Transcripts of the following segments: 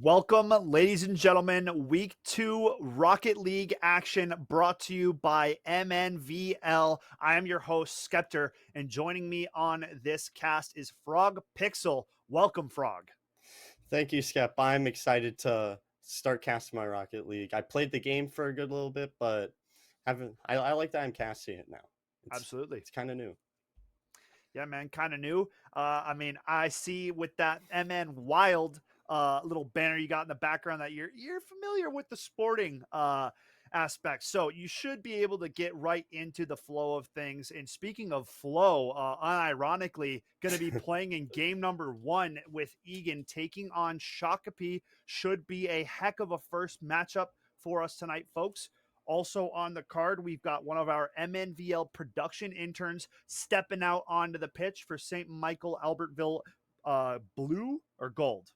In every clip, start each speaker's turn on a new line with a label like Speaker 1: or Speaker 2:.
Speaker 1: Welcome, ladies and gentlemen. Week 2 Rocket League action brought to you by Mnvl. I am your host, Skeptor, and joining me on this cast is Frog Pixel. Welcome, Frog.
Speaker 2: Thank you, Skep. I'm excited to start casting my Rocket League. I played the game for a good little bit, but haven't. I like that I'm casting it now.
Speaker 1: Absolutely.
Speaker 2: It's kind of new.
Speaker 1: Yeah, man, kind of new. I see with that MN Wild little banner you got in the background that you're familiar with the sporting aspect. So you should be able to get right into the flow of things. And speaking of flow, unironically, going to be playing in game number 1 with Egan taking on Shakopee. Should be a heck of a first matchup for us tonight, folks. Also on the card, we've got one of our Mnvl production interns stepping out onto the pitch for St. Michael Albertville. Blue or gold?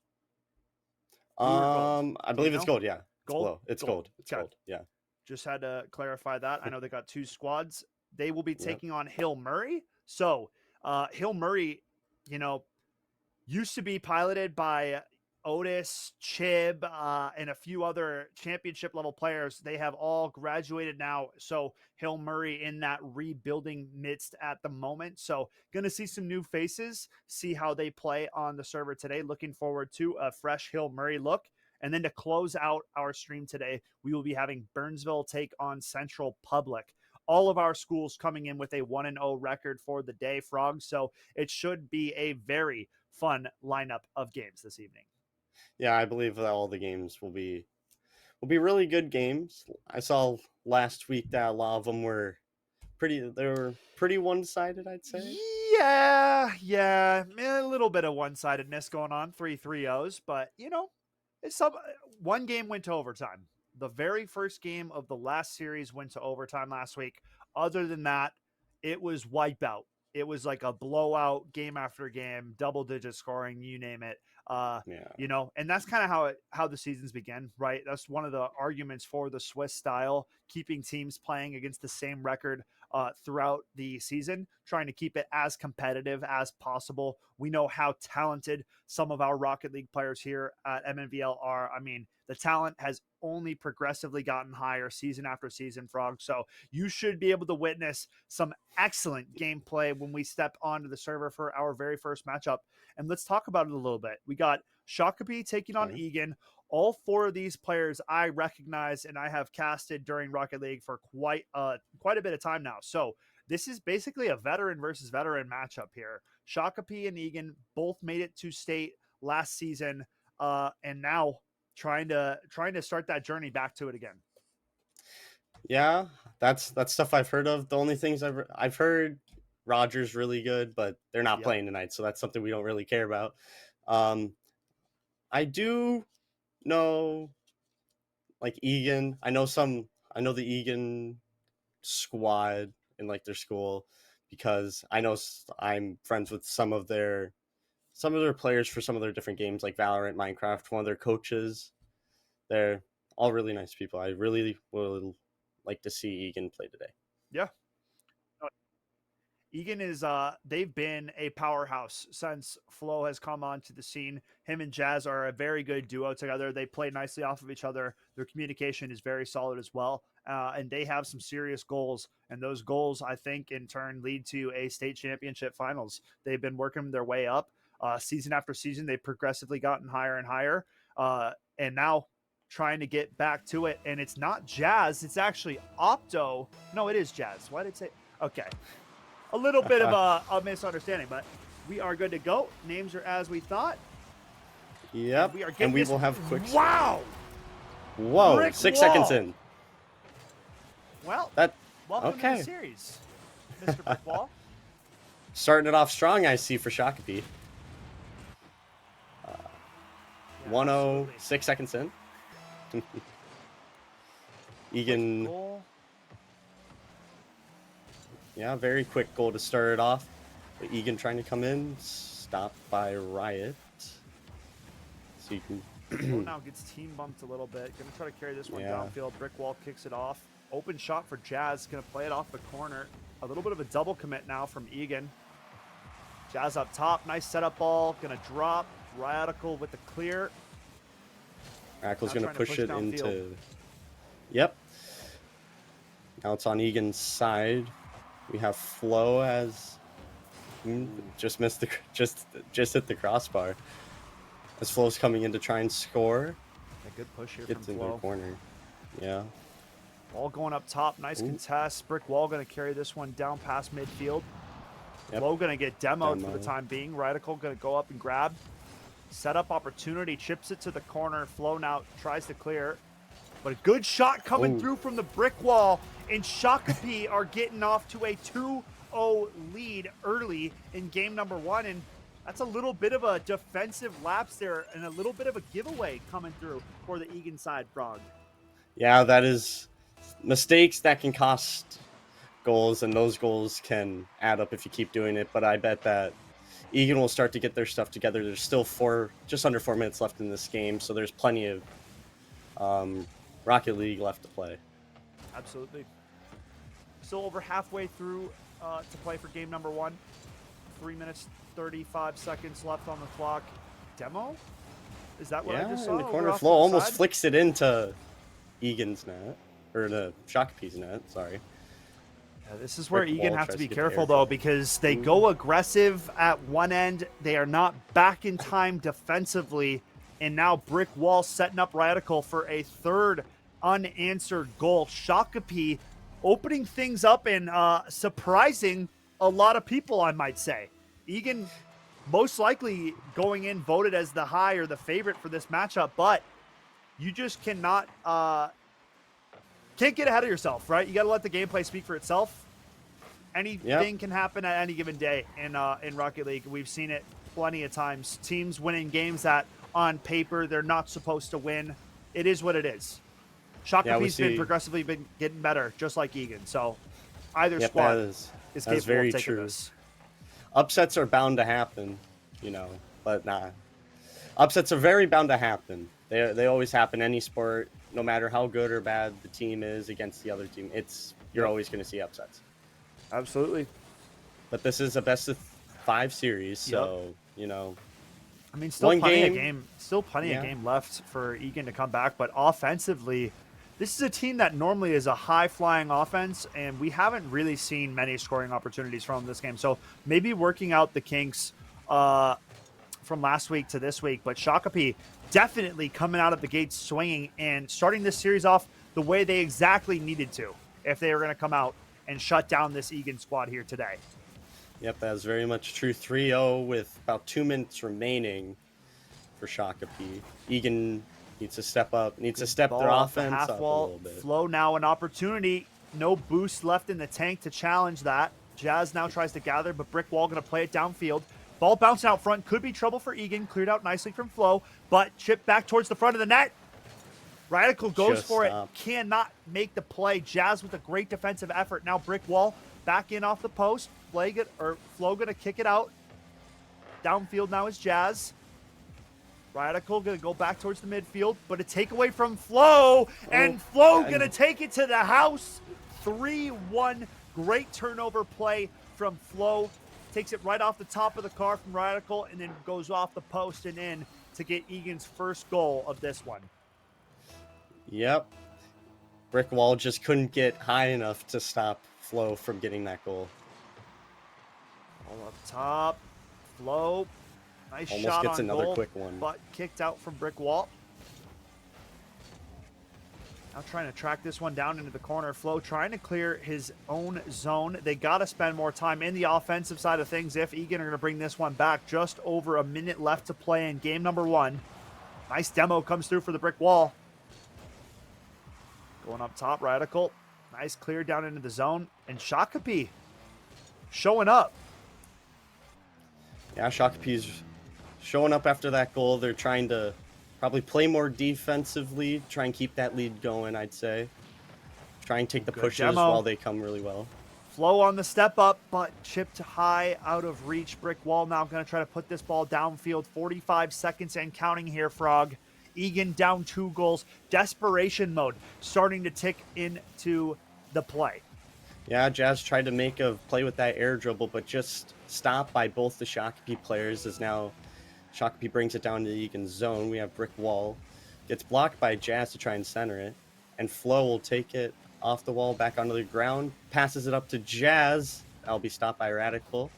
Speaker 1: Blue or gold?
Speaker 2: I
Speaker 1: Do you
Speaker 2: believe it's
Speaker 1: know?
Speaker 2: gold. Yeah, it's
Speaker 1: Gold?
Speaker 2: blue. It's
Speaker 1: Gold.
Speaker 2: gold. It's
Speaker 1: Okay.
Speaker 2: gold. Yeah.
Speaker 1: Just had to clarify that. I know they got 2 squads. They will be
Speaker 2: Yep.
Speaker 1: taking on Hill Murray. So, Hill Murray, you know, used to be piloted by Otis, Chib, and a few other championship level players. They have all graduated now. So Hill Murray in that rebuilding midst at the moment. So going to see some new faces, see how they play on the server today. Looking forward to a fresh Hill Murray look. And then to close out our stream today, we will be having Burnsville take on Central Public. All of our schools coming in with a 1-0 record for the day, Frog. So it should be a very fun lineup of games this evening.
Speaker 2: Yeah, I believe that all the games will be really good games. I saw last week that a lot of them were they were pretty one-sided, I'd say.
Speaker 1: Yeah, a little bit of one-sidedness going on, 3-3-0s, but it's one game went to overtime. The very first game of the last series went to overtime last week. Other than that, it was wipeout. It was like a blowout game after game, double-digit scoring, you name it.
Speaker 2: Yeah.
Speaker 1: And that's kind of how the seasons begin, right? That's one of the arguments for the Swiss style, keeping teams playing against the same record throughout the season, trying to keep it as competitive as possible. We know how talented some of our Rocket League players here at Mnvl are. I mean, the talent has only progressively gotten higher season after season, Frog. So you should be able to witness some excellent gameplay when we step onto the server for our very first matchup. And let's talk about it a little bit. We got Shakopee taking on
Speaker 2: Okay.
Speaker 1: Egan. All 4 of these players I recognize and I have casted during Rocket League for quite a bit of time now. So this is basically a veteran versus veteran matchup here. Shakopee and Egan both made it to state last season, and now trying to start that journey back to it again.
Speaker 2: Yeah, that's stuff I've heard of. The only things I've heard, Rogers really good, but they're not
Speaker 1: Yep.
Speaker 2: playing tonight, so that's something we don't really care about. Um, I do know like Egan. I know the Egan squad in like their school because I'm friends with some of their players for some of their different games like Valorant, Minecraft. One of their coaches. They're all really nice people. I really would like to see Egan play today.
Speaker 1: Yeah. Egan is they've been a powerhouse since Flo has come onto the scene. Him and Jazz are a very good duo together. They play nicely off of each other. Their communication is very solid as well. And they have some serious goals. And those goals, I think, in turn lead to a state championship finals. They've been working their way up season after season. They've progressively gotten higher and higher. And now trying to get back to it. And it's not Jazz, it's actually Opto. No, it is Jazz. Why did it say? Okay. A little bit of a misunderstanding, but we are good to go. Names are as we thought.
Speaker 2: Yep.
Speaker 1: And we are getting
Speaker 2: And we
Speaker 1: this.
Speaker 2: will have quick.
Speaker 1: Wow.
Speaker 2: Whoa!
Speaker 1: Brick
Speaker 2: 6
Speaker 1: wall.
Speaker 2: seconds in.
Speaker 1: Well,
Speaker 2: That
Speaker 1: welcome to
Speaker 2: okay.
Speaker 1: the series, Mr. Brickwall.
Speaker 2: Starting it off strong, I see for Shakopee. 1-0, 6 seconds in. Egan, yeah, very quick goal to start it off. But Egan trying to come in, stopped by Riot. So you can.
Speaker 1: Now gets team bumped a little bit. Gonna try to carry this one
Speaker 2: Yeah.
Speaker 1: downfield. Brickwall kicks it off. Open shot for Jazz. Gonna play it off the corner. A little bit of a double commit now from Egan. Jazz up top. Nice setup ball. Gonna drop. Radical with the clear.
Speaker 2: Rackle's
Speaker 1: Now
Speaker 2: going to
Speaker 1: trying to
Speaker 2: push
Speaker 1: push
Speaker 2: it
Speaker 1: downfield.
Speaker 2: into... Yep. Now it's on Egan's side. We have Flo as... just missed the... Just hit the crossbar. As Flo's coming in to try and score.
Speaker 1: A good push here from
Speaker 2: Gets into the
Speaker 1: Flo.
Speaker 2: corner. Yeah.
Speaker 1: Ball going up top. Nice contest. Brick Wall going to carry this one down past midfield.
Speaker 2: Yep.
Speaker 1: Flo going to get demoed for the time being. Radical going to go up and grab. Set up opportunity. Chips it to the corner. Flo now tries to clear. But a good shot coming through from the Brick Wall. And Shakopee are getting off to a 2-0 lead early in game number 1. And that's a little bit of a defensive lapse there and a little bit of a giveaway coming through for the Egan side, Frog.
Speaker 2: Yeah, that is mistakes that can cost goals, and those goals can add up if you keep doing it. But I bet that Egan will start to get their stuff together. There's still just under 4 minutes left in this game, so there's plenty of Rocket League left to play.
Speaker 1: Absolutely. Still over halfway through to play for game number 1. 3 minutes, 35 seconds left on the clock. Demo? Is that what I just saw?
Speaker 2: In the corner. Flo almost flicks it into Egan's net, or the Shakopee's net, sorry.
Speaker 1: Yeah, this is where Egan have to be careful, though, because they go aggressive at one end. They are not back in time defensively. And now Brick Wall setting up Radical for a third unanswered goal. Shakopee opening things up and surprising a lot of people, I might say. Egan most likely going in voted as the high or the favorite for this matchup, but you just cannot can't get ahead of yourself, right? You got to let the gameplay speak for itself. Anything can happen at any given day in Rocket League. We've seen it plenty of times. Teams winning games that on paper they're not supposed to win. It is what it is. Shakopee's been progressively getting better, just like Egan. So either squad is capable of taking this.
Speaker 2: Upsets are bound to happen, but nah. Upsets are very bound to happen. They always happen. Any sport, no matter how good or bad the team is against the other team, you're always going to see upsets.
Speaker 1: Absolutely.
Speaker 2: But this is a best of 5 series, so
Speaker 1: I mean, still plenty of game left for Egan to come back, but offensively, this is a team that normally is a high-flying offense, and we haven't really seen many scoring opportunities from this game. So maybe working out the kinks from last week to this week, but Shakopee definitely coming out of the gates swinging and starting this series off the way they exactly needed to if they were going to come out and shut down this Egan squad here today.
Speaker 2: Yep, that is very much true. 3-0 with about 2 minutes remaining for Shakopee. Egan needs to step up, needs to step their offense up a little bit.
Speaker 1: Flo now an opportunity. No boost left in the tank to challenge that. Jazz now tries to gather, but Brick Wall going to play it downfield. Ball bouncing out front. Could be trouble for Egan. Cleared out nicely from Flo, but chipped back towards the front of the net. Radical goes for it. Cannot make the play. Jazz with a great defensive effort. Now Brick Wall back in off the post. Flo going to kick it out. Downfield now is Jazz. Radical going to go back towards the midfield, but a takeaway from Flo, and Flo going to take it to the house. 3-1. Great turnover play from Flo. Takes it right off the top of the car from Radical, and then goes off the post and in to get Egan's first goal of this one.
Speaker 2: Yep. Brick Wall just couldn't get high enough to stop Flo from getting that goal.
Speaker 1: All up top. Flo. Nice
Speaker 2: Almost
Speaker 1: shot
Speaker 2: gets
Speaker 1: on
Speaker 2: another
Speaker 1: goal,
Speaker 2: quick one.
Speaker 1: but kicked out from Brick Wall. Now trying to track this one down into the corner. Flo trying to clear his own zone. They got to spend more time in the offensive side of things if Egan are going to bring this one back. Just over a minute left to play in game number 1. Nice demo comes through for the Brick Wall. Going up top, Radical. Nice clear down into the zone. And Shakopee showing up.
Speaker 2: Yeah, Shakopee's showing up after that goal. They're trying to probably play more defensively, try and keep that lead going, I'd say. Try and take the pushes while they come really well.
Speaker 1: Flo on the step up, but chipped high out of reach. Brick Wall now going to try to put this ball downfield. 45 seconds and counting here, Frog. Egan down 2 goals. Desperation mode starting to tick into the play.
Speaker 2: Yeah, Jazz tried to make a play with that air dribble, but just stopped by both the Shakopee players as now Shakopee brings it down to the Egan zone. We have Brick Wall Gets blocked by Jazz to try and center it. And Flo will take it off the wall back onto the ground. Passes it up to Jazz. That'll be stopped by Radical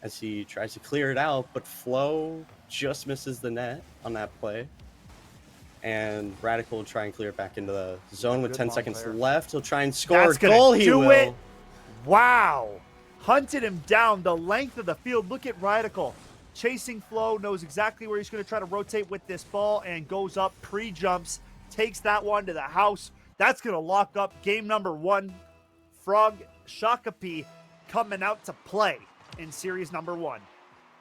Speaker 2: as he tries to clear it out. But Flo just misses the net on that play. And Radical will try and clear it back into the zone with
Speaker 1: Good
Speaker 2: 10
Speaker 1: long
Speaker 2: seconds
Speaker 1: clear.
Speaker 2: left. He'll try and score
Speaker 1: That's
Speaker 2: a
Speaker 1: gonna
Speaker 2: goal. He
Speaker 1: do
Speaker 2: will.
Speaker 1: it. Wow. Hunted him down the length of the field. Look at Radical. Chasing Flo, knows exactly where he's going to try to rotate with this ball and goes up, pre-jumps, takes that one to the house. That's going to lock up game number 1. Frog Shakopee coming out to play in series number 1.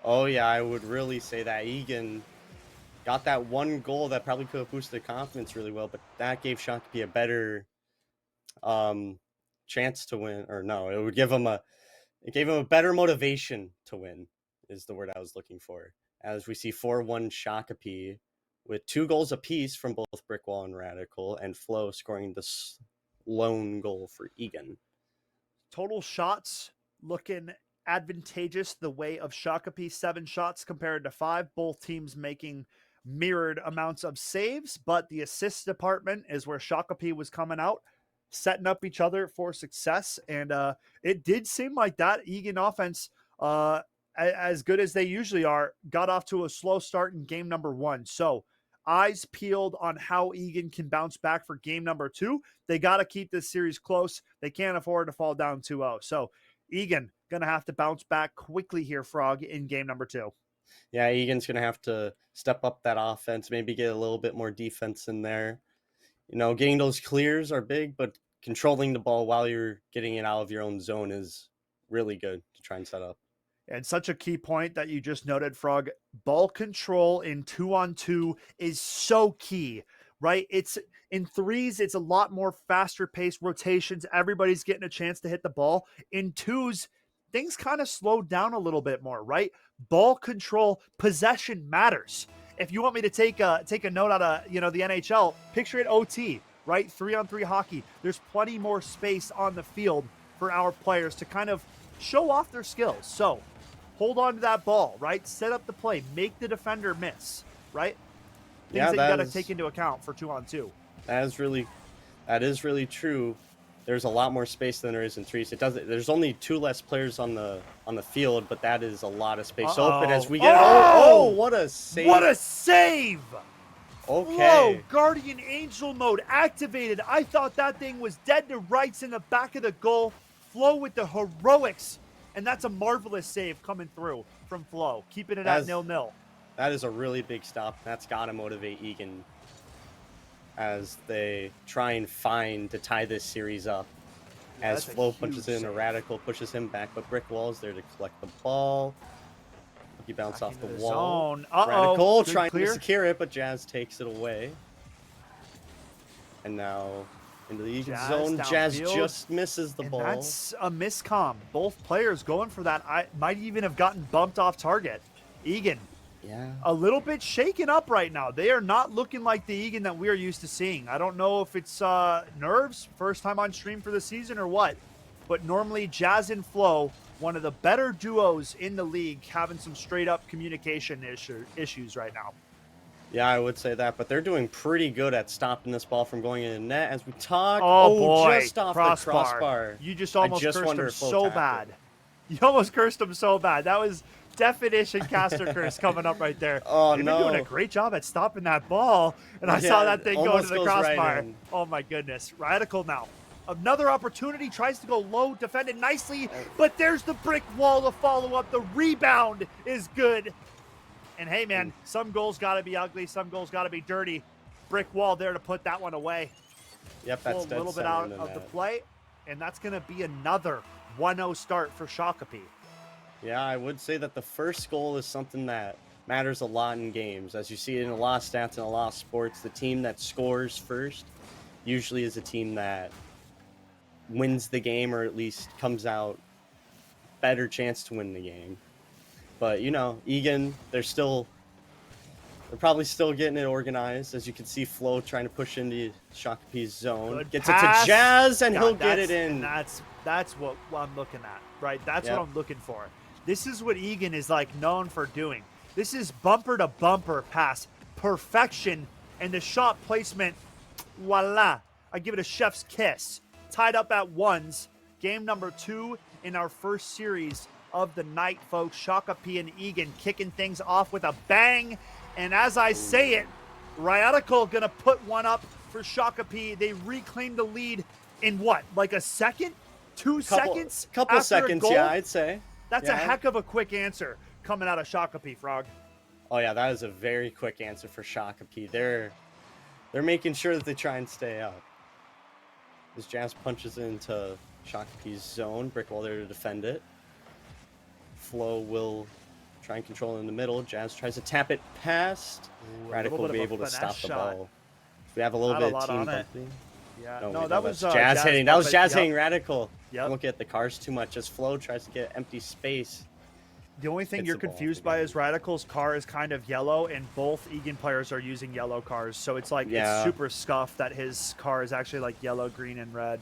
Speaker 2: Oh, yeah, I would really say that Egan got that one goal that probably could have boosted the confidence really well, but that gave Shakopee a better chance to win. Or no, it gave him a better motivation to win, is the word I was looking for. As we see 4-1 Shakopee with 2 goals apiece from both Brickwall and Radical, and Flo scoring the lone goal for Egan.
Speaker 1: Total shots looking advantageous the way of Shakopee, 7 shots compared to 5. Both teams making mirrored amounts of saves, but the assist department is where Shakopee was coming out, setting up each other for success. And it did seem like that Egan offense, as good as they usually are, got off to a slow start in game number 1. So eyes peeled on how Egan can bounce back for game number 2. They got to keep this series close. They can't afford to fall down 2-0. So Egan going to have to bounce back quickly here, Frog, in game number 2.
Speaker 2: Yeah, Egan's going to have to step up that offense, maybe get a little bit more defense in there. You know, getting those clears are big, but controlling the ball while you're getting it out of your own zone is really good to try and set up.
Speaker 1: And such a key point that you just noted, Frog. Ball control in 2-on-2 is so key, right? It's in threes, it's a lot more faster paced rotations. Everybody's getting a chance to hit the ball. In twos, things kind of slow down a little bit more, right? Ball control, possession matters. If you want me to take a note out of the NHL, picture it OT, right? 3-on-3 hockey. There's plenty more space on the field for our players to kind of show off their skills. So hold on to that ball, right? Set up the play, make the defender miss, right? Things that you got to take into account for 2-on-2.
Speaker 2: That is really true. There's a lot more space than there is in threes. There's only 2 less players on the field, but that is a lot of space open as we get. What a save!
Speaker 1: What a save!
Speaker 2: Okay.
Speaker 1: Whoa, Guardian Angel mode activated. I thought that thing was dead to rights in the back of the goal. Flo with the heroics, and that's a marvelous save coming through from Flo, keeping it at 0-0.
Speaker 2: That is a really big stop. That's got to motivate Egan as they try and find to tie this series up.
Speaker 1: Yeah,
Speaker 2: as Flo punches in, a Radical pushes him back, but Brickwall is there to collect the ball. He bounced off the wall. Radical trying to secure it, but Jazz takes it away. And now into the Egan zone. Jazz just misses the ball.
Speaker 1: That's a miscomm. Both players going for that. I might even have gotten bumped off target. Egan, a little bit shaken up right now. They are not looking like the Egan that we are used to seeing. I don't know if it's nerves, first time on stream for the season or what, but normally Jazz and Flo, one of the better duos in the league, having some straight up communication issues right now.
Speaker 2: Yeah, I would say that, but they're doing pretty good at stopping this ball from going in the net as we talk.
Speaker 1: Oh boy,
Speaker 2: just off the crossbar.
Speaker 1: You just almost cursed him so bad. You almost cursed him so bad. That was definition caster curse coming up right there.
Speaker 2: Oh,
Speaker 1: They've been doing a great job at stopping that ball, and I saw that thing go into the crossbar. Right, oh my goodness. Radical now. Another opportunity, tries to go low, defended nicely, but there's the brick wall to follow up. The rebound is good. And hey, man, some goals got to be ugly. Some goals got to be dirty. Brick wall there to put that one away.
Speaker 2: Yep, that's
Speaker 1: a little bit out of the play, and that's going to be another 1-0 start for Shakopee.
Speaker 2: Yeah, I would say that the first goal is something that matters a lot in games. As you see it in a lot of stats and a lot of sports, the team that scores first usually is a team that wins the game, or at least comes out better chance to win the game. But, you know, Egan, they're probably still getting it organized. As you can see, Flo trying to push into Shakopee's zone.
Speaker 1: Good
Speaker 2: Gets
Speaker 1: pass.
Speaker 2: it to Jazz, and he'll get it in.
Speaker 1: And that's what I'm looking at, right? That's what I'm looking for. This is what Egan is, like, known for doing. This is bumper-to-bumper pass. Perfection And the shot placement, voila. I give it a chef's kiss. Tied up at ones. Game number 2 in our first series of the night, folks. Shaka P and Egan kicking things off with a bang. And as I say it, Radical gonna put one up for Shaka P. They reclaim the lead in what, like a second? 2 seconds?
Speaker 2: Couple
Speaker 1: after
Speaker 2: seconds,
Speaker 1: a goal?
Speaker 2: yeah, I'd say.
Speaker 1: That's a
Speaker 2: Yeah.
Speaker 1: heck of a quick answer coming out of Shaka P, Frog.
Speaker 2: Oh yeah, that is a very quick answer for Shaka P. They're making sure that they try and stay up. As Jazz punches into Shaka P's zone, Brick Wall there to defend it. Flo will try and control in the middle. Jazz tries to tap it past. Radical will be able to stop the ball. We have a little bit of team bumping.
Speaker 1: Yeah,
Speaker 2: No,
Speaker 1: that was
Speaker 2: Jazz hitting. That was Jazz
Speaker 1: yep.
Speaker 2: hitting Radical.
Speaker 1: Yep.
Speaker 2: Don't look at the cars too much as Flo tries to get empty space.
Speaker 1: The only thing
Speaker 2: Hits
Speaker 1: you're
Speaker 2: the ball
Speaker 1: confused
Speaker 2: again.
Speaker 1: by is Radical's car is kind of yellow, and both Egan players are using yellow cars. So it's like it's super scuffed that his car is actually like yellow, green, and red.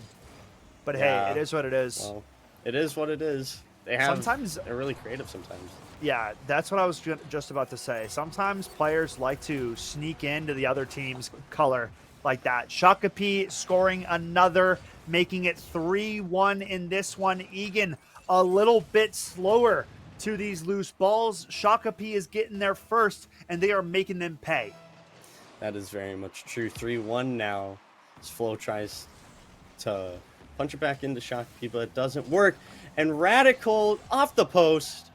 Speaker 1: But hey, it is what it is.
Speaker 2: Well, it is what it is. They're really creative sometimes.
Speaker 1: Yeah, that's what I was just about to say. Sometimes players like to sneak into the other team's color like that. Shaka P scoring another, making it 3-1 in this one. Egan a little bit slower to these loose balls. Shaka P is getting there first, and they are making them pay.
Speaker 2: That is very much true. 3-1 now. As Flo tries to punch it back into Shaka P, but it doesn't work. And Radical off the post.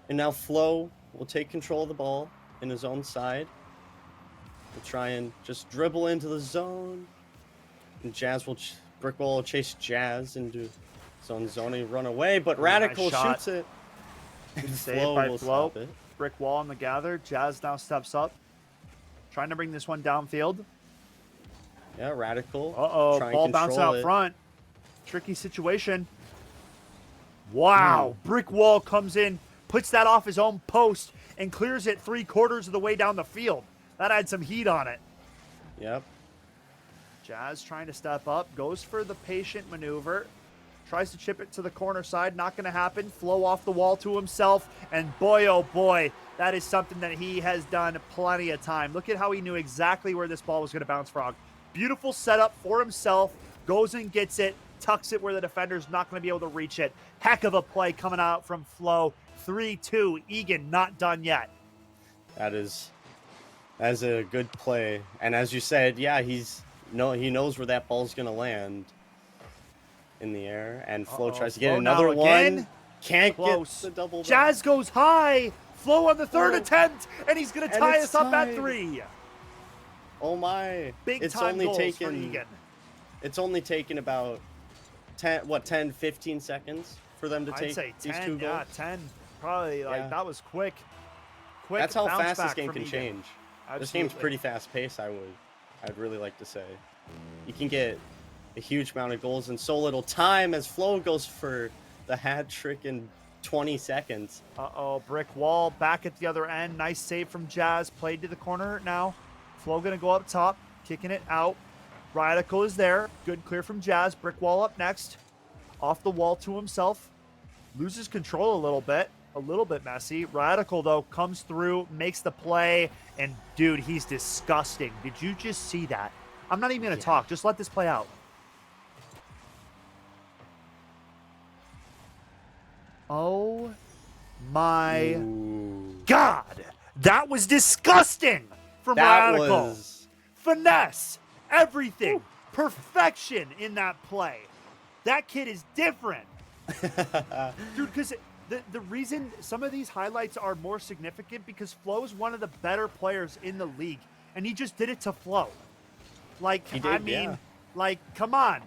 Speaker 2: And now Flo will take control of the ball in his own side. We'll try and just dribble into the zone. And Jazz will Brick Wall will chase Jazz into his own zone and run away, but Radical shoots it.
Speaker 1: Good save by Flo. Brick Wall on the gather. Jazz now steps up, trying to bring this one downfield.
Speaker 2: Yeah, Radical.
Speaker 1: Ball bouncing out front. Tricky situation. Wow. Brick Wall comes in, puts that off his own post, and clears it 3/4 of the way down the field. That had some heat on it.
Speaker 2: Yep.
Speaker 1: Jazz trying to step up, goes for the patient maneuver, tries to chip it to the corner side, not going to happen. Flo off the wall to himself, and boy, oh boy, that is something that he has done plenty of time. Look at how he knew exactly where this ball was going to bounce, Frog. Beautiful setup for himself, goes and gets it, tucks it where the defender's not going to be able to reach it. Heck of a play coming out from Flo. 3-2, Egan not done yet.
Speaker 2: That is a good play. And as you said, yeah, he knows where that ball's going to land in the air. And Flo tries to get another one. Can't get the double.
Speaker 1: Jazz goes high. Flo on the third attempt, and he's going to tie us up at 3.
Speaker 2: Oh my.
Speaker 1: Big time goals for Egan.
Speaker 2: It's only taken about 10, 15 seconds for them to take these 2 goals?
Speaker 1: Yeah, 10. Probably, that was quick.
Speaker 2: That's how fast this game can change.
Speaker 1: Absolutely.
Speaker 2: This game's pretty fast-paced, I'd really like to say. You can get a huge amount of goals in so little time as Flo goes for the hat trick in 20 seconds.
Speaker 1: Brick Wall back at the other end. Nice save from Jazz. Played to the corner now. Flo going to go up top, kicking it out. Radical is there. Good clear from Jazz. Brick Wall up next. Off the wall to himself. Loses control a little bit. A little bit messy. Radical, though, comes through, makes the play, and, dude, he's disgusting. Did you just see that? I'm not even going to talk. Just let this play out. Oh, my God. That was disgusting from Radical. Finesse. Everything. Perfection in that play. That kid is different. Dude, because the reason some of these highlights are more significant because Flo is one of the better players in the league, and he just did it to Flo. Like, come on.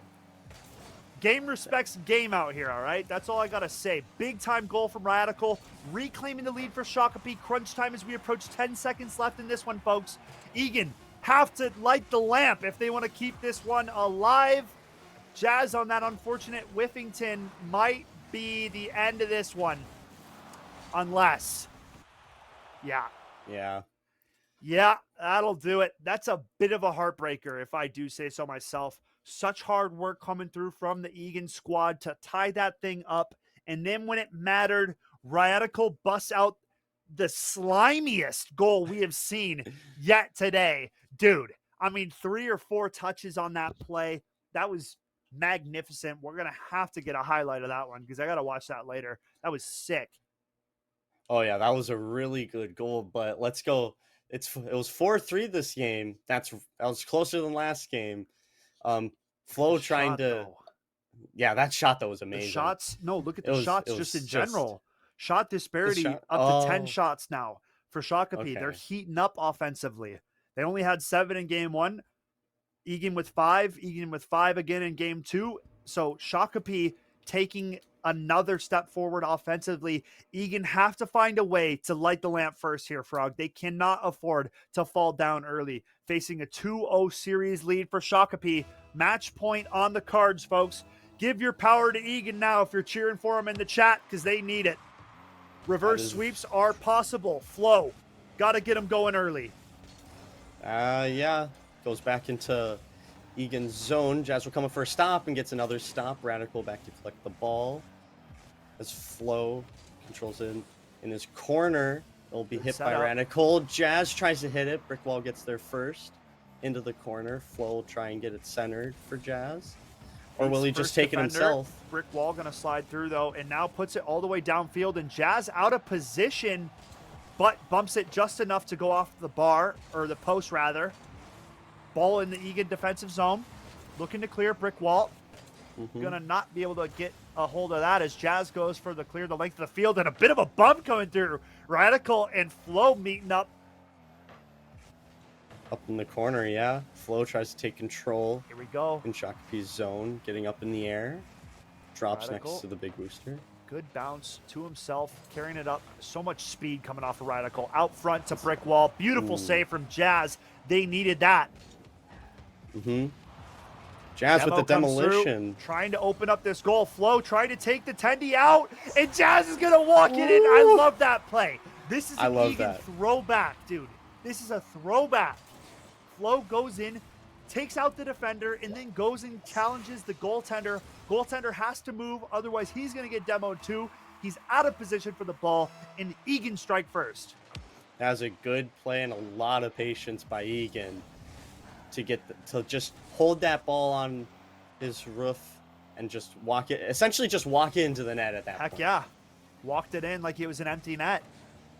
Speaker 1: Game respects game out here, all right? That's all I got to say. Big-time goal from Radical, reclaiming the lead for Shaka P. Crunch time as we approach 10 seconds left in this one, folks. Egan have to light the lamp if they want to keep this one alive. Jazz on that unfortunate Whiffington might be the end of this one. Unless. Yeah, that'll do it. That's a bit of a heartbreaker, if I do say so myself. Such hard work coming through from the Egan squad to tie that thing up. And then when it mattered, Radical busts out the slimiest goal we have seen yet today. Dude, I mean, 3 or 4 touches on that play. That was magnificent. We're going to have to get a highlight of that one because I got to watch that later. That was sick.
Speaker 2: Oh yeah, that was a really good goal. But let's go. It was 4-3 this game. That was closer than last game.
Speaker 1: The
Speaker 2: Flo trying
Speaker 1: shot,
Speaker 2: to,
Speaker 1: though.
Speaker 2: yeah, that shot though was
Speaker 1: The
Speaker 2: amazing.
Speaker 1: shots, no, look at
Speaker 2: It
Speaker 1: the
Speaker 2: was
Speaker 1: shots
Speaker 2: it
Speaker 1: just in
Speaker 2: was just
Speaker 1: general. Shot
Speaker 2: the
Speaker 1: disparity
Speaker 2: shot.
Speaker 1: up to 10
Speaker 2: Oh,
Speaker 1: shots now for Shakopee. They're
Speaker 2: okay.
Speaker 1: heating up offensively. They only had 7 in game 1. Egan with 5. Egan with 5 again in game 2. So Shakopee taking another step forward offensively. Egan have to find a way to light the lamp first here, Frog. They cannot afford to fall down early. Facing a 2-0 series lead for Shakopee. Match point on the cards, folks. Give your power to Egan now if you're cheering for him in the chat because they need it.
Speaker 2: That
Speaker 1: Reverse
Speaker 2: is,
Speaker 1: sweeps are possible. Flo, got to get them going early.
Speaker 2: yeah, goes back into Egan's zone. Jazz will come up for a stop and gets another stop. Radical back to collect the ball. As Flo controls it in his corner. It'll be
Speaker 1: Good
Speaker 2: hit by
Speaker 1: setup.
Speaker 2: Radical. Jazz tries to hit it. Brickwall gets there first into the corner. Flo will try and get it centered for Jazz. Or will he just take it himself?
Speaker 1: Brick wall going to slide through, though, and now puts it all the way downfield. And Jazz out of position, but bumps it just enough to go off the bar, or the post, rather. Ball in the Egan defensive zone. Looking to clear Brick Wall. Going to not be able to get a hold of that as Jazz goes for the clear the length of the field. And a bit of a bump coming through. Radical and Flo meeting up.
Speaker 2: Up in the corner, yeah. Flo tries to take control.
Speaker 1: Here we go.
Speaker 2: In Shakapee's zone, getting up in the air. Drops
Speaker 1: Radical.
Speaker 2: next to the big booster.
Speaker 1: Good bounce to himself, carrying it up. So much speed coming off of Radical. Out front to Brick Wall. Beautiful save from Jazz. They needed that.
Speaker 2: Jazz
Speaker 1: Demo
Speaker 2: with the
Speaker 1: comes
Speaker 2: demolition.
Speaker 1: through, trying to open up this goal. Flo trying to take the Tendy out, and Jazz is going to walk it in. I love that play. This is an Egan throwback, dude. This is a throwback. Flo goes in, takes out the defender, and then goes and challenges the goaltender. Goaltender has to move, otherwise he's going to get demoed too. He's out of position for the ball, and Egan strike first.
Speaker 2: That was a good play and a lot of patience by Egan to to just hold that ball on his roof and just walk it, essentially just walk it into the net at that point.
Speaker 1: Heck yeah. Walked it in like it was an empty net.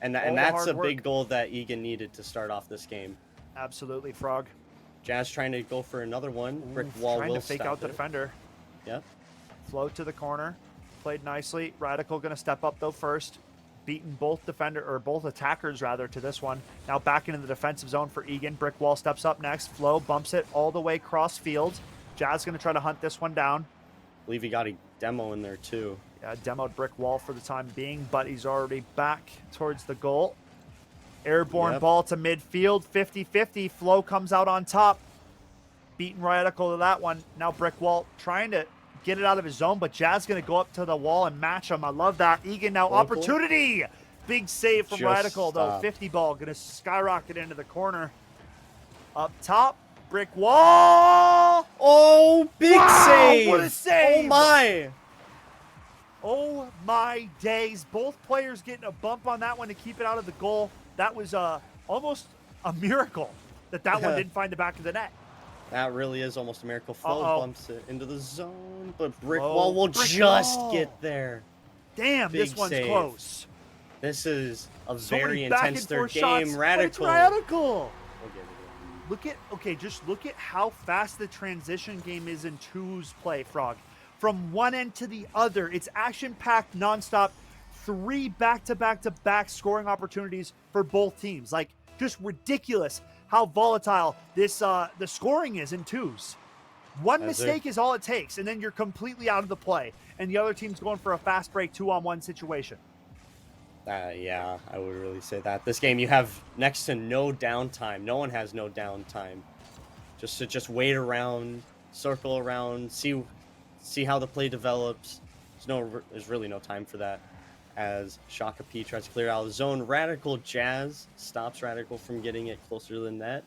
Speaker 2: And that's a big goal that Egan needed to start off this game.
Speaker 1: Absolutely, Frog.
Speaker 2: Jazz trying to go for another one. Brick Wall
Speaker 1: trying
Speaker 2: will
Speaker 1: to fake out the defender.
Speaker 2: Yep.
Speaker 1: Float to the corner. Played nicely. Radical going to step up though first. Beaten both attackers rather to this one. Now back into the defensive zone for Egan. Brick Wall steps up next. Flo bumps it all the way cross field. Jazz going to try to hunt this one down.
Speaker 2: I believe he got a demo in there too.
Speaker 1: Yeah, demoed Brick Wall for the time being, but he's already back towards the goal. Airborne ball to midfield. 50-50. Flo comes out on top. Beaten Radical to that one. Now Brick Wall trying to get it out of his zone, but Jazz going to go up to the wall and match him. I love that. Egan now opportunity. Big save from Radical, though. 50 ball going to skyrocket into the corner. Up top, Brick Wall.
Speaker 2: Oh, big save.
Speaker 1: What a save.
Speaker 2: Oh, my.
Speaker 1: Oh, my days. Both players getting a bump on that one to keep it out of the goal. That was almost a miracle that one didn't find the back of the net.
Speaker 2: That really is almost a miracle. Flo bumps it into the zone, but Brick Wall will just get there.
Speaker 1: Damn, this one's close.
Speaker 2: This is a very intense third game. Radical.
Speaker 1: Just look at how fast the transition game is in 2's play, Frog. From one end to the other, it's action-packed, nonstop. 3 back-to-back-to-back scoring opportunities for both teams. Like, just ridiculous how volatile this the scoring is in 2's. One mistake is all it takes, and then you're completely out of the play, and the other team's going for a fast break 2-on-1 situation.
Speaker 2: Yeah, I would really say that. This game, you have next to no downtime. No one has no downtime. Just wait around, circle around, see how the play develops. There's really no time for that. As Shakopee tries to clear out of the zone, Radical Jazz stops Radical from getting it closer to the net,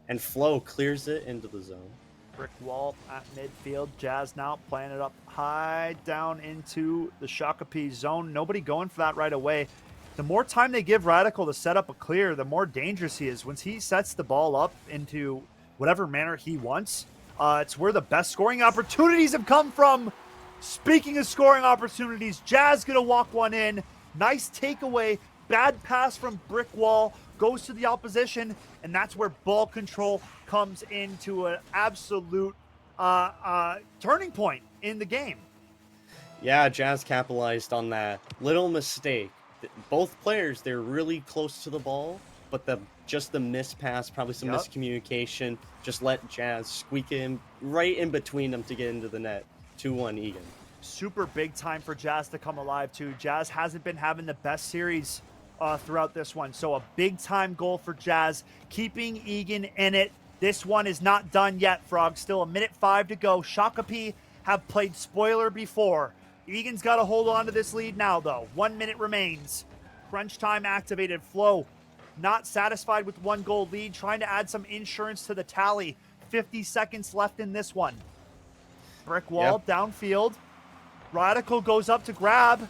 Speaker 2: and Flo clears it into the zone.
Speaker 1: Brick Wall at midfield. Jazz now playing it up high down into the Shakopee zone. Nobody going for that right away. The more time they give Radical to set up a clear, the more dangerous he is. Once he sets the ball up into whatever manner he wants, it's where the best scoring opportunities have come from. Speaking of scoring opportunities, Jazz gonna walk one in. Nice takeaway. Bad pass from Brick Wall. Goes to the opposition, and that's where ball control comes into an absolute turning point in the game.
Speaker 2: Yeah, Jazz capitalized on that little mistake. Both players, they're really close to the ball, but just the mispass, probably some miscommunication, just let Jazz squeak in right in between them to get into the net. 2-1 Egan.
Speaker 1: Super big time for Jazz to come alive too. Jazz hasn't been having the best series throughout this one, so a big time goal for Jazz, keeping Egan in it. This one is not done yet, Frog. Still 1:05 to go. Shakopee have played spoiler before. Egan's got to hold on to this lead now, though. 1 minute remains. Crunch time activated. Flow not satisfied with 1 goal lead, trying to add some insurance to the tally. 50 seconds left in this one. Brick Wall downfield. Radical goes up to grab.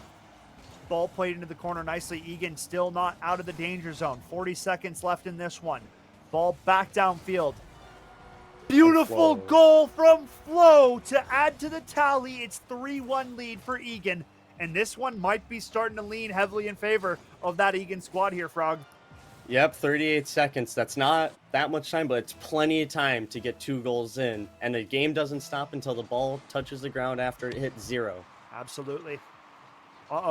Speaker 1: Ball played into the corner nicely. Egan still not out of the danger zone. 40 seconds left in this one. Ball back downfield. Beautiful goal from Flo to add to the tally. It's 3-1 lead for Egan. And this one might be starting to lean heavily in favor of that Egan squad here, Frog.
Speaker 2: Yep, 38 seconds. That's not that much time, but it's plenty of time to get 2 goals in. And the game doesn't stop until the ball touches the ground after it hits 0.
Speaker 1: Absolutely.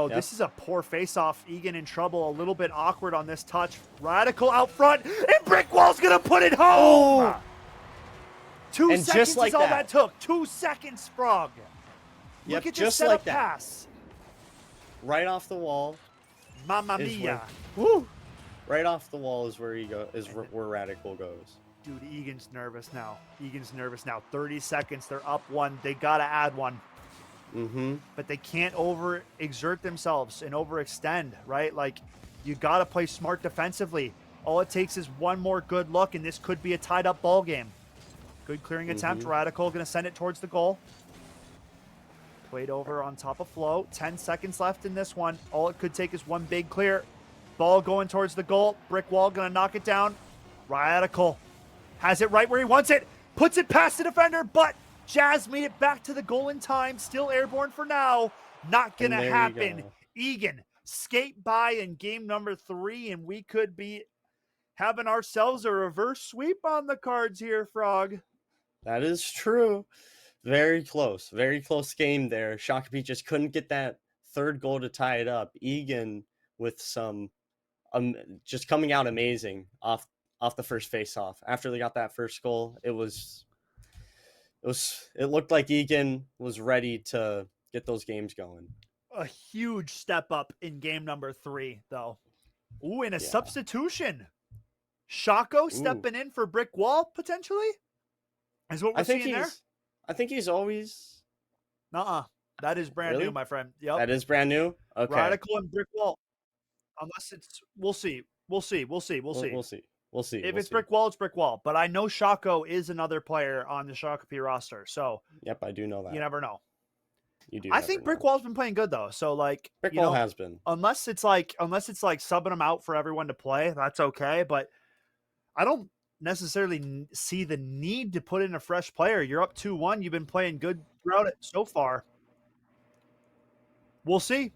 Speaker 1: This is a poor face-off. Egan in trouble, a little bit awkward on this touch. Radical out front, and Brick Wall's gonna put it home! 2 seconds just like is all that took. 2 seconds, Frog. Look at this setup pass.
Speaker 2: Right off the wall.
Speaker 1: Mamma mia.
Speaker 2: Woo! Right off the wall is where where Radical goes.
Speaker 1: Dude, Egan's nervous now. 30 seconds. They're up 1. They gotta add 1. But they can't overexert themselves and overextend, right? Like, you got to play smart defensively. All it takes is 1 more good look, and this could be a tied-up ball game. Good clearing attempt. Radical going to send it towards the goal. Played over on top of Flo. 10 seconds left in this one. All it could take is 1 big clear. Ball going towards the goal. Brick Wall going to knock it down. Radical has it right where he wants it. Puts it past the defender, but Jazz made it back to the goal in time. Still airborne for now. Not going to happen. Egan skate by in game number 3, and we could be having ourselves a reverse sweep on the cards here, Frog.
Speaker 2: That is true. Very close. Very close game there. Shakopee just couldn't get that 3rd goal to tie it up. Egan with some just coming out amazing off the first face-off. After they got that first goal, it looked like Egan was ready to get those games going.
Speaker 1: A huge step up in game number 3, though. Ooh, and a substitution. Shako stepping in for Brick Wall, potentially? Is what we're seeing there?
Speaker 2: I think he's always...
Speaker 1: That is brand new, my friend. Yep.
Speaker 2: That is brand new? Okay.
Speaker 1: Radical and Brick Wall. Unless it's... We'll see. We'll see. If it's Brick Wall, it's Brick Wall. But I know Shako is another player on the Shakopee roster. So
Speaker 2: yep, I do know that.
Speaker 1: You never know.
Speaker 2: You do.
Speaker 1: I think Brick Wall's been playing good though. So like
Speaker 2: Brick Wall has been.
Speaker 1: Unless it's like subbing him out for everyone to play, that's okay. But I don't necessarily see the need to put in a fresh player. You're up 2-1. You've been playing good throughout it so far. We'll see.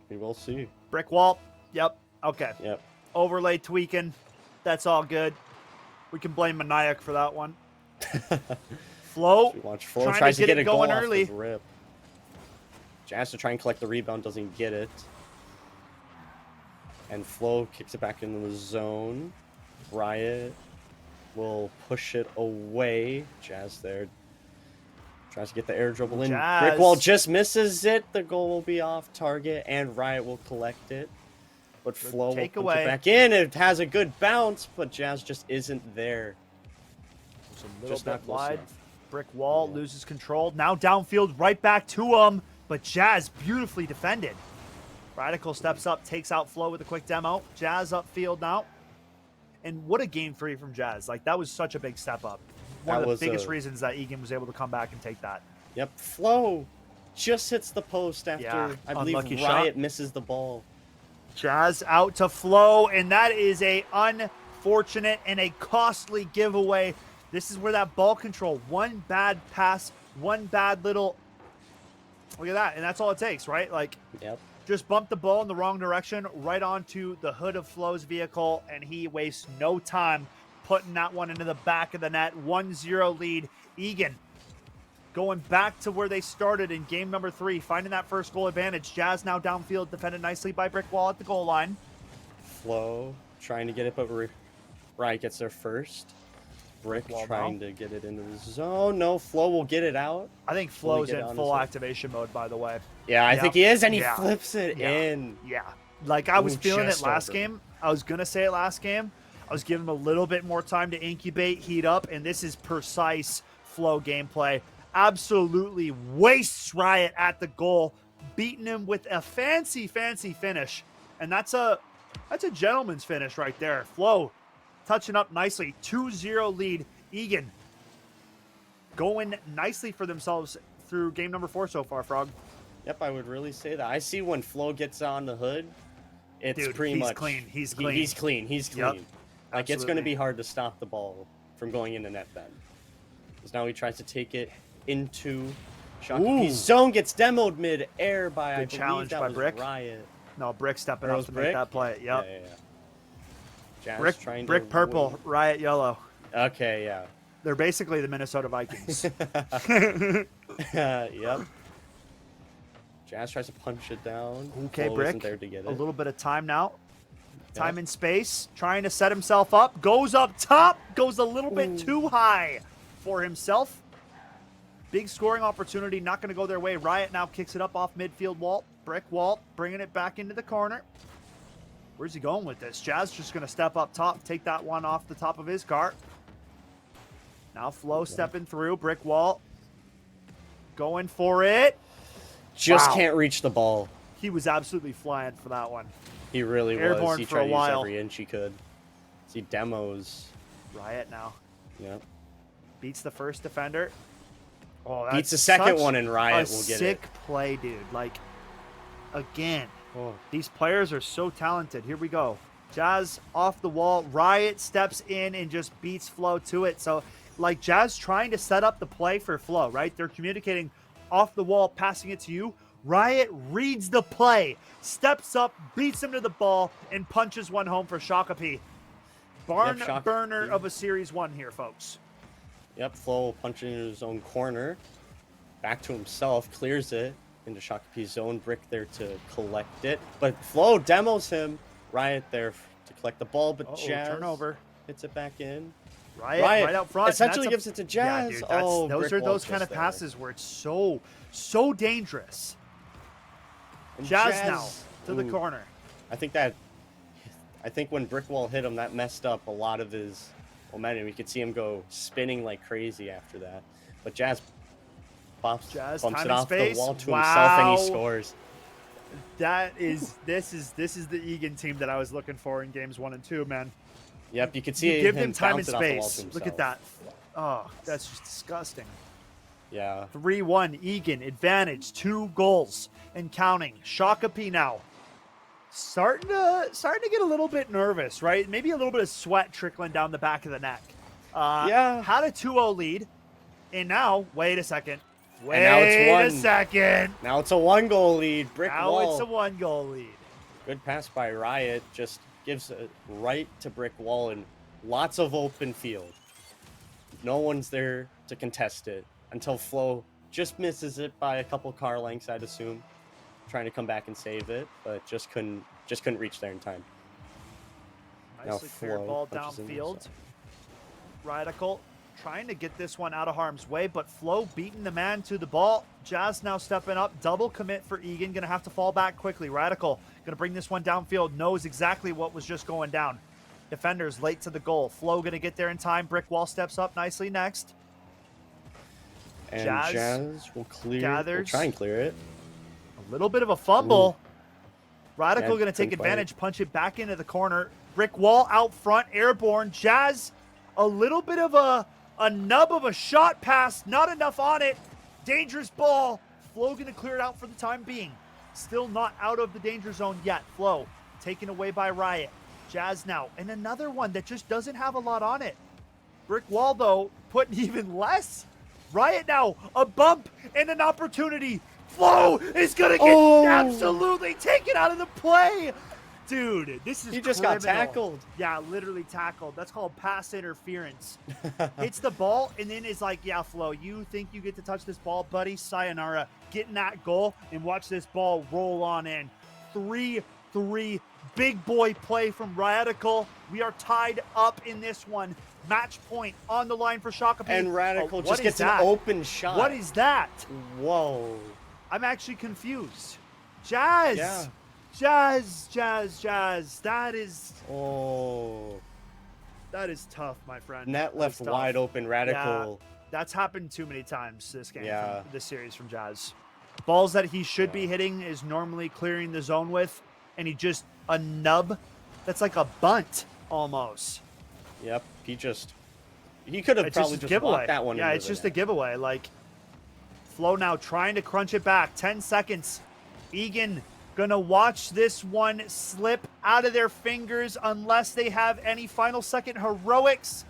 Speaker 2: We will see.
Speaker 1: Brick Wall. Yep. Okay.
Speaker 2: Yep.
Speaker 1: Overlay tweaking. That's all good. We can blame Maniac for that one. Flo.
Speaker 2: Tries to get it going early. Rip. Jazz to try and collect the rebound, doesn't get it. And Flo kicks it back into the zone. Riot will push it away. Jazz there. Tries to get the air dribble in. Brick Wall just misses it. The goal will be off target, and Riot will collect it. But Flo will put it back in. It has a good bounce, but Jazz just isn't there.
Speaker 1: It's a little bit wide. Brick Wall loses control. Now downfield, right back to him. But Jazz beautifully defended. Radical steps up, takes out Flo with a quick demo. Jazz upfield now. And what a game 3 from Jazz. Like, that was such a big step up. One of the biggest reasons that Egan was able to come back and take that.
Speaker 2: Yep, Flo just hits the post after, I believe, Riot misses the ball.
Speaker 1: Jazz out to Flow, and that is a unfortunate and a costly giveaway. This is where that ball control, one bad pass, one bad little, look at that, and that's all it takes, right? Like,
Speaker 2: Yep.
Speaker 1: just bump the ball in the wrong direction right onto the hood of Flo's vehicle, and he wastes no time putting that one into the back of the net. 1-0 lead. Egan going back to where they started in game number 3, finding that first goal advantage. Jazz now downfield, defended nicely by Brickwall at the goal line.
Speaker 2: Flow trying to get it, but Riot gets there first. Brick trying to get it into the zone. No, Flow will get it out.
Speaker 1: I think Flo's in full activation mode, by the way.
Speaker 2: Yeah, I think he is, and he flips it in.
Speaker 1: Yeah. Like, I was feeling it last game. I was going to say it last game. I was giving him a little bit more time to incubate, heat up, and this is precise Flow gameplay. Absolutely wastes Riot at the goal, beating him with a fancy finish. And that's a gentleman's finish right there. Flow touching up nicely. 2-0 lead. Egan going nicely for themselves through game number 4 so far, Frog.
Speaker 2: Yep, I would really say that. I see when Flow gets on the hood, it's pretty much
Speaker 1: clean. He's clean.
Speaker 2: He's clean.
Speaker 1: Yep,
Speaker 2: like, it's going to be hard to stop the ball from going into net then. Because now he tries to take it into Shakapi's zone, gets demoed mid-air by, I believe
Speaker 1: challenge
Speaker 2: that
Speaker 1: by
Speaker 2: was
Speaker 1: Brick.
Speaker 2: Riot.
Speaker 1: No, Brick stepping up to make that play. Yep.
Speaker 2: Yeah.
Speaker 1: Brick purple, Riot yellow.
Speaker 2: Okay, yeah.
Speaker 1: They're basically the Minnesota Vikings.
Speaker 2: Yep. Jazz tries to punch it down.
Speaker 1: Okay,
Speaker 2: Flo
Speaker 1: Brick.
Speaker 2: isn't there to get it.
Speaker 1: A little bit of time now. Time and space. Trying to set himself up. Goes up top. Goes a little bit too high for himself. Big scoring opportunity. Not going to go their way. Riot now kicks it up off midfield wall. Brick wall. Bringing it back into the corner. Where's he going with this? Jazz just going to step up top. Take that one off the top of his car. Now Flo stepping through. Brick wall. Going for it.
Speaker 2: Just can't reach the ball.
Speaker 1: He was absolutely flying for that one.
Speaker 2: He really
Speaker 1: Airborne
Speaker 2: was. He
Speaker 1: for
Speaker 2: tried
Speaker 1: a
Speaker 2: to
Speaker 1: while.
Speaker 2: use every inch he could. See demos.
Speaker 1: Riot now.
Speaker 2: Yep.
Speaker 1: Beats the first defender. Oh, that's
Speaker 2: beats the second one, and Riot will get it.
Speaker 1: Sick play, dude. Like, again, these players are so talented. Here we go. Jazz off the wall. Riot steps in and just beats Flo to it. So, like, Jazz trying to set up the play for Flo, right? They're communicating off the wall, passing it to you. Riot reads the play, steps up, beats him to the ball, and punches one home for Shakapi. Barn burner of a Series 1 here, folks.
Speaker 2: Yep, Flo punching in his own corner. Back to himself, clears it into Shakapi's zone. Brick there to collect it. But Flo demos him. Riot there to collect the ball, but Jazz
Speaker 1: turnover.
Speaker 2: Hits it back in.
Speaker 1: Riot right out front.
Speaker 2: Essentially gives it to Jazz.
Speaker 1: Yeah, dude, those are those kind of passes where it's so dangerous. And Jazz now to the corner.
Speaker 2: I think when Brickwall hit him, that messed up a lot of his momentum. You could see him go spinning like crazy after that. But Jazz bumps it off the wall to himself, and he scores.
Speaker 1: This is the Egan team that I was looking for in games 1 and 2, man.
Speaker 2: Yep, you can see
Speaker 1: give them time and
Speaker 2: space.
Speaker 1: space. Look at that. Oh, that's just disgusting.
Speaker 2: Yeah.
Speaker 1: 3-1 Egan advantage, 2 goals and counting. Shakapi now starting to get a little bit nervous, right? Maybe a little bit of sweat trickling down the back of the neck. Had a 2-0 lead, and now wait a second.
Speaker 2: Now it's a 1-goal lead. It's a
Speaker 1: 1-goal lead.
Speaker 2: Good pass by Riot. Just gives it right to Brick Wall and lots of open field. No one's there to contest it until Flo just misses it by a couple car lengths, I'd assume, trying to come back and save it, but just couldn't reach there in time.
Speaker 1: Nicely cleared ball downfield. Radical trying to get this one out of harm's way, but Flo beating the man to the ball. Jazz now stepping up. Double commit for Egan. Going to have to fall back quickly. Radical going to bring this one downfield. Knows exactly what was just going down. Defenders late to the goal. Flo going to get there in time. Brick Wall steps up nicely next.
Speaker 2: And Jazz will try and clear it.
Speaker 1: A little bit of a fumble. Radical going to take advantage, punch it back into the corner. Brick Wall out front, airborne. Jazz, a little bit of a nub of a shot pass, not enough on it. Dangerous ball. Flo going to clear it out for the time being. Still not out of the danger zone yet. Flo taken away by Riot. Jazz now, and another one that just doesn't have a lot on it. Brick Wall, though, putting even less. Riot now, a bump and an opportunity. Flow is going to get absolutely taken out of the play. Dude, this is
Speaker 2: He just
Speaker 1: criminal.
Speaker 2: got tackled.
Speaker 1: Yeah, literally tackled. That's called pass interference. Hits the ball and then is like, yeah, Flo, you think you get to touch this ball, buddy? Sayonara. Get in that goal and watch this ball roll on in. 3-3. Big boy play from Radical. We are tied up in this one. Match point on the line for Shakopee.
Speaker 2: And Radical just gets an open shot.
Speaker 1: What is that?
Speaker 2: Whoa.
Speaker 1: I'm actually confused. Jazz.
Speaker 2: Yeah.
Speaker 1: Jazz. That is tough, my friend.
Speaker 2: Net left wide open. Radical.
Speaker 1: Yeah, that's happened too many times this game, this series from Jazz. Balls that he should be hitting is normally clearing the zone with, and he just, a nub. That's like a bunt almost.
Speaker 2: Yep, he could have probably just walked that one.
Speaker 1: Yeah, it's just a giveaway. Like, Flo now trying to crunch it back. 10 seconds. Egan gonna watch this one slip out of their fingers unless they have any final second heroics.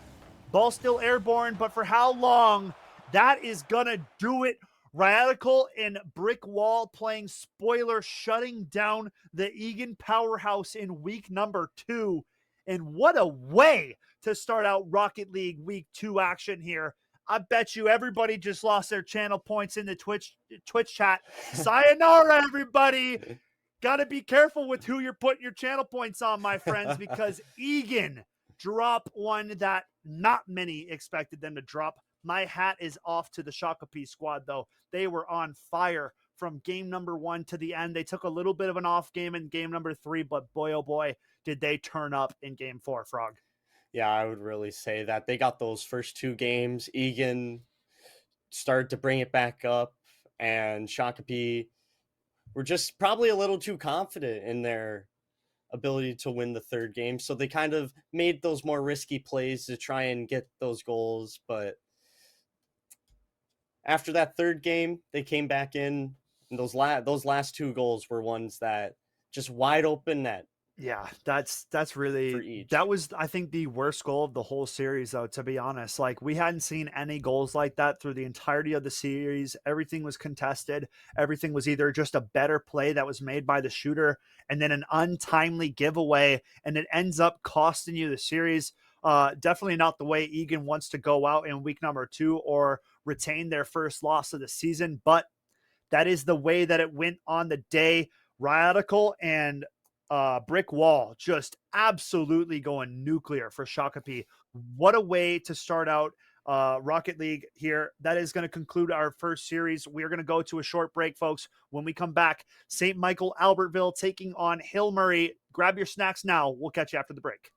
Speaker 1: Ball still airborne, but for how long? That is gonna do it. Radical and Brick Wall playing spoiler, shutting down the Egan powerhouse in week number 2. And what a way to start out Rocket League week 2 action here. I bet you everybody just lost their channel points in the Twitch chat. Sayonara, everybody. Got to be careful with who you're putting your channel points on, my friends, because Egan drop one that not many expected them to drop. My hat is off to the Shakopee squad, though. They were on fire from game number 1 to the end. They took a little bit of an off game in game number 3, but boy, oh boy, did they turn up in game 4, Frog.
Speaker 2: Yeah, I would really say that. They got those first 2 games. Egan started to bring it back up, and Shakopee were just probably a little too confident in their ability to win the 3rd game. So they kind of made those more risky plays to try and get those goals. But after that 3rd game, they came back in, and those last 2 goals were ones that just wide open net.
Speaker 1: Yeah, that's really, that was, I think, the worst goal of the whole series, though, to be honest. Like, we hadn't seen any goals like that through the entirety of the series. Everything was contested. Everything was either just a better play that was made by the shooter and then an untimely giveaway, and it ends up costing you the series. Definitely not the way Egan wants to go out in week number 2 or retain their first loss of the season, but that is the way that it went on the day. Radical and Brick Wall just absolutely going nuclear for Shakopee. What a way to start out Rocket League here. That is going to conclude our first series. We're going to go to a short break, folks. When we come back, St. Michael Albertville taking on Hill Murray. Grab your snacks now. We'll catch you after the break.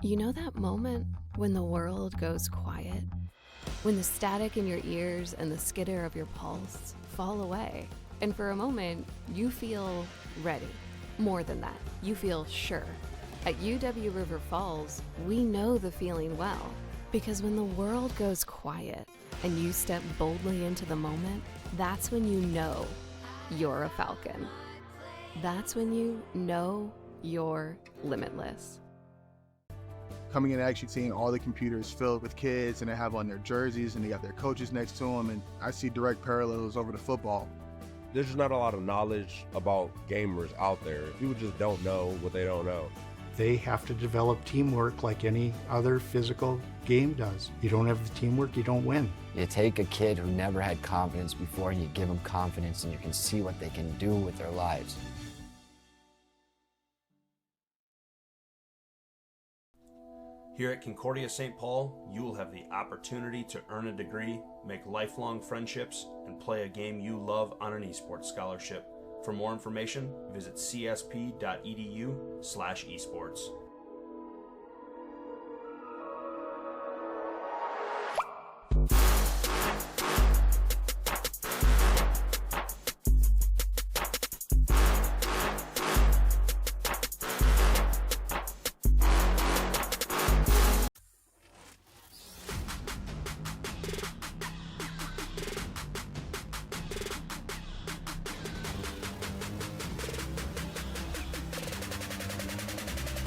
Speaker 3: You know that moment when the world goes quiet? When the static in your ears and the skitter of your pulse fall away, and for a moment, you feel ready. More than that, you feel sure. At UW River Falls, we know the feeling well, because when the world goes quiet and you step boldly into the moment, that's when you know you're a Falcon. That's when you know you're limitless.
Speaker 4: Coming in and actually seeing all the computers filled with kids, and they have on their jerseys and they got their coaches next to them, and I see direct parallels over to football.
Speaker 5: There's just not a lot of knowledge about gamers out there. People just don't know what they don't know.
Speaker 6: They have to develop teamwork like any other physical game does. You don't have the teamwork, you don't win.
Speaker 7: You take a kid who never had confidence before and you give them confidence, and you can see what they can do with their lives.
Speaker 8: Here at Concordia St. Paul, you will have the opportunity to earn a degree, make lifelong friendships, and play a game you love on an esports scholarship. For more information, visit csp.edu/esports.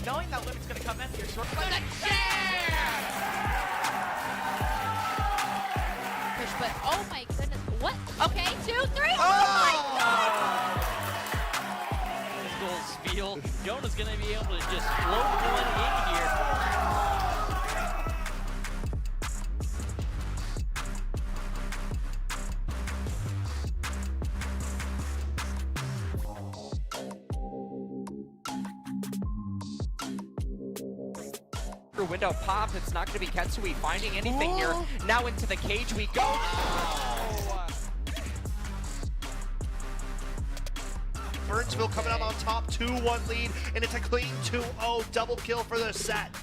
Speaker 9: knowing that limit's going to come in here short. But the chair!
Speaker 10: But oh my goodness, what? Okay, 2, 3. Oh, my God!
Speaker 9: Goals feel. Jonah's going to be able to just float one in here. Window pop, it's not going to be Ketsui finding anything here. Now into the cage we go.
Speaker 11: Burnsville coming out on top, 2-1 lead, and it's a clean 2-0 double kill for the set.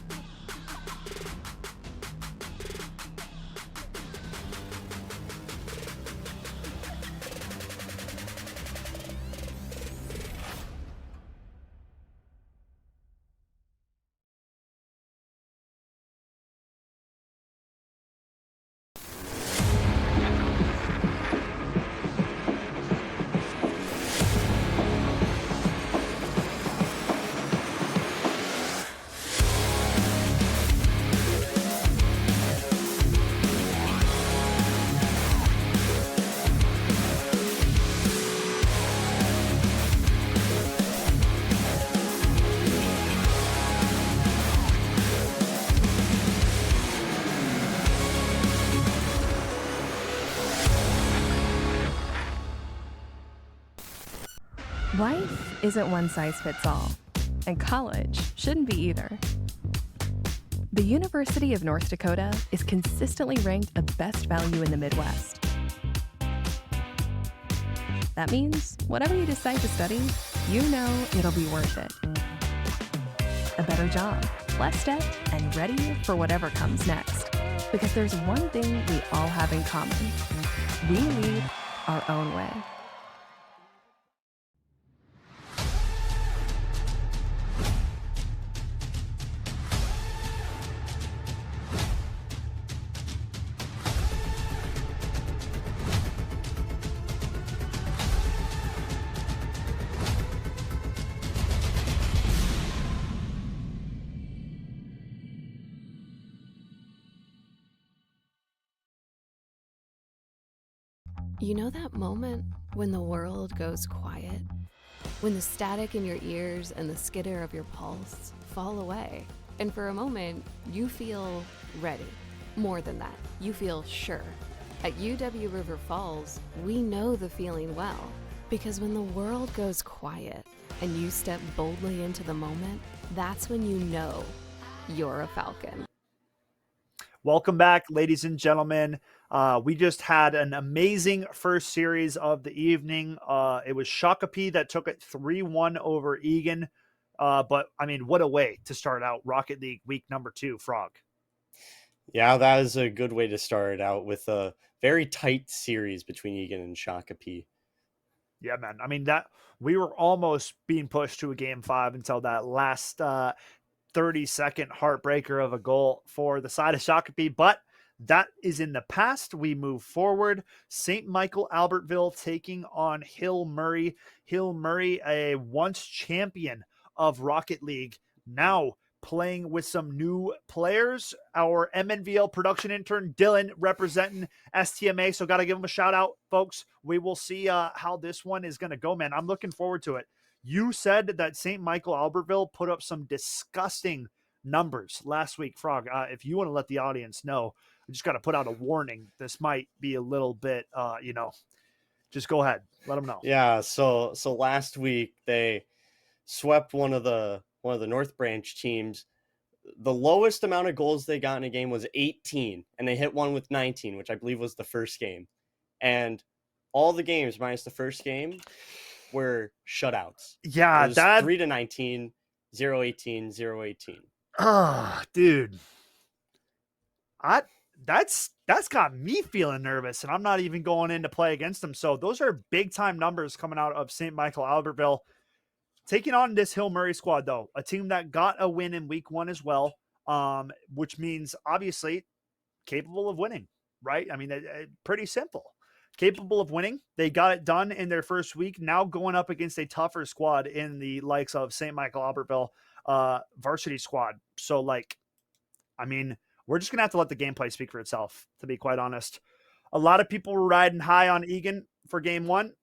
Speaker 12: Life isn't one size fits all, and college shouldn't be either. The University of North Dakota is consistently ranked a best value in the Midwest. That means whatever you decide to study, you know it'll be worth it. A better job, less debt, and ready for whatever comes next. Because there's one thing we all have in common. We lead our own way.
Speaker 3: You know that moment when the world goes quiet? When the static in your ears and the skitter of your pulse fall away, and for a moment, you feel ready. More than that, you feel sure. At UW River Falls, we know the feeling well, because when the world goes quiet and you step boldly into the moment, that's when you know you're a Falcon.
Speaker 1: Welcome back, ladies and gentlemen. We just had an amazing first series of the evening. It was Shakopee that took it 3-1 over Egan. But, I mean, what a way to start out Rocket League week number 2, Frog.
Speaker 2: Yeah, that is a good way to start it out with a very tight series between Egan and Shakopee.
Speaker 1: Yeah, man. I mean, that we were almost being pushed to a game 5 until that last 30-second heartbreaker of a goal for the side of Shakopee, but that is in the past. We move forward. St. Michael Albertville taking on Hill Murray. Hill Murray, a once champion of Rocket League, now playing with some new players. Our Mnvl production intern, Dylan, representing STMA, so got to give him a shout out, folks. We will see how this one is going to go, man. I'm looking forward to it. You said that St. Michael Albertville put up some disgusting numbers last week, Frog. If you want to let the audience know, I just got to put out a warning. This might be a little bit, just go ahead. Let them know.
Speaker 2: Yeah. So last week they swept one of the North Branch teams. The lowest amount of goals they got in a game was 18, and they hit one with 19, which I believe was the first game. And all the games minus the first game were shutouts.
Speaker 1: Yeah,
Speaker 2: it was
Speaker 1: that
Speaker 2: 3-19, 0-18, 0-18.
Speaker 1: Oh, dude. That's got me feeling nervous, and I'm not even going in to play against them. So those are big time numbers coming out of St. Michael Albertville. Taking on this Hill Murray squad, though, a team that got a win in week 1 as well, which means obviously capable of winning, right? I mean, pretty simple. Capable of winning. They got it done in their first week, now going up against a tougher squad in the likes of St. Michael Albertville. varsity squad. So, like, I mean, we're just going to have to let the gameplay speak for itself, to be quite honest. A lot of people were riding high on Egan for game one.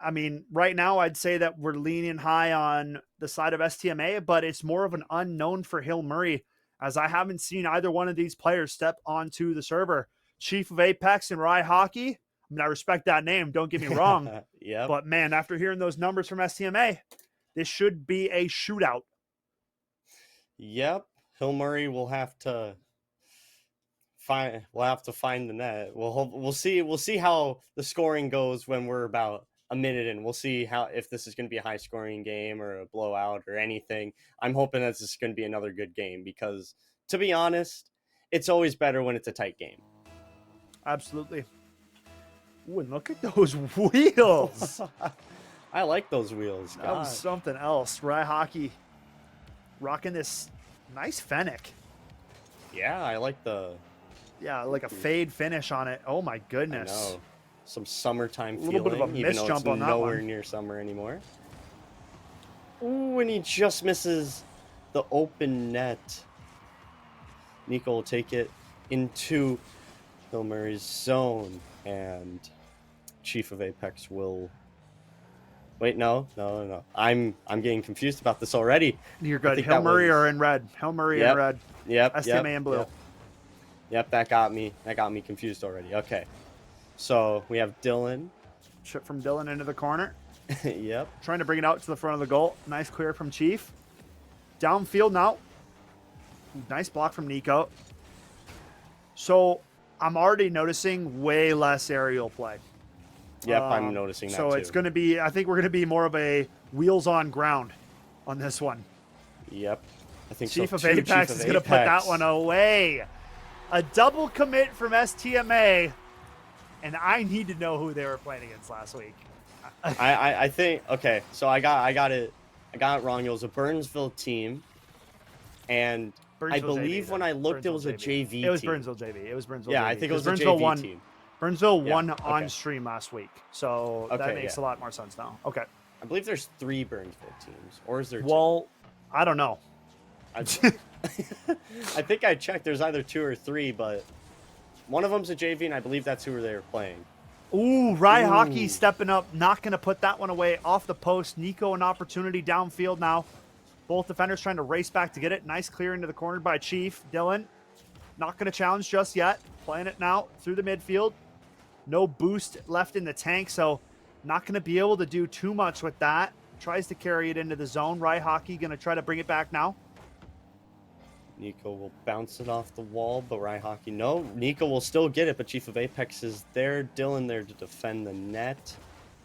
Speaker 1: I mean, right now, I'd say that we're leaning high on the side of STMA, but it's more of an unknown for Hill Murray, as I haven't seen either one of these players step onto the server. Chief of Apex and Rye Hockey, I mean, I respect that name, don't get me wrong.
Speaker 2: Yep.
Speaker 1: But, man, after hearing those numbers from STMA, this should be a shootout.
Speaker 2: Yep. Hill Murray will have to find the net. We'll see how the scoring goes when we're about a minute in. We'll see if this is going to be a high scoring game or a blowout or anything. I'm hoping that this is going to be another good game because, to be honest, it's always better when it's a tight game.
Speaker 1: Absolutely. Ooh, and look at those wheels.
Speaker 2: I like those wheels.
Speaker 1: That was something else. Rye Hockey rocking this nice Fennec.
Speaker 2: Yeah, I like
Speaker 1: like a fade finish on it. Oh my goodness.
Speaker 2: I know. Some summertime
Speaker 1: a little
Speaker 2: feeling,
Speaker 1: bit of a
Speaker 2: even
Speaker 1: miss
Speaker 2: though
Speaker 1: jump
Speaker 2: it's
Speaker 1: on that
Speaker 2: nowhere
Speaker 1: one.
Speaker 2: near summer anymore. Ooh, and he just misses the open net. Nico will take it into Hill Murray's zone, and Chief of Apex will... Wait, no. I'm getting confused about this already.
Speaker 1: You're good. Hill Murray are in red. Hill Murray in red.
Speaker 2: Yep.
Speaker 1: STMA in blue.
Speaker 2: Yep, that got me confused already. Okay. So we have Dylan.
Speaker 1: Chip from Dylan into the corner.
Speaker 2: Yep.
Speaker 1: Trying to bring it out to the front of the goal. Nice clear from Chief. Downfield now. Nice block from Nico. So I'm already noticing way less aerial play.
Speaker 2: Yep, I'm noticing that
Speaker 1: so
Speaker 2: too.
Speaker 1: it's going to be, I think we're going to be more of a wheels on ground on this one.
Speaker 2: Yep. I think
Speaker 1: Chief
Speaker 2: so
Speaker 1: of
Speaker 2: too.
Speaker 1: Apex is going to put that one away. A double commit from STMA. And I need to know who they were playing against last week.
Speaker 2: I think, okay, so I got it wrong. It was a Burnsville team, and I believe
Speaker 1: JV,
Speaker 2: when I looked,
Speaker 1: Burnsville
Speaker 2: it was a JV team.
Speaker 1: It was Burnsville JV. It was Burnsville
Speaker 2: Yeah,
Speaker 1: JV.
Speaker 2: I think it was a
Speaker 1: Burnsville
Speaker 2: JV team.
Speaker 1: Burnsville won
Speaker 2: okay.
Speaker 1: on stream last week, so that makes a lot more sense now. Okay.
Speaker 2: I believe there's 3 Burnsville teams, or is there 2?
Speaker 1: Well, I don't know.
Speaker 2: I think I checked. There's either 2 or 3, but one of them's a JV, and I believe that's who they were playing.
Speaker 1: Ooh, Rye Hockey stepping up, not going to put that one away off the post. Nico, an opportunity downfield now. Both defenders trying to race back to get it. Nice clear into the corner by Chief. Dylan, not going to challenge just yet. Playing it now through the midfield. No boost left in the tank, so not going to be able to do too much with that. Tries to carry it into the zone. Rye Hockey going to try to bring it back now.
Speaker 2: Nico will bounce it off the wall, but Rye Hockey, no. Nico will still get it, but Chief of Apex is there. Dylan there to defend the net.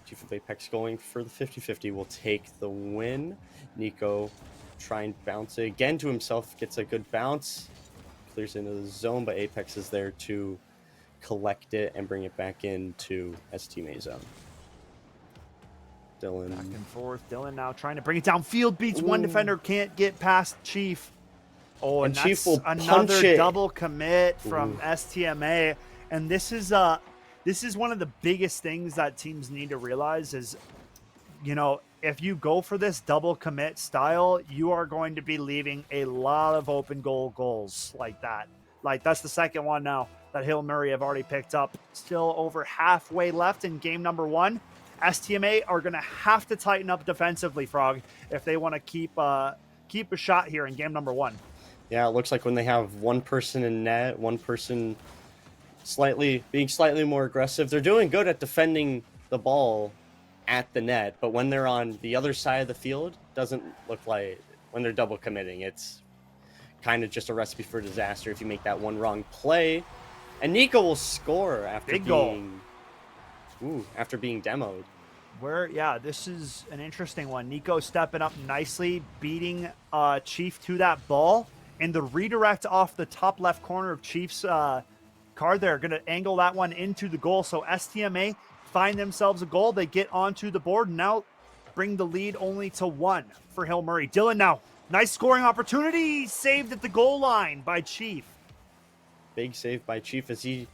Speaker 2: Chief of Apex going for the 50-50 will take the win. Nico try and bounce it again to himself. Gets a good bounce. Clears into the zone, but Apex is there to collect it and bring it back into STMA zone. Dylan.
Speaker 1: Back and forth. Dylan now trying to bring it downfield. Beats one defender. Can't get past Chief. Oh, and
Speaker 2: Chief will punch
Speaker 1: another
Speaker 2: it.
Speaker 1: double commit from STMA. And this is one of the biggest things that teams need to realize is, you know, if you go for this double commit style, you are going to be leaving a lot of open goals like that. Like, that's the second one now that Hill Murray have already picked up. Still over halfway left in game number 1. STMA are going to have to tighten up defensively, Frog, if they want to keep a shot here in game number 1.
Speaker 2: Yeah, it looks like when they have one person in net, one person being slightly more aggressive, they're doing good at defending the ball at the net, but when they're on the other side of the field, doesn't look like when they're double committing. It's kind of just a recipe for disaster if you make that one wrong play. And Nico will score after after being demoed.
Speaker 1: This is an interesting one. Nico stepping up nicely, beating Chief to that ball. And the redirect off the top left corner of Chief's card there, going to angle that one into the goal. So STMA find themselves a goal. They get onto the board and now bring the lead only to 1 for Hill Murray. Dylan now, nice scoring opportunity, saved at the goal line by Chief.
Speaker 2: Big save by Chief as he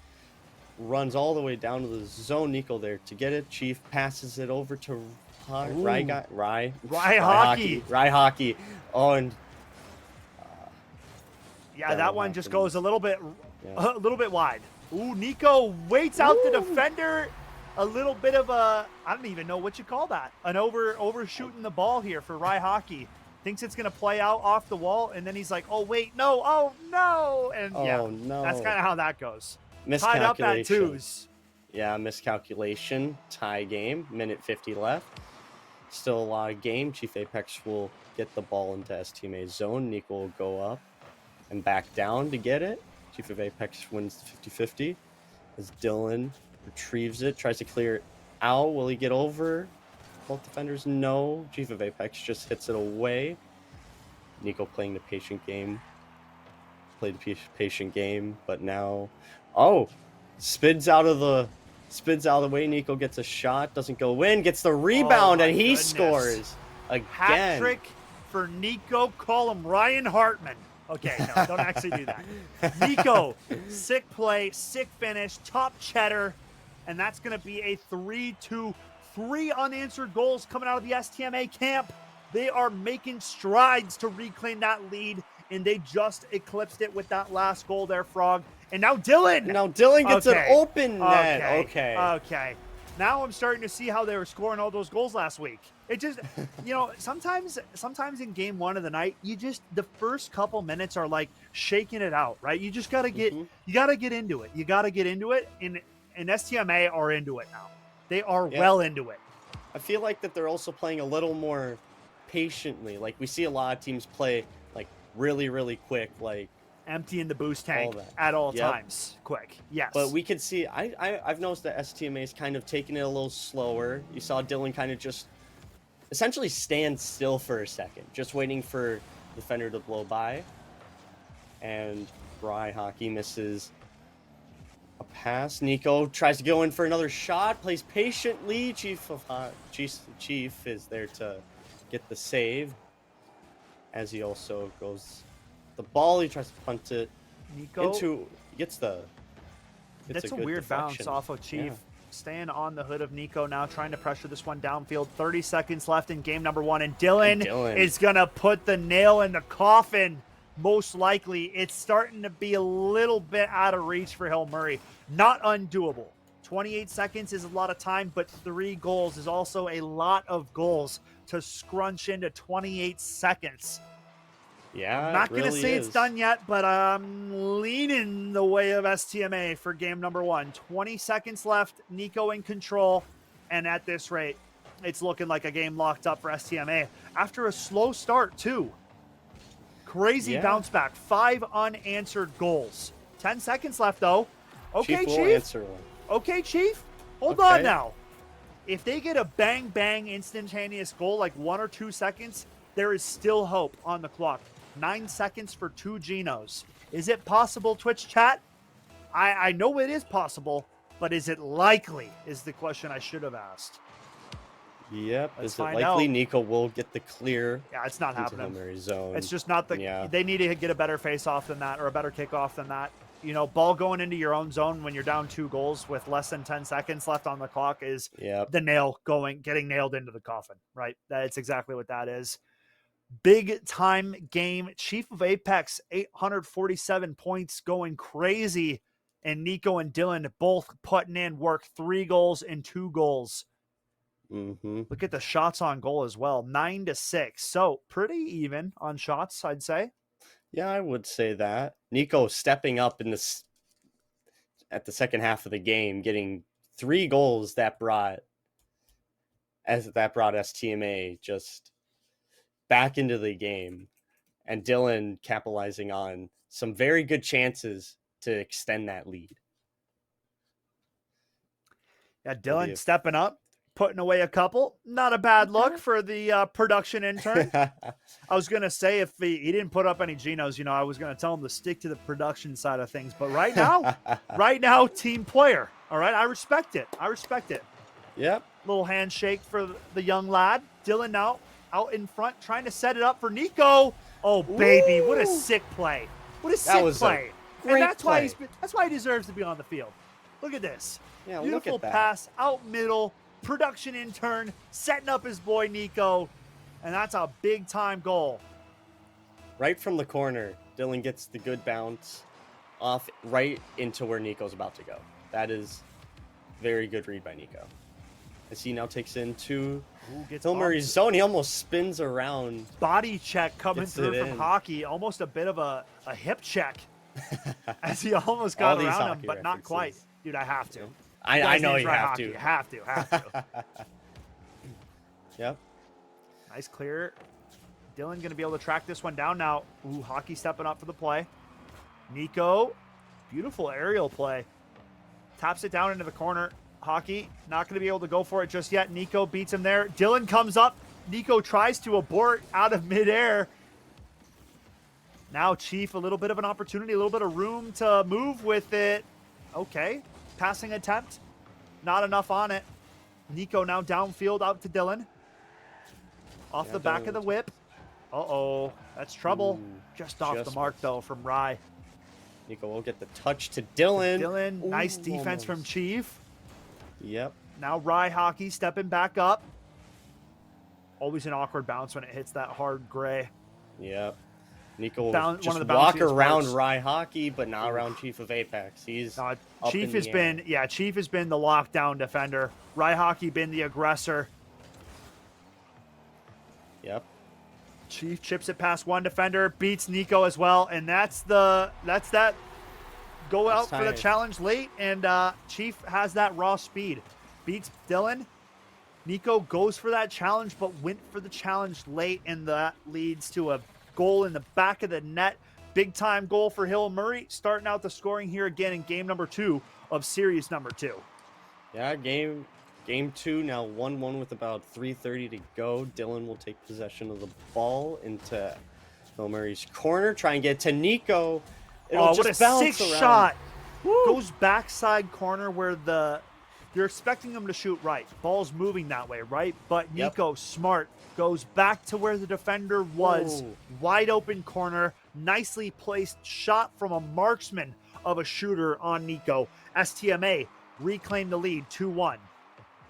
Speaker 2: runs all the way down to the zone. Nico there to get it. Chief passes it over to Rye Hockey. Oh, and
Speaker 1: Yeah,
Speaker 2: That
Speaker 1: that
Speaker 2: one
Speaker 1: one just
Speaker 2: happens.
Speaker 1: goes a little bit
Speaker 2: Yeah.
Speaker 1: a little bit wide. Ooh, Nico waits out the
Speaker 2: Ooh.
Speaker 1: defender. A little bit of a, I don't even know what you call that. An overshooting the ball here for Rye Hockey. Thinks it's going to play out off the wall, and then he's like, oh, wait, no, oh, no. And yeah,
Speaker 2: Oh, no.
Speaker 1: that's kind of how that goes. Tied
Speaker 2: Miscalculation.
Speaker 1: up at twos.
Speaker 2: Yeah, miscalculation. Tie game. Minute 50 left. Still a lot of game. Chief Apex will get the ball into STMA's zone. Nico will go up and back down to get it. Chief of Apex wins 50-50 as Dylan retrieves it, tries to clear it out. Will he get over? Both defenders, no. Chief of Apex just hits it away. Nico playing the patient game. Played the patient game, but now, spids out of the way. Nico gets a shot, doesn't go in, gets the rebound, and he scores again.
Speaker 1: Hat trick for Nico. Call him Ryan Hartman. Okay, no, don't actually do that. Nico, sick play, sick finish, top cheddar, and that's going to be a 3-2. 3 unanswered goals coming out of the STMA camp. They are making strides to reclaim that lead, and they just eclipsed it with that last goal there, Frog. And now Dylan.
Speaker 2: Gets an open net.
Speaker 1: Okay. Now I'm starting to see how they were scoring all those goals last week. It just, sometimes in game 1 of the night, the first couple minutes are like shaking it out, right? You just got to get, you got to get into it. You got to get into it. And STMA are into it now. They are well into it.
Speaker 2: I feel like that they're also playing a little more patiently. Like we see a lot of teams play like really, really quick, like
Speaker 1: emptying the boost tank at all times. Quick. Yes.
Speaker 2: But we can see, I've noticed that STMA is kind of taking it a little slower. You saw Dylan kind of just essentially stand still for a second, just waiting for the defender to blow by. And Rye Hockey misses a pass. Nico tries to go in for another shot, plays patiently. Chief is there to get the save. As he also goes the ball, he tries to punt it
Speaker 1: Nico
Speaker 2: That's
Speaker 1: a weird bounce off of Chief. Staying on the hood of Nico now, trying to pressure this one downfield. 30 seconds left in game number 1, and Dylan is going to put the nail in the coffin. Most likely, it's starting to be a little bit out of reach for Hill Murray. Not undoable. 28 seconds is a lot of time, but 3 goals is also a lot of goals to scrunch into 28 seconds.
Speaker 2: Yeah,
Speaker 1: I'm not
Speaker 2: really
Speaker 1: going to say it's done yet, but I'm leaning the way of STMA for game number 1. 20 seconds left, Nico in control, and at this rate, it's looking like a game locked up for STMA. After a slow start, too. Crazy bounce back. 5 unanswered goals. 10 seconds left, though. Okay, Chief. Okay, Chief. Hold on now. If they get a bang-bang instantaneous goal, like 1 or 2 seconds, there is still hope on the clock. 9 seconds for 2 Genos. Is it possible, Twitch chat? I know it is possible, but is it likely is the question I should have asked.
Speaker 2: Yep.
Speaker 1: Let's
Speaker 2: is it
Speaker 1: find
Speaker 2: likely
Speaker 1: out.
Speaker 2: Nico will get the clear?
Speaker 1: Yeah, it's not happening.
Speaker 2: Zone.
Speaker 1: It's just not they need to get a better face-off than that, or a better kickoff than that. Ball going into your own zone when you're down 2 goals with less than 10 seconds left on the clock is the getting nailed into the coffin, right? That's exactly what that is. Big time game. Chief of Apex, 847 points, going crazy. And Nico and Dylan both putting in work. 3 goals and 2 goals. Look at the shots on goal as well. 9-6. So pretty even on shots, I'd say.
Speaker 2: Yeah, I would say that. Nico stepping up in at the second half of the game, getting 3 goals that brought STMA just back into the game, and Dylan capitalizing on some very good chances to extend that lead.
Speaker 1: Yeah, Dylan stepping up, putting away a couple. Not a bad look for the production intern. I was going to say if he didn't put up any Genos, I was going to tell him to stick to the production side of things. But right now, team player. All right, I respect it.
Speaker 2: Yep.
Speaker 1: Little handshake for the young lad. Dylan now out in front, trying to set it up for Nico. Oh, baby, what a sick play. What a sick play. And that's why he deserves to be on the field. Look at this.
Speaker 2: Yeah,
Speaker 1: beautiful
Speaker 2: look at that.
Speaker 1: pass out middle, production intern setting up his boy Nico, and that's a big time goal.
Speaker 2: right from the corner, Dylan gets the good bounce off right into where Nico's about to go. That is very good read by Nico. As he now takes into Hill Murray's zone. He almost spins around.
Speaker 1: Body check coming through from Hockey. Almost a bit of a hip check as he almost got around him, but not quite. Dude, I have to.
Speaker 2: I know you have
Speaker 1: Hockey.
Speaker 2: to.
Speaker 1: Have to.
Speaker 2: Yep.
Speaker 1: Nice clear. Dylan going to be able to track this one down now. Ooh, Hockey stepping up for the play. Nico, beautiful aerial play. Taps it down into the corner. Hockey not going to be able to go for it just yet. Nico beats him there. Dylan comes up. Nico tries to abort out of midair. Now Chief, a little bit of an opportunity, a little bit of room to move with it. Okay, passing attempt. Not enough on it. Nico now downfield out to Dylan. Off the back of the whip. Uh-oh, that's trouble. Just off the mark, though, from Rye.
Speaker 2: Nico will get the touch to Dylan.
Speaker 1: Nice defense from Chief.
Speaker 2: Yep.
Speaker 1: Now Rye Hockey stepping back up. Always an awkward bounce when it hits that hard gray.
Speaker 2: Yep. Nico
Speaker 1: just
Speaker 2: walk around Rye Hockey, but not around Chief of Apex. He's
Speaker 1: Chief has been Chief has been the lockdown defender. Rye Hockey been the aggressor.
Speaker 2: Yep.
Speaker 1: Chief chips it past one defender, beats Nico as well, and that's that. Go out for the challenge late, and Chief has that raw speed. Beats Dylan. Nico goes for that challenge, but went for the challenge late, and that leads to a goal in the back of the net. Big time goal for Hill Murray, starting out the scoring here again in game number 2 of series number 2.
Speaker 2: Yeah, game 2 now 1-1 with about 3:30 to go. Dylan will take possession of the ball into Hill Murray's corner, try and get to Nico. It'll
Speaker 1: what a
Speaker 2: bounce
Speaker 1: sick
Speaker 2: around.
Speaker 1: shot. Goes backside corner where you're expecting him to shoot right. Ball's moving that way, right? But Nico, smart, goes back to where the defender was. Wide open corner. Nicely placed shot from a marksman of a shooter on Nico. STMA reclaimed the lead 2-1.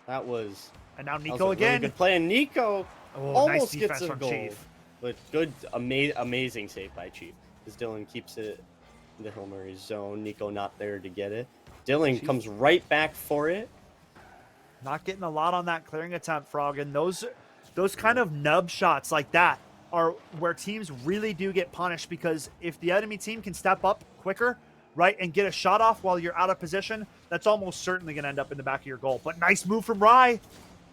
Speaker 2: That was...
Speaker 1: And now Nico again.
Speaker 2: Really good play. And Nico almost
Speaker 1: nice
Speaker 2: gets a
Speaker 1: from
Speaker 2: goal.
Speaker 1: Chief.
Speaker 2: But good, amazing save by Chief. As Dylan keeps it in the Hill Murray's zone. Nico not there to get it. Dylan comes right back for it.
Speaker 1: Not getting a lot on that clearing attempt, Frog. And those kind of nub shots like that are where teams really do get punished, because if the enemy team can step up quicker, right, and get a shot off while you're out of position, that's almost certainly going to end up in the back of your goal. But nice move from Rye.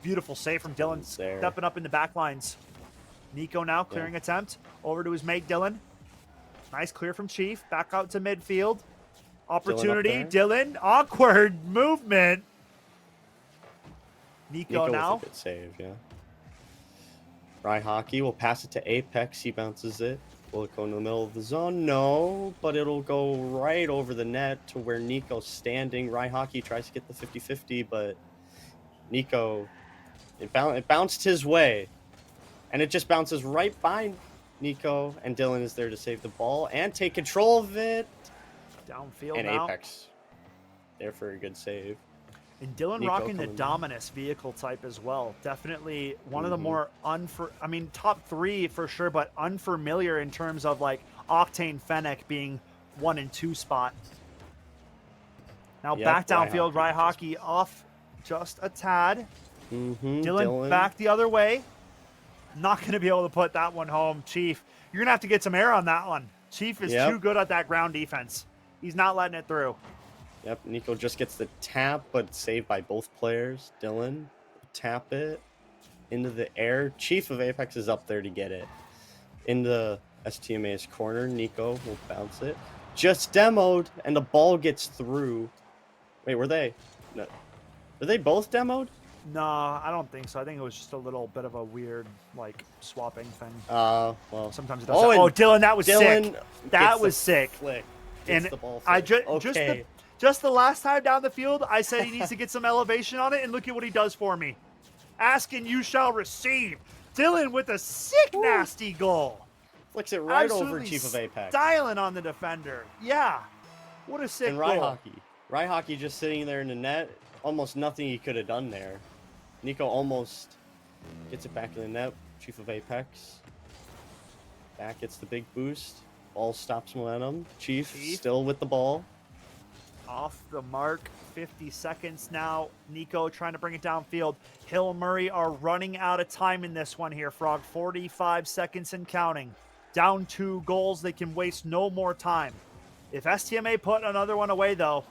Speaker 1: Beautiful save from Dylan, stepping up in the back lines. Nico now clearing attempt over to his mate Dylan. Nice clear from Chief. Back out to midfield. Opportunity. Dylan. Awkward movement. Nico now.
Speaker 2: With a good save, yeah. Rye Hockey will pass it to Apex. He bounces it. Will it go in the middle of the zone? No, but it'll go right over the net to where Nico's standing. Rye Hockey tries to get the 50-50, but Nico, it bounced his way. And it just bounces right by Nico, and Dylan is there to save the ball and take control of it.
Speaker 1: Downfield
Speaker 2: and
Speaker 1: now.
Speaker 2: Apex there for a good save.
Speaker 1: And Dylan
Speaker 2: Nico
Speaker 1: rocking the Dominus vehicle type as well. Definitely one of the more top 3 for sure, but unfamiliar in terms of like Octane Fennec being 1 and 2 spot. Now back downfield, Rye Hockey off just a tad. Dylan back the other way. Not going to be able to put that one home. Chief, you're going to have to get some air on that one. Chief is too good at that ground defense. He's not letting it through.
Speaker 2: Yep, Nico just gets the tap, but saved by both players. Dylan, tap it into the air. Chief of Apex is up there to get it. In the STMA's corner, Nico will bounce it. Just demoed, and the ball gets through. Wait, were they? No. Were they both demoed?
Speaker 1: No, I don't think so. I think it was just a little bit of a weird, like, swapping thing.
Speaker 2: Well.
Speaker 1: Sometimes it does. Dylan, that was sick. That was sick.
Speaker 2: Flick.
Speaker 1: And I just the last time down the field, I said he needs to get some elevation on it, and look at what he does for me. Ask and you shall receive. Dylan with a sick, nasty goal.
Speaker 2: Flicks it right over Chief of Apex.
Speaker 1: Styling on the defender. Yeah. What a sick
Speaker 2: and
Speaker 1: goal.
Speaker 2: Rye Hockey just sitting there in the net. Almost nothing he could have done there. Nico almost gets it back in the net. Chief of Apex. Back gets the big boost. Ball stops momentum. Chief still with the ball.
Speaker 1: Off the mark. 50 seconds now. Nico trying to bring it downfield. Hill Murray are running out of time in this one here, Frog. 45 seconds and counting. Down 2 goals. They can waste no more time. If STMA put another one away, though,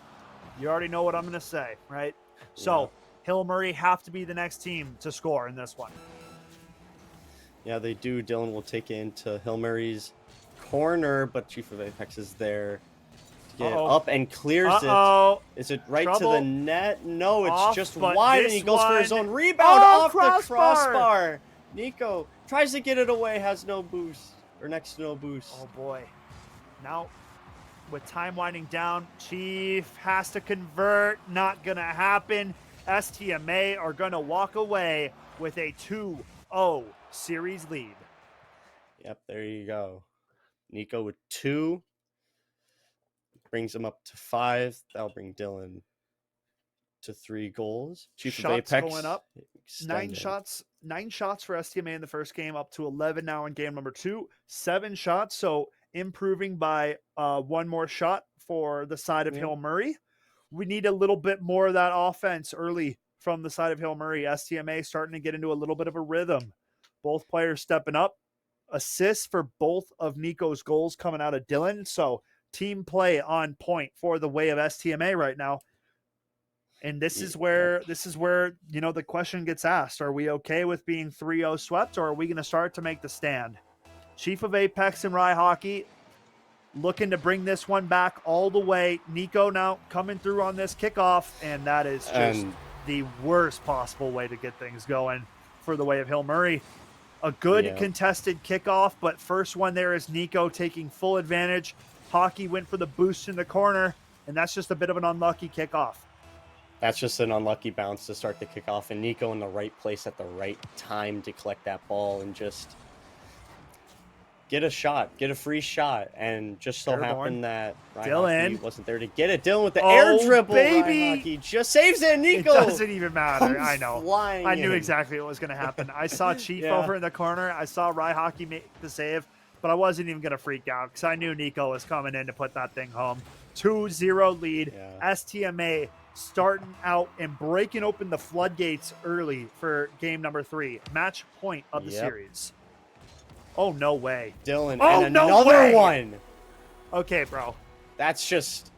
Speaker 1: you already know what I'm going to say, right? So, Hill Murray have to be the next team to score in this one.
Speaker 2: Yeah, they do. Dylan will take it into Hill Murray's corner, but Chief of Apex is there to get it up and clears it. Is it right to the net? No, it's just wide, and he goes for his own rebound off the crossbar. Nico tries to get it away, has no boost, or next to no boost.
Speaker 1: Oh, boy. Now, with time winding down, Chief has to convert. Not going to happen. STMA are going to walk away with a 2-0 series lead.
Speaker 2: Yep, there you go. Nico with 2. Brings him up to 5. That'll bring Dylan to 3 goals. Chief of Apex
Speaker 1: going up. 9 shots for STMA in the first game, up to 11 now in game number 2. 7 shots, so improving by 1 more shot for the side of Hill Murray. We need a little bit more of that offense early from the side of Hill Murray. STMA starting to get into a little bit of a rhythm. Both players stepping up. Assists for both of Nico's goals coming out of Dylan. So team play on point for the way of STMA right now. And this is where you know the question gets asked. Are we okay with being 3-0 swept, or are we going to start to make the stand? Chief of Apex and Rye Hockey looking to bring this one back all the way. Nico now coming through on this kickoff, and that is just the worst possible way to get things going for the way of Hill Murray. A good contested kickoff, but first one there is Nico taking full advantage. Hockey went for the boost in the corner, and that's just a bit of an unlucky kickoff.
Speaker 2: That's just an unlucky bounce to start the kickoff, and Nico in the right place at the right time to collect that ball and just get a shot, get a free shot, and just so happened that Dylan wasn't there to get it. Dylan with the air dribble, baby, he just saves it. Nico,
Speaker 1: it doesn't even matter. I know. I knew
Speaker 2: in.
Speaker 1: exactly what was going to happen. I saw Chief over in the corner. I saw Rye Hockey make the save, but I wasn't even going to freak out because I knew Nico was coming in to put that thing home. 2-0 lead. STMA starting out and breaking open the floodgates early for game number 3. Match point of the series. Oh, no way.
Speaker 2: Dylan, and another one.
Speaker 1: Okay, bro.
Speaker 2: That's just...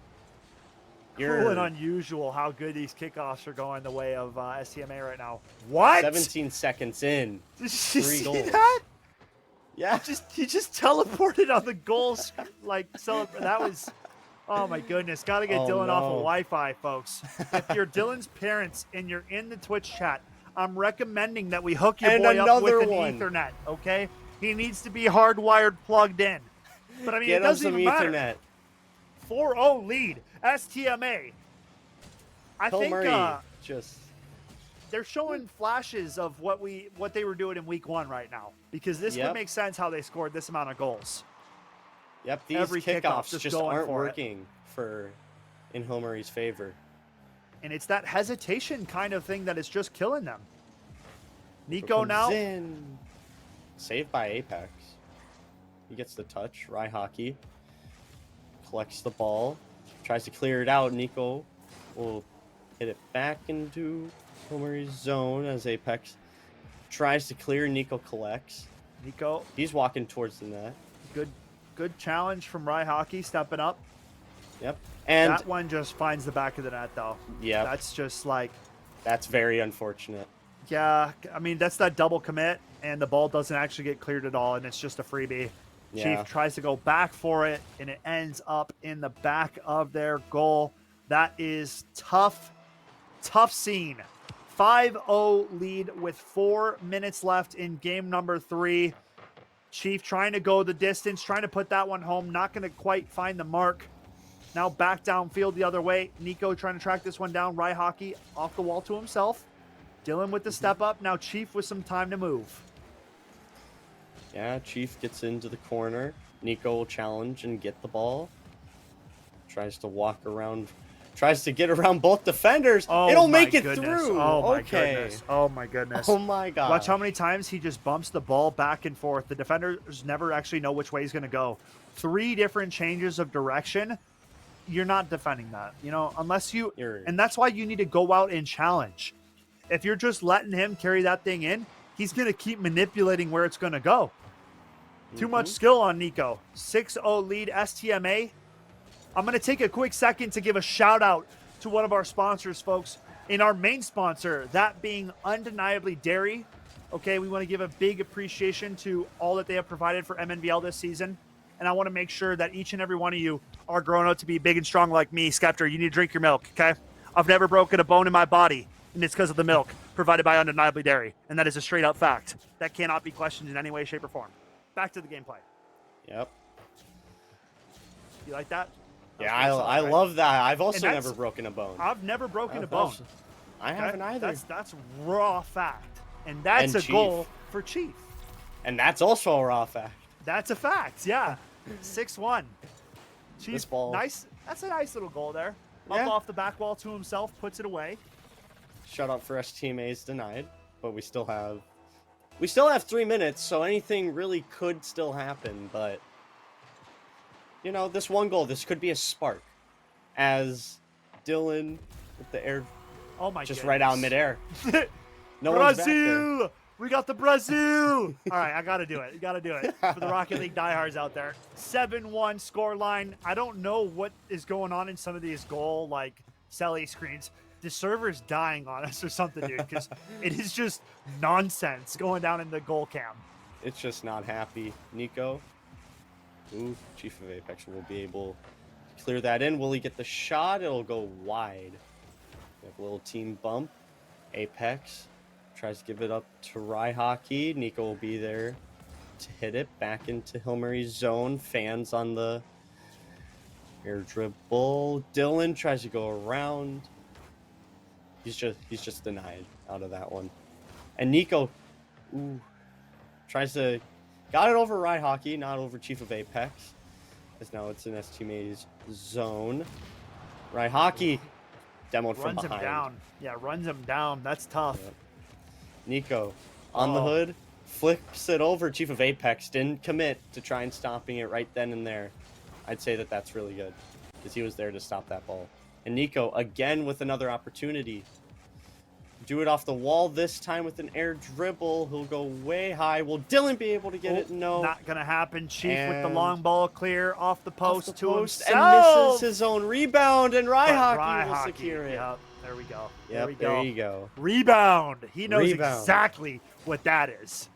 Speaker 1: Cool and unusual how good these kickoffs are going the way of STMA right now. What?
Speaker 2: 17 seconds in.
Speaker 1: Did you
Speaker 2: 3
Speaker 1: see
Speaker 2: goals.
Speaker 1: that?
Speaker 2: Yeah.
Speaker 1: He just teleported on the goals. That was... Oh, my goodness. Got to get Dylan off of Wi-Fi, folks. If you're Dylan's parents and you're in the Twitch chat, I'm recommending that we hook your boy up with an Ethernet, okay? He needs to be hardwired plugged in. But, I mean, it doesn't even matter. 4-0 lead. STMA. I think they're showing flashes of what they were doing in week 1 right now. Because this would make sense how they scored this amount of goals.
Speaker 2: Yep, these kickoffs just aren't working in Hill Murray's favor.
Speaker 1: And it's that hesitation kind of thing that is just killing them. Nico now.
Speaker 2: Saved by Apex. He gets the touch. Rye Hockey collects the ball. Tries to clear it out. Nico will hit it back into Hill Murray's zone as Apex tries to clear. Nico collects.
Speaker 1: Nico.
Speaker 2: He's walking towards the net.
Speaker 1: Good challenge from Rye Hockey, stepping up.
Speaker 2: Yep. And
Speaker 1: that one just finds the back of the net, though.
Speaker 2: Yeah.
Speaker 1: That's just like...
Speaker 2: That's very unfortunate.
Speaker 1: Yeah, I mean, that's that double commit, and the ball doesn't actually get cleared at all, and it's just a freebie.
Speaker 2: Yeah.
Speaker 1: Chief tries to go back for it, and it ends up in the back of their goal. That is tough scene. 5-0 lead with 4 minutes left in game number 3. Chief trying to go the distance, trying to put that one home, not going to quite find the mark. Now back downfield the other way. Nico trying to track this one down. Rye Hockey off the wall to himself. Dylan with the step up. Now Chief with some time to move.
Speaker 2: Yeah, Chief gets into the corner. Nico will challenge and get the ball. Tries to walk around Tries to get around both defenders.
Speaker 1: Oh,
Speaker 2: It'll
Speaker 1: my
Speaker 2: make it
Speaker 1: goodness.
Speaker 2: through.
Speaker 1: Oh, my
Speaker 2: okay.
Speaker 1: goodness. Oh, my goodness.
Speaker 2: Oh, my God.
Speaker 1: Watch how many times he just bumps the ball back and forth. The defenders never actually know which way he's going to go. 3 different changes of direction. You're not defending that, you know, unless you, and that's why you need to go out and challenge. If you're just letting him carry that thing in, he's going to keep manipulating where it's going to go. Too much skill on Nico. 6-0 lead STMA. I'm going to take a quick second to give a shout out to one of our sponsors, folks. In our main sponsor, that being Undeniably Dairy. Okay, we want to give a big appreciation to all that they have provided for MNVL this season. And I want to make sure that each and every one of you are growing up to be big and strong like me. Skeptor, you need to drink your milk, okay? I've never broken a bone in my body, and it's because of the milk provided by Undeniably Dairy. And that is a straight up fact. That cannot be questioned in any way, shape, or form. Back to the gameplay.
Speaker 2: Yep.
Speaker 1: You like that?
Speaker 2: Yeah, I love that. I've also never broken a bone.
Speaker 1: I've never broken a bone.
Speaker 2: I haven't either.
Speaker 1: That's raw fact. And that's a goal for Chief.
Speaker 2: And that's also a raw fact.
Speaker 1: That's a fact, yeah. 6-1. Chief,
Speaker 2: This ball.
Speaker 1: nice. That's a nice little goal there. Up off the back wall to himself, puts it away.
Speaker 2: Shutout for STMA's denied, but we still have 3 minutes, so anything really could still happen, but you know, this one goal, this could be a spark. As Dylan with the air just right out in midair. No one's back there.
Speaker 1: Brazil! We got the Brazil! All right, I got to do it. You got to do it for the Rocket League diehards out there. 7-1 score line. I don't know what is going on in some of these goal, like, Selly screens. The server's dying on us or something, dude, because it is just nonsense going down in the goal cam.
Speaker 2: It's just not happy. Nico. Ooh, Chief of Apex will be able to clear that in. Will he get the shot? It'll go wide. We have a little team bump. Apex tries to give it up to Rye Hockey. Nico will be there to hit it back into Hilmary's zone. Fans on the air dribble. Dylan tries to go around. He's just denied out of that one. And Nico tries to got it over Rye Hockey, not over Chief of Apex. As now it's in STMA's zone. Rye Hockey demoed from behind.
Speaker 1: Runs him down. Yeah, runs him down. That's tough.
Speaker 2: Yep. Nico on the hood, flips it over. Chief of Apex didn't commit to try and stopping it right then and there. I'd say that that's really good because he was there to stop that ball. And Nico again with another opportunity. Do it off the wall this time with an air dribble. He'll go way high. Will Dylan be able to get it? No.
Speaker 1: Not going to happen. Chief with the long ball clear off the post to himself.
Speaker 2: And misses his own rebound. And Rye Hockey will secure it.
Speaker 1: Yep, there we go.
Speaker 2: Yep, there you go.
Speaker 1: Rebound. He knows exactly what that is.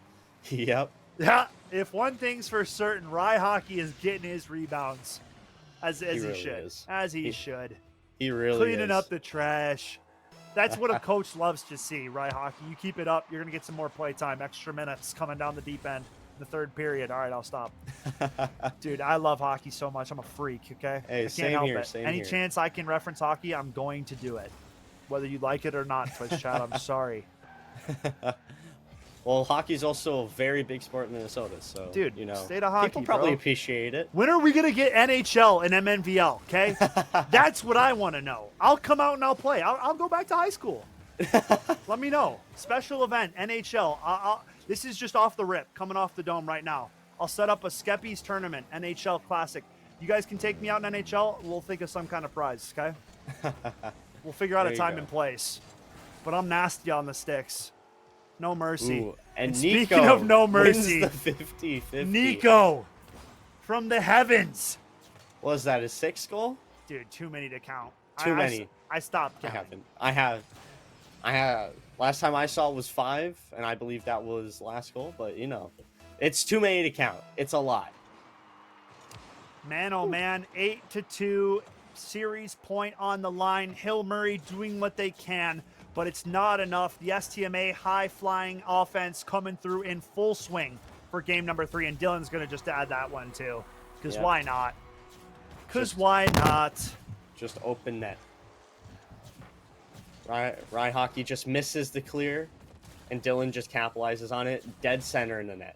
Speaker 2: Yep.
Speaker 1: Yeah. If one thing's for certain, Rye Hockey is getting his rebounds as he
Speaker 2: really
Speaker 1: should.
Speaker 2: is.
Speaker 1: As he should.
Speaker 2: He really
Speaker 1: Cleaning
Speaker 2: is.
Speaker 1: up the trash. That's what a coach loves to see, right, Hockey? You keep it up, you're going to get some more play time, extra minutes coming down the deep end in the third period. All right, I'll stop. Dude, I love hockey so much. I'm a freak, okay?
Speaker 2: Hey,
Speaker 1: I can't help it. Any chance I can reference hockey, I'm going to do it. Whether you like it or not, Twitch chat, I'm sorry.
Speaker 2: Well, hockey's also a very big sport in Minnesota, so
Speaker 1: dude,
Speaker 2: you know,
Speaker 1: state of hockey,
Speaker 2: people probably appreciate it.
Speaker 1: When are we gonna get NHL and MNVL? Okay, that's what I want to know. I'll come out and I'll play. I'll go back to high school. Let me know. Special event NHL. This is just off the rip, coming off the dome right now. I'll set up a Skeppies tournament, NHL Classic. You guys can take me out in NHL. We'll think of some kind of prize. Okay. We'll figure out a time and place. But I'm nasty on the sticks. No mercy.
Speaker 2: Ooh, and
Speaker 1: speaking
Speaker 2: Nico
Speaker 1: of no mercy,
Speaker 2: wins the 50-50.
Speaker 1: Nico from the heavens.
Speaker 2: Was that his 6th goal?
Speaker 1: Dude, too many to count.
Speaker 2: Too many.
Speaker 1: I stopped counting.
Speaker 2: I have. Last time I saw it was 5, and I believe that was last goal. But you know, it's too many to count. It's a lot.
Speaker 1: Man, oh man, 8-2, series point on the line. Hill Murray doing what they can. But it's not enough. The STMA high-flying offense coming through in full swing for game number 3. And Dylan's going to just add that one, too. Because why not? Because why not?
Speaker 2: Just open net. Rye Hockey just misses the clear. And Dylan just capitalizes on it. Dead center in the net.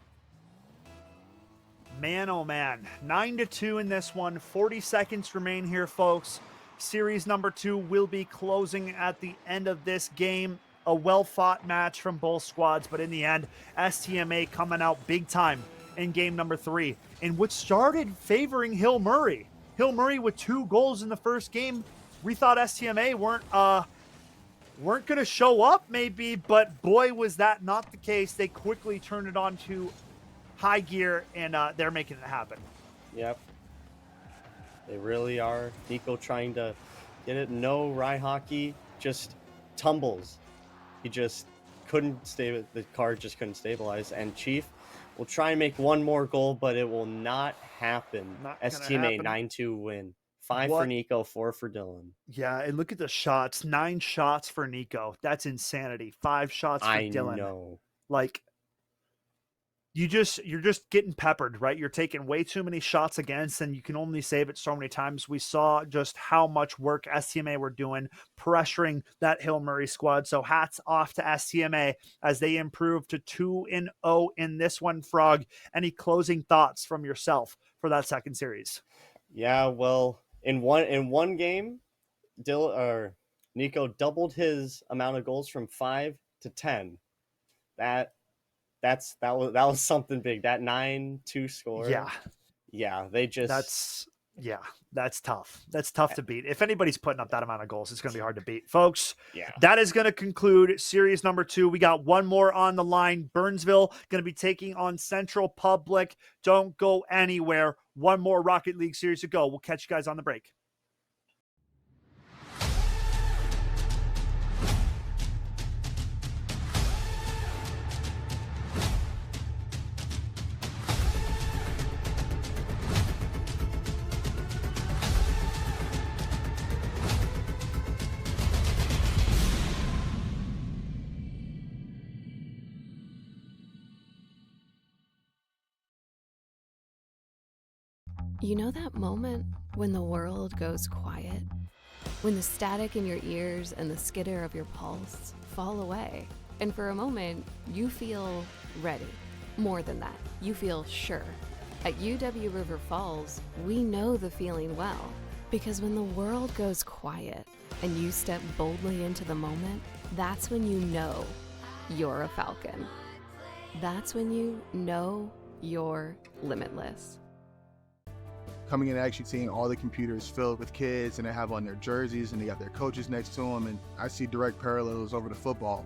Speaker 1: Man, oh man. 9-2 in this one. 40 seconds remain here, folks. Series number 2 will be closing at the end of this game. A well-fought match from both squads, but in the end, STMA coming out big time in game number 3, in which started favoring Hill Murray. Hill Murray with 2 goals in the first game. We thought STMA weren't going to show up maybe, but boy, was that not the case. They quickly turned it on to high gear, and they're making it happen.
Speaker 2: Yep. They really are. Nico trying to get it. No, Rye Hockey just tumbles. He just couldn't stay. The car just couldn't stabilize. And Chief will try and make one more goal, but it will not happen. STMA 9-2 win. 5 for Nico, 4 for Dylan.
Speaker 1: Yeah, and look at the shots. 9 shots for Nico. That's insanity. 5 shots for Dylan.
Speaker 2: I know.
Speaker 1: Like, you're just getting peppered, right? You're taking way too many shots against, and you can only save it so many times. We saw just how much work STMA were doing, pressuring that Hill Murray squad. So hats off to STMA as they improved to 2-0 in this one. Frog, any closing thoughts from yourself for that second series?
Speaker 2: Yeah, well, in one game, Nico doubled his amount of goals from 5 to 10. That was something big. That 9-2 score. Yeah, they just
Speaker 1: that's tough. That's tough to beat. If anybody's putting up that amount of goals, it's going to be hard to beat. Folks,
Speaker 2: yeah.
Speaker 1: That is going to conclude series number 2. We got one more on the line. Burnsville going to be taking on Central Public. Don't go anywhere. One more Rocket League series to go. We'll catch you guys on the break.
Speaker 3: You know that moment when the world goes quiet? When the static in your ears and the skitter of your pulse fall away, and for a moment, you feel ready. More than that, you feel sure. At UW River Falls, we know the feeling well, because when the world goes quiet and you step boldly into the moment, that's when you know you're a Falcon. That's when you know you're limitless.
Speaker 4: Coming in and actually seeing all the computers filled with kids, and they have on their jerseys and they got their coaches next to them, and I see direct parallels over to football.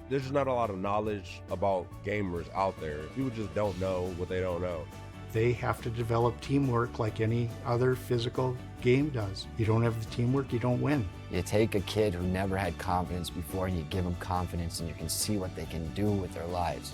Speaker 5: There's just not a lot of knowledge about gamers out there. People just don't know what they don't know.
Speaker 6: They have to develop teamwork like any other physical game does. You don't have the teamwork, you don't win.
Speaker 7: You take a kid who never had confidence before and you give them confidence, and you can see what they can do with their lives.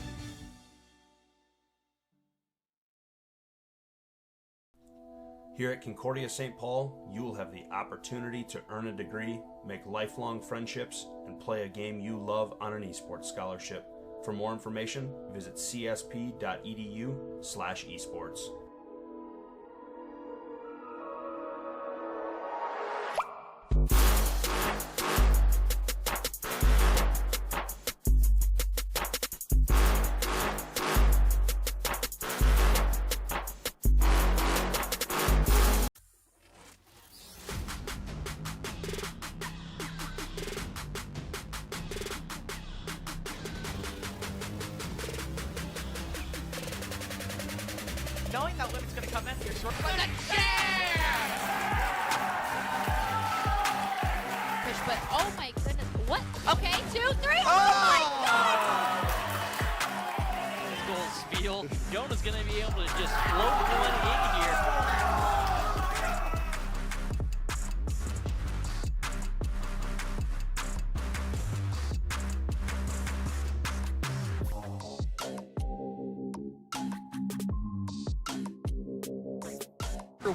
Speaker 8: Here at Concordia St. Paul, you will have the opportunity to earn a degree, make lifelong friendships, and play a game you love on an esports scholarship. For more information, visit csp.edu/esports.
Speaker 9: Knowing that limit's going to come in here short.
Speaker 10: Push, but oh my goodness. What? Okay, 2, 3. Oh my God!
Speaker 13: Goals feel. Jonah's going to be able to just float one in here.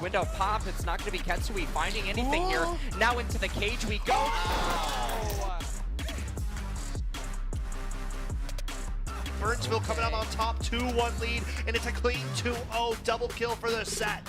Speaker 9: Window pop, it's not going to be Ketsui finding anything here. Now into the cage we go.
Speaker 11: Burnsville coming out on top, 2-1 lead, and it's a clean 2-0 double kill for the set.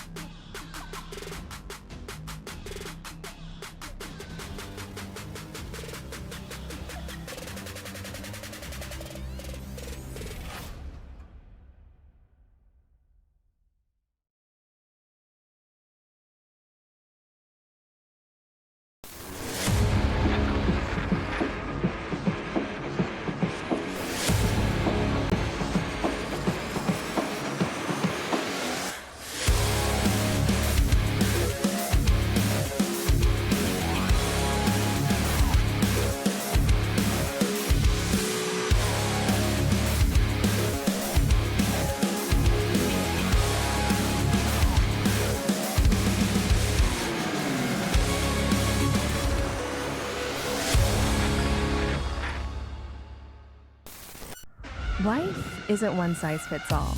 Speaker 12: isn't one size fits all,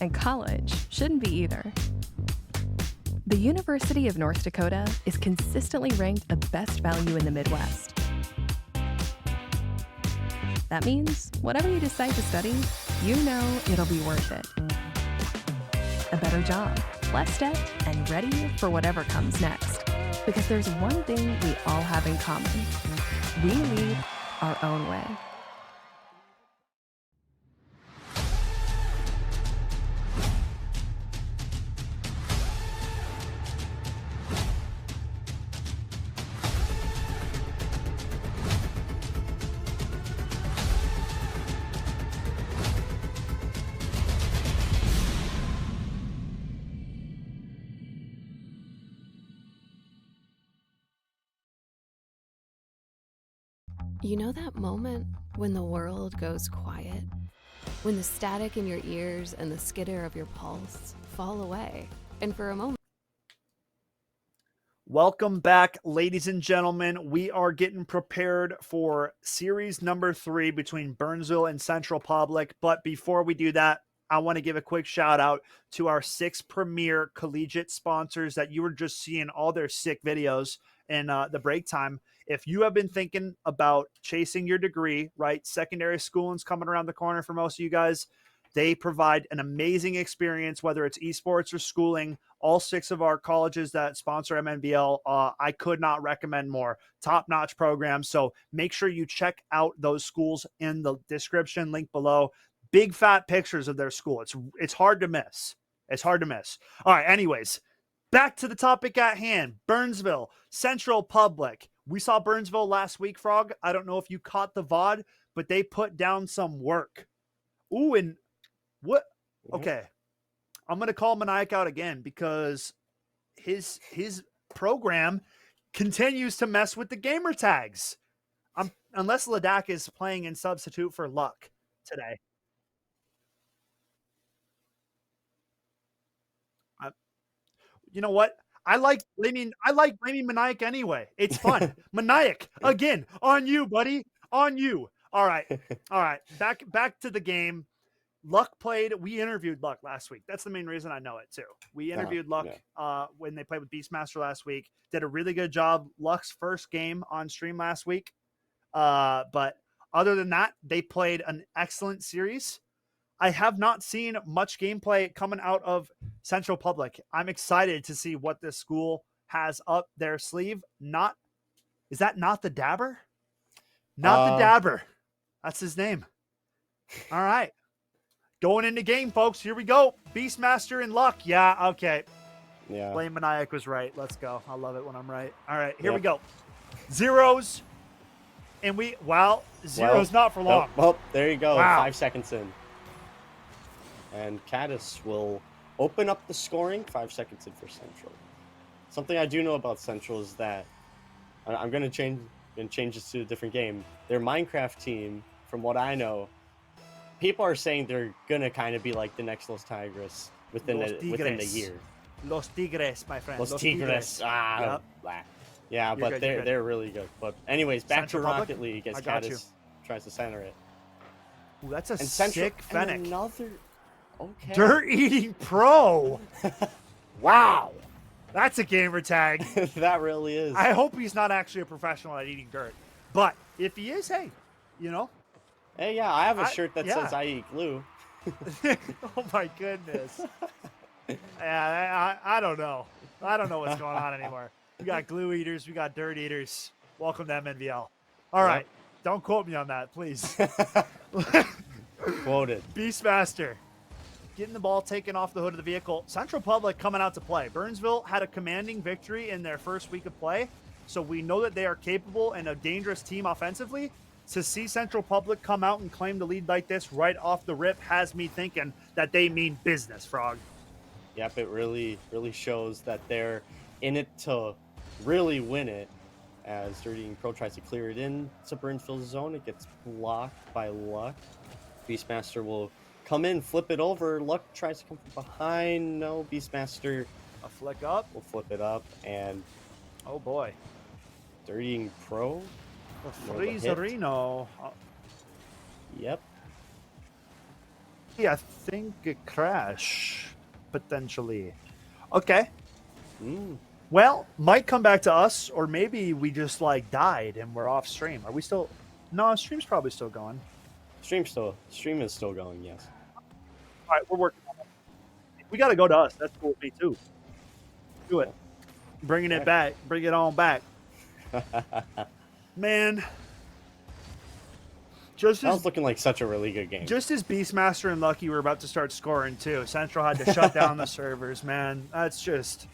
Speaker 12: and college shouldn't be either. The University of North Dakota is consistently ranked the best value in the Midwest. That means whatever you decide to study, you know it'll be worth it. A better job, less debt, and ready for whatever comes next. Because there's one thing we all have in common. We lead our own way.
Speaker 3: You know that moment when the world goes quiet? When the static in your ears and the skitter of your pulse fall away, and for a moment.
Speaker 1: Welcome back, ladies and gentlemen. We are getting prepared for series number 3 between Burnsville and Central Public. But before we do that, I want to give a quick shout out to our 6 premier collegiate sponsors that you were just seeing all their sick videos in the break time. If you have been thinking about chasing your degree, right? Secondary schooling's coming around the corner for most of you guys. They provide an amazing experience, whether it's esports or schooling. All 6 of our colleges that sponsor Mnvl, I could not recommend more. Top-notch programs. So make sure you check out those schools in the description, link below. Big fat pictures of their school. It's hard to miss. It's hard to miss. All right, anyways, back to the topic at hand. Burnsville, Central Public. We saw Burnsville last week, Frog. I don't know if you caught the VOD, but they put down some work. Ooh, and what? Okay. I'm going to call Maniac out again because his program continues to mess with the gamer tags. Unless Ladak is playing in substitute for Luck today. You know what? I like blaming Maniac anyway. It's fun. Maniac, again, on you, buddy. On you. All right. All right. Back to the game. Luck played. We interviewed Luck last week. That's the main reason I know it too. We interviewed Luck when they played with Beastmaster last week. Did a really good job. Luck's first game on stream last week. But other than that, they played an excellent series. I have not seen much gameplay coming out of Central Public. I'm excited to see what this school has up their sleeve. Is that not the Dabber? Not the Dabber. That's his name. All right. Going into game, folks. Here we go. Beastmaster and Luck. Yeah, okay.
Speaker 2: Yeah.
Speaker 1: Blame Maniac was right. Let's go. I love it when I'm right. All right, here we go. Zeros. And zeros not for long.
Speaker 2: Oh, there you go.
Speaker 1: Wow.
Speaker 2: 5 seconds in. And Caddis will open up the scoring 5 seconds in for Central. Something I do know about Central is that I'm going to change this to a different game. Their Minecraft team, from what I know, people are saying they're going to kind of be like the next Los Tigres within the year.
Speaker 1: Los Tigres, my friend.
Speaker 2: Los Tigres. Ah, yep. Yeah, but they're really good. But anyways, back
Speaker 1: Central
Speaker 2: to
Speaker 1: Public?
Speaker 2: Rocket League as
Speaker 1: I got
Speaker 2: Caddis tries to center it.
Speaker 1: Ooh, that's a
Speaker 2: Central,
Speaker 1: sick Fennec.
Speaker 2: Another... Okay.
Speaker 1: Dirt Eating Pro. Wow. That's a gamer tag.
Speaker 2: That really is.
Speaker 1: I hope he's not actually a professional at eating dirt. But if he is, hey, you know.
Speaker 2: Hey, yeah, I have a shirt that says I eat glue.
Speaker 1: Oh, my goodness. Yeah, I don't know. I don't know what's going on anymore. We got glue eaters. We got dirt eaters. Welcome to MNVL. All right. Don't quote me on that, please.
Speaker 2: Quoted.
Speaker 1: Beastmaster. Getting the ball taken off the hood of the vehicle. Central Public coming out to play. Burnsville had a commanding victory in their first week of play, so we know that they are capable and a dangerous team offensively. To see Central Public come out and claim the lead like this right off the rip has me thinking that they mean business, Frog.
Speaker 2: Yep, it really shows that they're in it to really win it. As Dirty Eating Pro tries to clear it in to Burnsville's zone, it gets blocked by Luck. Beastmaster will come in, flip it over. Luck tries to come from behind. No, Beastmaster.
Speaker 1: A flick up.
Speaker 2: Will flip it up, and
Speaker 1: oh boy,
Speaker 2: Dirty Eating Pro.
Speaker 1: Freezerino.
Speaker 2: Yep.
Speaker 1: Yeah, I think a crash, potentially. Okay. Well, might come back to us, or maybe we just like died and we're off stream. Are we still? No, stream's probably still going.
Speaker 2: Stream is still going. Yes.
Speaker 1: All right, we're working on it. We got to go to us. That's cool with me too. Do it. Bringing it back. Bring it on back. Man.
Speaker 2: That was looking like such a really good game.
Speaker 1: Just as Beastmaster and Lucky were about to start scoring too, Central had to shut down the servers, man. That's just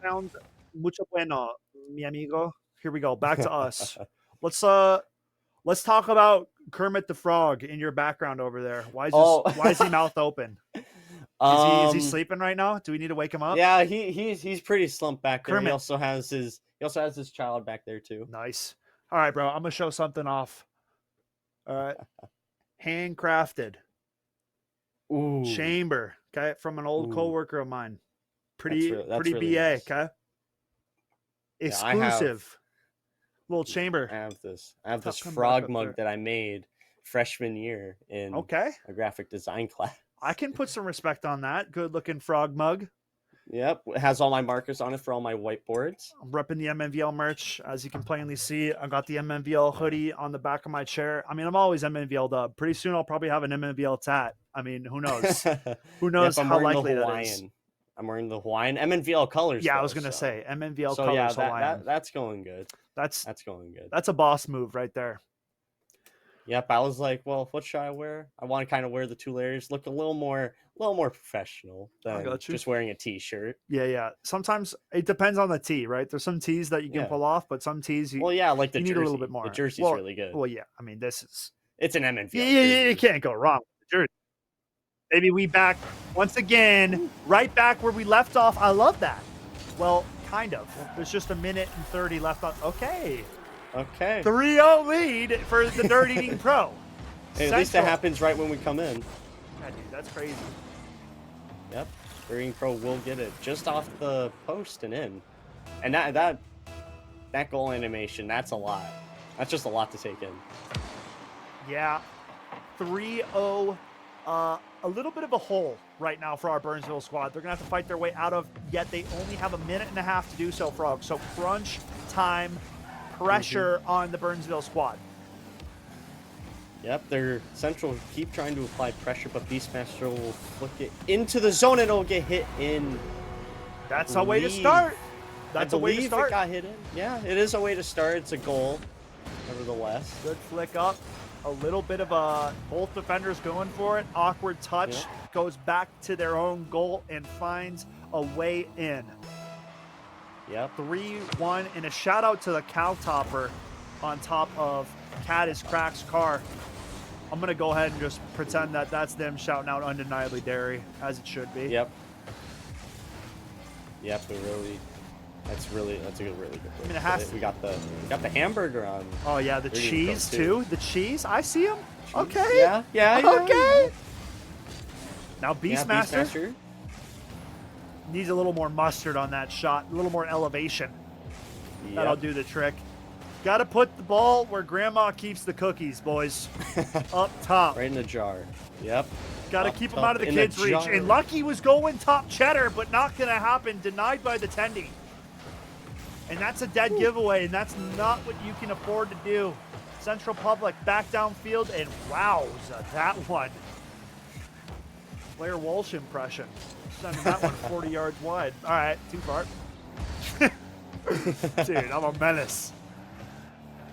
Speaker 1: sounds mucho bueno, mi amigo. Here we go. Back to us. Let's talk about Kermit the Frog in your background over there. Why is he mouth open? Is he sleeping right now? Do we need to wake him up?
Speaker 2: Yeah, he's pretty slumped back there.
Speaker 1: Kermit.
Speaker 2: He also has his child back there too.
Speaker 1: Nice. All right, bro. I'm gonna show something off. All right. Handcrafted.
Speaker 2: Ooh.
Speaker 1: Chamber. Okay, from an old coworker of mine. Pretty
Speaker 2: really
Speaker 1: BA.
Speaker 2: nice.
Speaker 1: Okay.
Speaker 2: Yeah,
Speaker 1: Exclusive. Little chamber.
Speaker 2: I have this frog mug that I made freshman year in a graphic design class.
Speaker 1: I can put some respect on that. Good looking frog mug.
Speaker 2: Yep, it has all my markers on it for all my whiteboards.
Speaker 1: I'm repping the Mnvl merch. As you can plainly see, I got the Mnvl hoodie on the back of my chair. I mean, I'm always Mnvl'd up. Pretty soon I'll probably have an Mnvl tat. I mean, who knows? Who knows how likely that is?
Speaker 2: I'm wearing the Hawaiian Mnvl colors.
Speaker 1: Yeah, I was gonna say Mnvl colors.
Speaker 2: Yeah,
Speaker 1: Hawaiian.
Speaker 2: that's going good.
Speaker 1: That's
Speaker 2: going good.
Speaker 1: That's a boss move right there.
Speaker 2: Yep, I was like, well, what should I wear? I want to kind of wear the 2 layers, look a little more professional than just wearing a t-shirt.
Speaker 1: Yeah. Sometimes it depends on the tee, right? There's some tees that you can pull off, but some tees you
Speaker 2: like the
Speaker 1: you
Speaker 2: jersey.
Speaker 1: need a little bit more.
Speaker 2: The jersey's really good.
Speaker 1: Well, yeah. I mean,
Speaker 2: it's an Mnvl.
Speaker 1: Yeah, you can't go wrong with the jersey. Maybe we back once again, right back where we left off. I love that. Well, kind of. There's just 1 minute and 30 left on. Okay. 3-0 lead for the Dirt Eating Pro.
Speaker 2: Hey, at least that happens right when we come in.
Speaker 1: Yeah, dude, that's crazy.
Speaker 2: Yep, Dirt Eating Pro will get it just off the post and in. And that goal animation, that's a lot. That's just a lot to take in.
Speaker 1: Yeah. 3-0. A little bit of a hole right now for our Burnsville squad. They're going to have to fight their way out of, yet they only have 1.5 minutes to do so, Frog. So crunch time, pressure on the Burnsville squad.
Speaker 2: Yep, their Central keep trying to apply pressure, but Beastmaster will flick it into the zone and it'll get hit in.
Speaker 1: That's a way to start. That's a way to start.
Speaker 2: It got hit in. Yeah, it is a way to start. It's a goal, nevertheless.
Speaker 1: Good flick up. A little bit of both defenders going for it. Awkward touch. Goes back to their own goal and finds a way in.
Speaker 2: Yep.
Speaker 1: 3-1, and a shout out to the cow topper on top of Caddis Crack's car. I'm going to go ahead and just pretend that that's them shouting out Undeniably Dairy, as it should be.
Speaker 2: Yep. Yep, that's a really good
Speaker 1: I mean, it has to.
Speaker 2: We got the hamburger on.
Speaker 1: Oh yeah, the cheese too. The cheese, I see him. Okay.
Speaker 2: Yeah.
Speaker 1: Okay. Now Beastmaster,
Speaker 2: Beastmaster
Speaker 1: needs a little more mustard on that shot, a little more elevation.
Speaker 2: Yep.
Speaker 1: That'll do the trick. Got to put the ball where Grandma keeps the cookies, boys. Up top.
Speaker 2: Right in the jar. Yep.
Speaker 1: Got to keep them out of the kids' reach. And Lucky was going top cheddar, but not going to happen. Denied by the Tendy. And that's a dead giveaway, and that's not what you can afford to do. Central Public back downfield, and wowza, that one. Blair Walsh impression. Sending that one 40 yards wide. All right, too far. Dude, I'm a menace.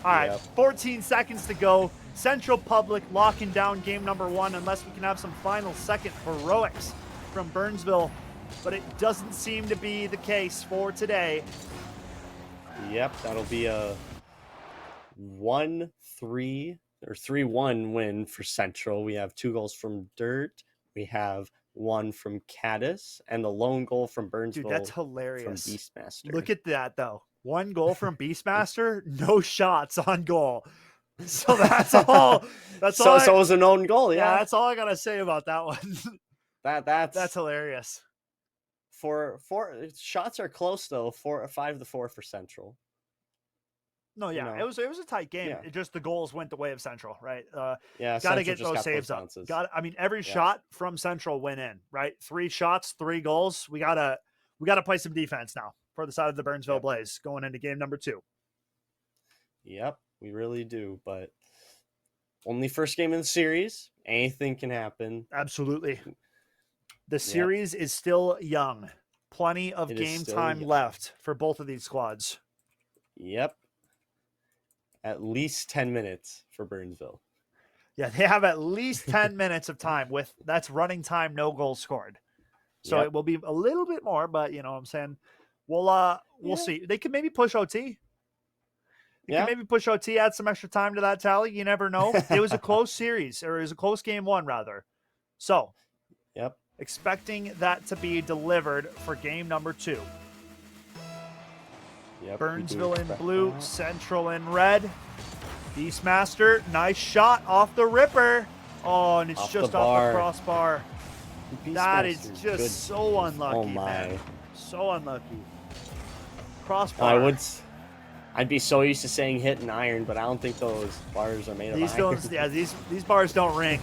Speaker 1: All right, 14 seconds to go. Central Public locking down game number 1 unless we can have some final second heroics from Burnsville. But it doesn't seem to be the case for today.
Speaker 2: Yep, that'll be a 1-3 or 3-1 win for Central. We have 2 goals from Dirt. We have 1 from Caddis and the lone goal from Burnsville.
Speaker 1: Dude, that's hilarious.
Speaker 2: From Beastmaster.
Speaker 1: Look at that, though. 1 goal from Beastmaster, no shots on goal. So that's all.
Speaker 2: So it was an own goal, yeah.
Speaker 1: That's all I gotta say about that one. That's hilarious.
Speaker 2: For shots are close though. 5-4 for Central.
Speaker 1: No, yeah,
Speaker 2: you know,
Speaker 1: it was a tight game.
Speaker 2: yeah.
Speaker 1: It just the goals went the way of Central, right?
Speaker 2: Yeah,
Speaker 1: Got to
Speaker 2: Central
Speaker 1: get
Speaker 2: just
Speaker 1: those
Speaker 2: got
Speaker 1: saves up.
Speaker 2: bounces.
Speaker 1: I mean, every
Speaker 2: Yeah.
Speaker 1: shot from Central went in, right? 3 shots, 3 goals. We gotta play some defense now for the side of the Burnsville Blaze going into game number 2.
Speaker 2: Yep, we really do. But only first game in the series. Anything can happen.
Speaker 1: Absolutely. The series is still young. Plenty of
Speaker 2: It is
Speaker 1: game
Speaker 2: still
Speaker 1: time
Speaker 2: young.
Speaker 1: left for both of these squads.
Speaker 2: Yep. At least 10 minutes for Burnsville.
Speaker 1: Yeah, they have at least 10 minutes of time with that's running time, no goals scored. So it will be a little bit more, but you know what I'm saying? We'll see. They could maybe push OT. They can maybe push OT, add some extra time to that tally. You never know. It was a close series, or it was a close game 1 rather. So expecting that to be delivered for game number 2. Burnsville in blue, Central in red. Beastmaster, nice shot off the ripper. Oh, and it's
Speaker 2: Off
Speaker 1: just
Speaker 2: the
Speaker 1: off
Speaker 2: bar.
Speaker 1: the crossbar. That is
Speaker 2: Beastmaster's
Speaker 1: just
Speaker 2: good.
Speaker 1: so unlucky,
Speaker 2: Oh my.
Speaker 1: man. So unlucky. Crossbar.
Speaker 2: I'd be so used to saying hit and iron, but I don't think those bars are made of iron.
Speaker 1: These bars don't ring.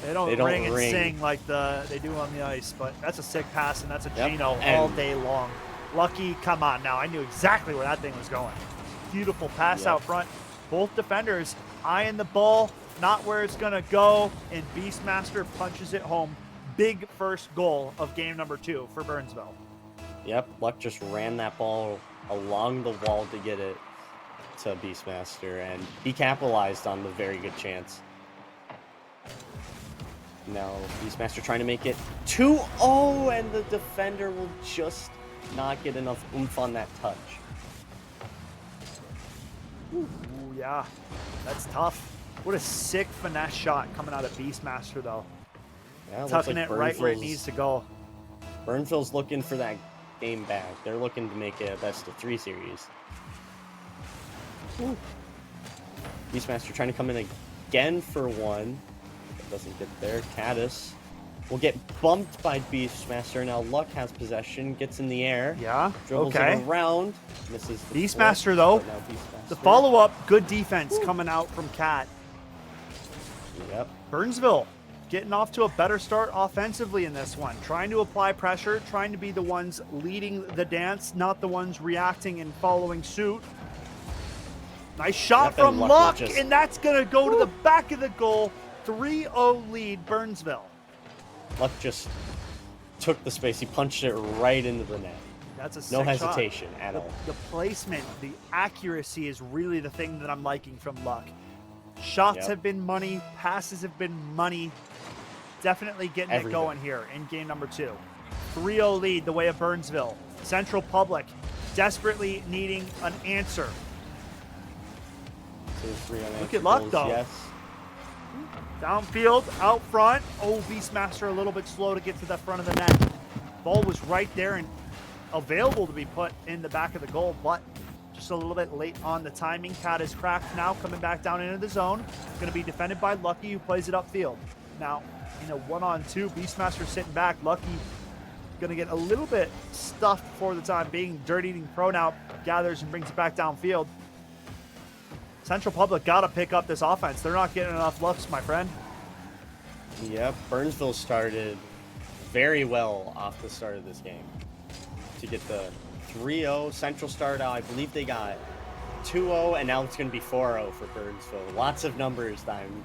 Speaker 1: They don't ring and
Speaker 2: ring.
Speaker 1: sing like they do on the ice. But that's a sick pass, and that's a Gino
Speaker 2: and-
Speaker 1: all day long. Lucky, come on now. I knew exactly where that thing was going. Beautiful pass out front. Both defenders eyeing the ball, not where it's going to go, and Beastmaster punches it home. Big first goal of game number 2 for Burnsville.
Speaker 2: Yep, Luck just ran that ball along the wall to get it to Beastmaster, and he capitalized on the very good chance. Now, Beastmaster trying to make it 2-0, and the defender will just not get enough oomph on that touch.
Speaker 1: Ooh, yeah, that's tough. What a sick finesse shot coming out of Beastmaster, though.
Speaker 2: Yeah,
Speaker 1: Tucking it right where it needs to go.
Speaker 2: Burnsville's looking for that game back. They're looking to make it a best-of-3 series. Ooh. Beastmaster trying to come in again for one. It doesn't get there. Caddis will get bumped by Beastmaster. Now Luck has possession, gets in the air.
Speaker 1: Yeah,
Speaker 2: dribbles
Speaker 1: okay.
Speaker 2: it around. Misses the
Speaker 1: Beastmaster,
Speaker 2: flip,
Speaker 1: though.
Speaker 2: but now Beastmaster.
Speaker 1: The follow-up, good defense coming out from Cat.
Speaker 2: Yep.
Speaker 1: Burnsville getting off to a better start offensively in this one. Trying to apply pressure, trying to be the ones leading the dance, not the ones reacting and following suit. Nice shot from Luck, and that's going to go to the back of the goal. 3-0 lead, Burnsville.
Speaker 2: Luck just took the space. He punched it right into the net.
Speaker 1: That's a sick
Speaker 2: no
Speaker 1: shot.
Speaker 2: hesitation at all.
Speaker 1: The placement, the accuracy is really the thing that I'm liking from Luck. Shots have been money, passes have been money. Definitely getting it going here in game number 2. 3-0 lead the way of Burnsville. Central Public desperately needing an answer. Look at Luck, though.
Speaker 2: Yes.
Speaker 1: Downfield, out front. Oh, Beastmaster a little bit slow to get to the front of the net. Ball was right there and available to be put in the back of the goal, but just a little bit late on the timing. Cat is cracked now, coming back down into the zone. Going to be defended by Lucky, who plays it upfield. Now, in a 1-on-2, Beastmaster sitting back. Lucky going to get a little bit stuffed for the time being. Dirt Eating Pro now gathers and brings it back downfield. Central Public got to pick up this offense. They're not getting enough looks, my friend.
Speaker 2: Yep, Burnsville started very well off the start of this game to get the 3-0. Central started out, I believe they got 2-0, and now it's going to be 4-0 for Burnsville. Lots of numbers that I'm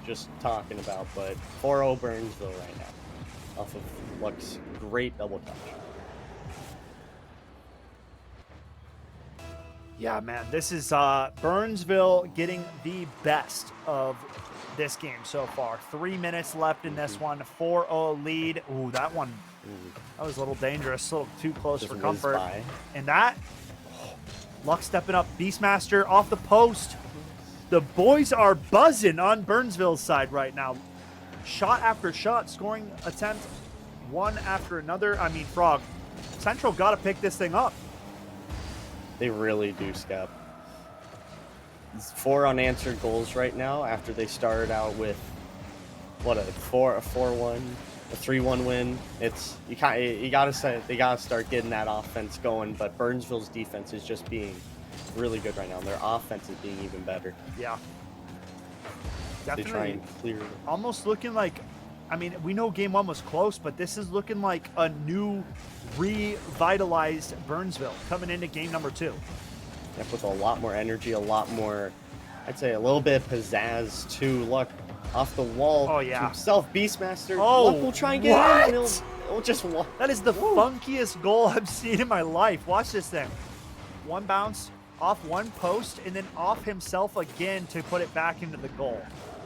Speaker 2: just talking about, but 4-0 Burnsville right now off of Luck's great double touch.
Speaker 1: Yeah, man, this is Burnsville getting the best of this game so far. 3 minutes left in this one. 4-0 lead. Ooh, that one, that was a little dangerous, a little too close
Speaker 2: Just
Speaker 1: for
Speaker 2: whizzed
Speaker 1: comfort.
Speaker 2: by.
Speaker 1: And that, Luck stepping up. Beastmaster off the post. The boys are buzzing on Burnsville's side right now. Shot after shot, scoring attempt one after another. I mean, Frog, Central got to pick this thing up.
Speaker 2: They really do, Skep. 4 unanswered goals right now after they started out with what, a 4-1, a 3-1 win. It's you gotta say they gotta start getting that offense going, but Burnsville's defense is just being really good right now. And their offense is being even better.
Speaker 1: Yeah.
Speaker 2: They
Speaker 1: Definitely.
Speaker 2: try and clear it.
Speaker 1: Almost looking like, I mean, we know game 1 was close, but this is looking like a new, revitalized Burnsville coming into game number 2.
Speaker 2: Yep, with a lot more energy, a lot more, I'd say a little bit of pizzazz too. Luck off the wall
Speaker 1: Oh,
Speaker 2: to
Speaker 1: yeah.
Speaker 2: himself. Beastmaster.
Speaker 1: Oh,
Speaker 2: Luck will try and get
Speaker 1: what?
Speaker 2: in, and he'll just walk.
Speaker 1: That is the funkiest goal I've seen in my life. Watch this thing. One bounce, off one post, and then off himself again to put it back into the goal.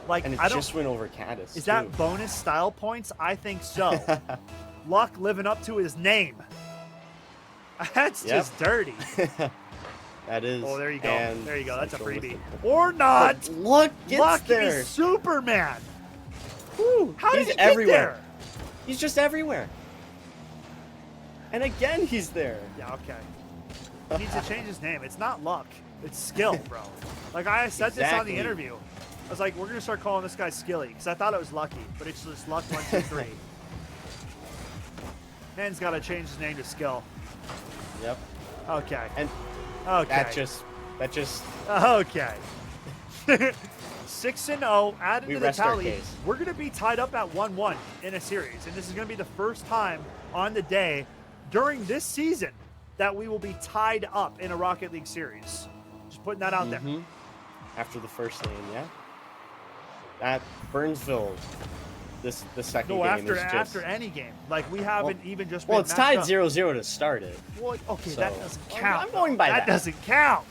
Speaker 1: Like,
Speaker 2: And it
Speaker 1: I don't.
Speaker 2: just went over Caddis.
Speaker 1: Is that bonus style points? I think so. Luck living up to his name. That's
Speaker 2: Yep.
Speaker 1: just dirty.
Speaker 2: That is.
Speaker 1: Oh, there you go.
Speaker 2: and
Speaker 1: There you go. That's a
Speaker 2: Central
Speaker 1: freebie.
Speaker 2: with
Speaker 1: Or not.
Speaker 2: But Luck gets
Speaker 1: Luck
Speaker 2: there.
Speaker 1: is Superman.
Speaker 2: Woo,
Speaker 1: How did
Speaker 2: he's
Speaker 1: he get
Speaker 2: everywhere.
Speaker 1: there?
Speaker 2: He's just everywhere. And again, he's there.
Speaker 1: Yeah, okay. He needs to change his name. It's not Luck. It's Skill, bro. Like I said this on the
Speaker 2: Exactly.
Speaker 1: interview. I was like, we're going to start calling this guy Skilly because I thought it was Lucky, but it's just Luck 1, 2, 3. Man's got to change his name to Skill.
Speaker 2: Yep.
Speaker 1: Okay.
Speaker 2: And
Speaker 1: Okay.
Speaker 2: that just
Speaker 1: Okay. 6-0, added
Speaker 2: We
Speaker 1: to the
Speaker 2: rest our
Speaker 1: tally.
Speaker 2: case.
Speaker 1: We're going to be tied up at 1-1 in a series, and this is going to be the first time on the day during this season that we will be tied up in a Rocket League series. Just putting that out there.
Speaker 2: after the first game, yeah. That Burnsville, the second
Speaker 1: No,
Speaker 2: game
Speaker 1: after
Speaker 2: is just...
Speaker 1: after any game. Like, we haven't even just been
Speaker 2: Well, it's
Speaker 1: matched
Speaker 2: tied
Speaker 1: up.
Speaker 2: 0-0 to start it.
Speaker 1: Well, okay,
Speaker 2: So-
Speaker 1: that doesn't count.
Speaker 2: I'm going by that.
Speaker 1: That doesn't count.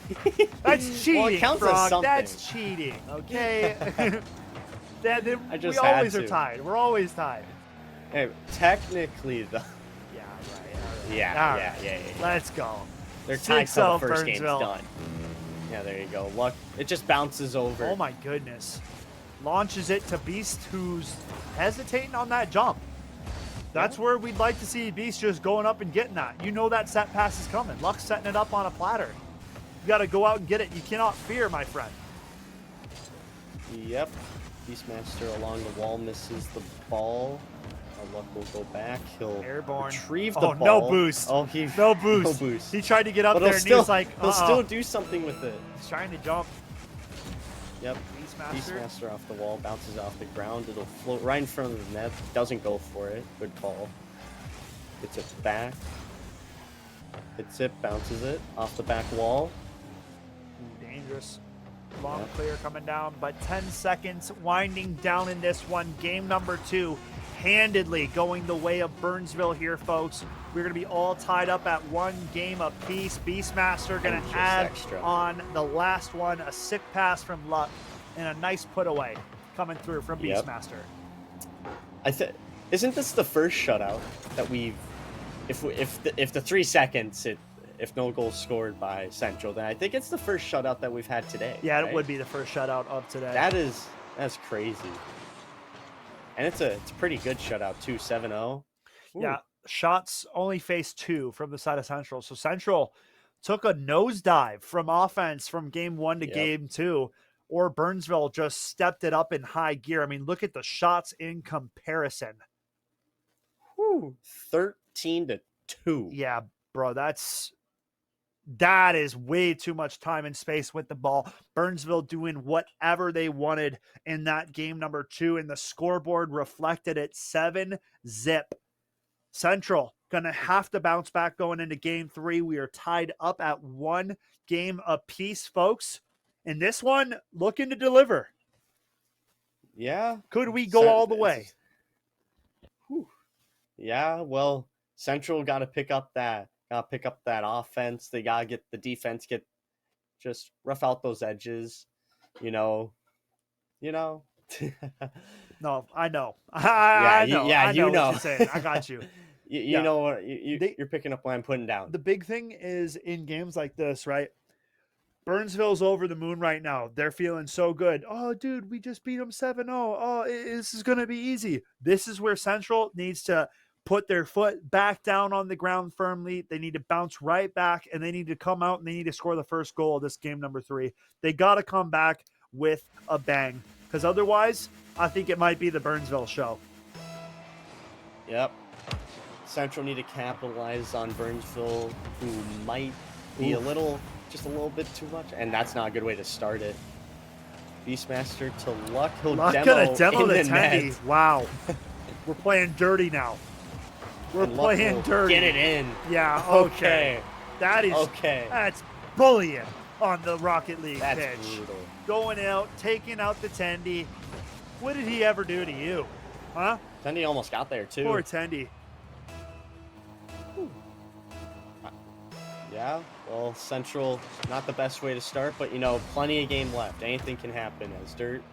Speaker 1: That's cheating,
Speaker 2: Well, it counts as
Speaker 1: Frog.
Speaker 2: something.
Speaker 1: That's cheating, okay?
Speaker 2: I just
Speaker 1: we
Speaker 2: had
Speaker 1: always
Speaker 2: to.
Speaker 1: are tied. We're always tied.
Speaker 2: Hey, technically, though.
Speaker 1: Yeah, right.
Speaker 2: Yeah,
Speaker 1: All
Speaker 2: yeah,
Speaker 1: right.
Speaker 2: yeah, yeah.
Speaker 1: Let's go.
Speaker 2: They're tied till the
Speaker 1: 6-0
Speaker 2: first game's
Speaker 1: Burnsville.
Speaker 2: done. Yeah, there you go. Luck. It just bounces over.
Speaker 1: Oh my goodness. Launches it to Beast, who's hesitating on that jump. That's where we'd like to see Beast just going up and getting that. You know that set pass is coming. Luck's setting it up on a platter. You got to go out and get it. You cannot fear, my friend.
Speaker 2: Yep. Beastmaster along the wall misses the ball. Luck will go back. He'll
Speaker 1: Airborne.
Speaker 2: retrieve the
Speaker 1: Oh,
Speaker 2: ball.
Speaker 1: no boost.
Speaker 2: Oh, he
Speaker 1: No boost.
Speaker 2: No boost.
Speaker 1: He tried to get up
Speaker 2: But
Speaker 1: there
Speaker 2: he'll
Speaker 1: and
Speaker 2: still,
Speaker 1: he was like,
Speaker 2: he'll still do something with it.
Speaker 1: He's trying to jump.
Speaker 2: Yep.
Speaker 1: Beastmaster.
Speaker 2: Beastmaster off the wall, bounces off the ground. It'll float right in front of the net. Doesn't go for it. Good call. Gets it back. Hits it, bounces it off the back wall.
Speaker 1: Dangerous. Long
Speaker 2: Yep.
Speaker 1: clear coming down, but 10 seconds winding down in this one. Game number 2, handedly going the way of Burnsville here, folks. We're going to be all tied up at 1 game apiece. Beastmaster going
Speaker 2: And
Speaker 1: to
Speaker 2: just
Speaker 1: add
Speaker 2: extra.
Speaker 1: on the last one, a sick pass from Luck, and a nice put away coming through from
Speaker 2: Yep.
Speaker 1: Beastmaster.
Speaker 2: Isn't this the first shutout that we've? If the 3 seconds if no goals scored by Central, then I think it's the first shutout that we've had today.
Speaker 1: Yeah,
Speaker 2: right?
Speaker 1: it would be the first shutout of today.
Speaker 2: That's crazy. And it's a pretty good shutout too, 7-0. Ooh.
Speaker 1: Yeah, shots only faced 2 from the side of Central. So Central took a nosedive from offense from game 1 to
Speaker 2: Yep.
Speaker 1: game 2, or Burnsville just stepped it up in high gear. I mean, look at the shots in comparison.
Speaker 2: Whew. 13-2.
Speaker 1: Yeah, bro, that is way too much time and space with the ball. Burnsville doing whatever they wanted in that game number 2, and the scoreboard reflected it. 7-zip. Central gonna have to bounce back going into game 3. We are tied up at 1 game apiece, folks. And this one looking to deliver.
Speaker 2: Yeah.
Speaker 1: Could we go all the way?
Speaker 2: Yeah, well, Central got to pick up that offense. They got to get the defense, just rough out those edges, you know.
Speaker 1: No, I know.
Speaker 2: Yeah,
Speaker 1: I know.
Speaker 2: yeah,
Speaker 1: I know
Speaker 2: you
Speaker 1: what
Speaker 2: know.
Speaker 1: you're saying. I got you.
Speaker 2: You
Speaker 1: Yeah.
Speaker 2: know what you're picking up what I'm putting down.
Speaker 1: The big thing is in games like this, right? Burnsville's over the moon right now. They're feeling so good. Oh, dude, we just beat them 7-0. Oh, this is going to be easy. This is where Central needs to put their foot back down on the ground firmly. They need to bounce right back, and they need to come out and they need to score the first goal of this game number 3. They got to come back with a bang, because otherwise, I think it might be the Burnsville show.
Speaker 2: Yep. Central need to capitalize on Burnsville, who might be a little just a little bit too much, and that's not a good way to start it. Beastmaster to Luck. He'll
Speaker 1: Luck
Speaker 2: demo
Speaker 1: gonna demo
Speaker 2: in
Speaker 1: the
Speaker 2: the
Speaker 1: Tendy.
Speaker 2: net.
Speaker 1: Wow. We're playing dirty now. We're
Speaker 2: And Luck
Speaker 1: playing
Speaker 2: will
Speaker 1: dirty.
Speaker 2: Get it in.
Speaker 1: Yeah, okay.
Speaker 2: Okay.
Speaker 1: That is
Speaker 2: Okay.
Speaker 1: That's bullying on the Rocket League
Speaker 2: That's
Speaker 1: pitch.
Speaker 2: brutal.
Speaker 1: Going out, taking out the Tendy. What did he ever do to you? Huh?
Speaker 2: Tendy almost got there too.
Speaker 1: Poor Tendy.
Speaker 2: Yeah, well, Central, not the best way to start, but, you know, plenty of game left. Anything can happen as Dirt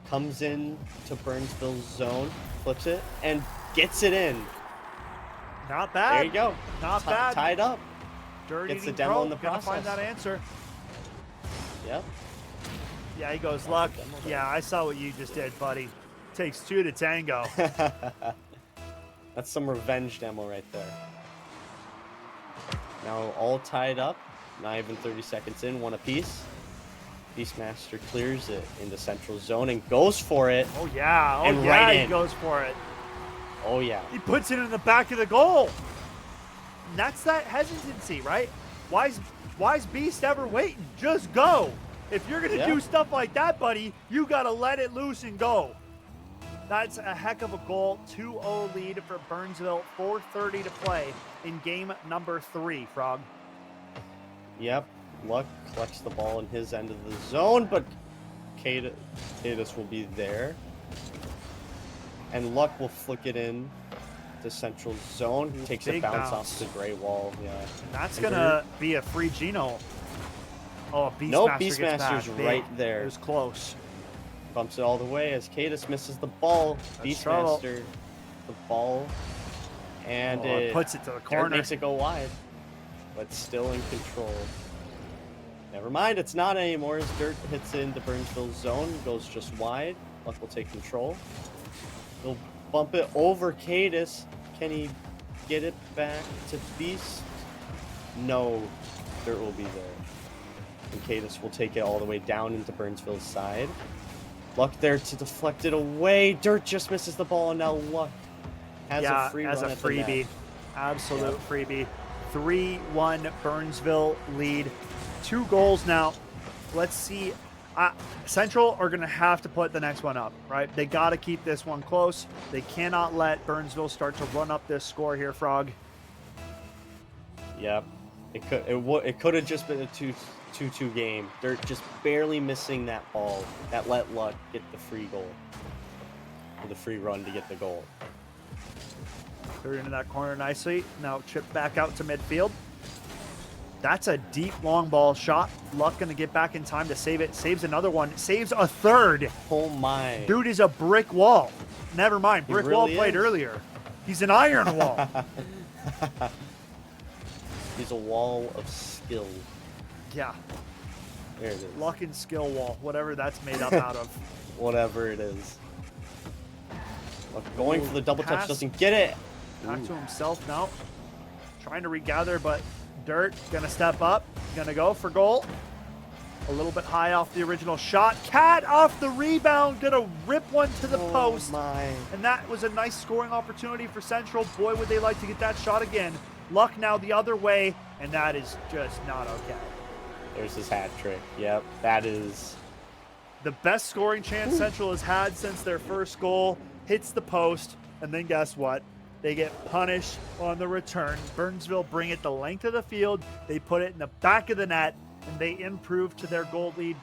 Speaker 2: comes in to Burnsville's zone, flips it, and gets it in.
Speaker 1: Not bad.
Speaker 2: There you go.
Speaker 1: Not bad.
Speaker 2: Tied up.
Speaker 1: Dirt
Speaker 2: Gets the
Speaker 1: eating
Speaker 2: demo
Speaker 1: pro.
Speaker 2: in the
Speaker 1: Gonna find
Speaker 2: process.
Speaker 1: that answer.
Speaker 2: Yep.
Speaker 1: Yeah, he goes, Luck. Yeah, I saw what you just did, buddy. Takes two to tango.
Speaker 2: That's some revenge demo right there. Now all tied up. Not even 30 seconds in, one apiece. Beastmaster clears it into Central Zone and goes for it.
Speaker 1: Oh, yeah. Oh,
Speaker 2: And
Speaker 1: yeah,
Speaker 2: right
Speaker 1: he
Speaker 2: in.
Speaker 1: goes for it.
Speaker 2: Oh, yeah.
Speaker 1: He puts it in the back of the goal. And that's that hesitancy, right? Why's Beast ever waiting? Just go. If you're going to do stuff like that, buddy, you got to let it loose and go. That's a heck of a goal. 2-0 lead for Burnsville. 4:30 to play in game number 3, Frog.
Speaker 2: Yep. Luck collects the ball in his end of the zone, but Cadis will be there. And Luck will flick it in to Central Zone. Takes a
Speaker 1: Big
Speaker 2: bounce
Speaker 1: bounce.
Speaker 2: off the gray wall. Yeah.
Speaker 1: That's
Speaker 2: And
Speaker 1: going to be a free Geno. Oh, Beastmaster
Speaker 2: Nope,
Speaker 1: gets
Speaker 2: Beastmaster's
Speaker 1: back.
Speaker 2: right there.
Speaker 1: It was close.
Speaker 2: Bumps it all the way as Cadis misses the ball.
Speaker 1: That's trouble.
Speaker 2: Beastmaster, the ball, and
Speaker 1: it puts it to the
Speaker 2: Dirt
Speaker 1: corner.
Speaker 2: makes it go wide, but still in control. Never mind, it's not anymore as Dirt hits into Burnsville's zone, goes just wide. Luck will take control. He'll bump it over Cadis. Can he get it back to Beast? No, Dirt will be there. And Cadis will take it all the way down into Burnsville's side. Luck there to deflect it away. Dirt just misses the ball, and now Luck has a free
Speaker 1: as
Speaker 2: run
Speaker 1: a
Speaker 2: at the net.
Speaker 1: freebie. Absolute freebie. 3-1 Burnsville lead. 2 goals now. Let's see. Central are going to have to put the next one up, right? They got to keep this one close. They cannot let Burnsville start to run up this score here, Frog.
Speaker 2: Yep. It could have just been a 2-2 game. Dirt just barely missing that ball that let Luck get the free goal. Or the free run to get the goal.
Speaker 1: They're into that corner nicely. Now chip back out to midfield. That's a deep long ball shot. Luck going to get back in time to save it. Saves another one. Saves a third.
Speaker 2: Oh my.
Speaker 1: Dude is a brick wall. Never mind.
Speaker 2: He
Speaker 1: Brick
Speaker 2: really
Speaker 1: wall played
Speaker 2: is.
Speaker 1: earlier. He's an iron wall.
Speaker 2: He's a wall of skill.
Speaker 1: Yeah.
Speaker 2: There it is.
Speaker 1: Luck and skill wall. Whatever that's made up out of.
Speaker 2: Whatever it is. Luck going for the double touch,
Speaker 1: Pass.
Speaker 2: doesn't get it.
Speaker 1: Back to himself now. Trying to regather, but Dirt going to step up. Going to go for goal. A little bit high off the original shot. Cat off the rebound. Going to rip one to the post.
Speaker 2: My.
Speaker 1: And that was a nice scoring opportunity for Central. Boy, would they like to get that shot again. Luck now the other way, and that is just not okay.
Speaker 2: There's his hat trick. Yep, that is
Speaker 1: the best scoring chance Central has had since their first goal. Hits the post, and then guess what? They get punished on the return. Burnsville bring it the length of the field. They put it in the back of the net, and they improve to their goal lead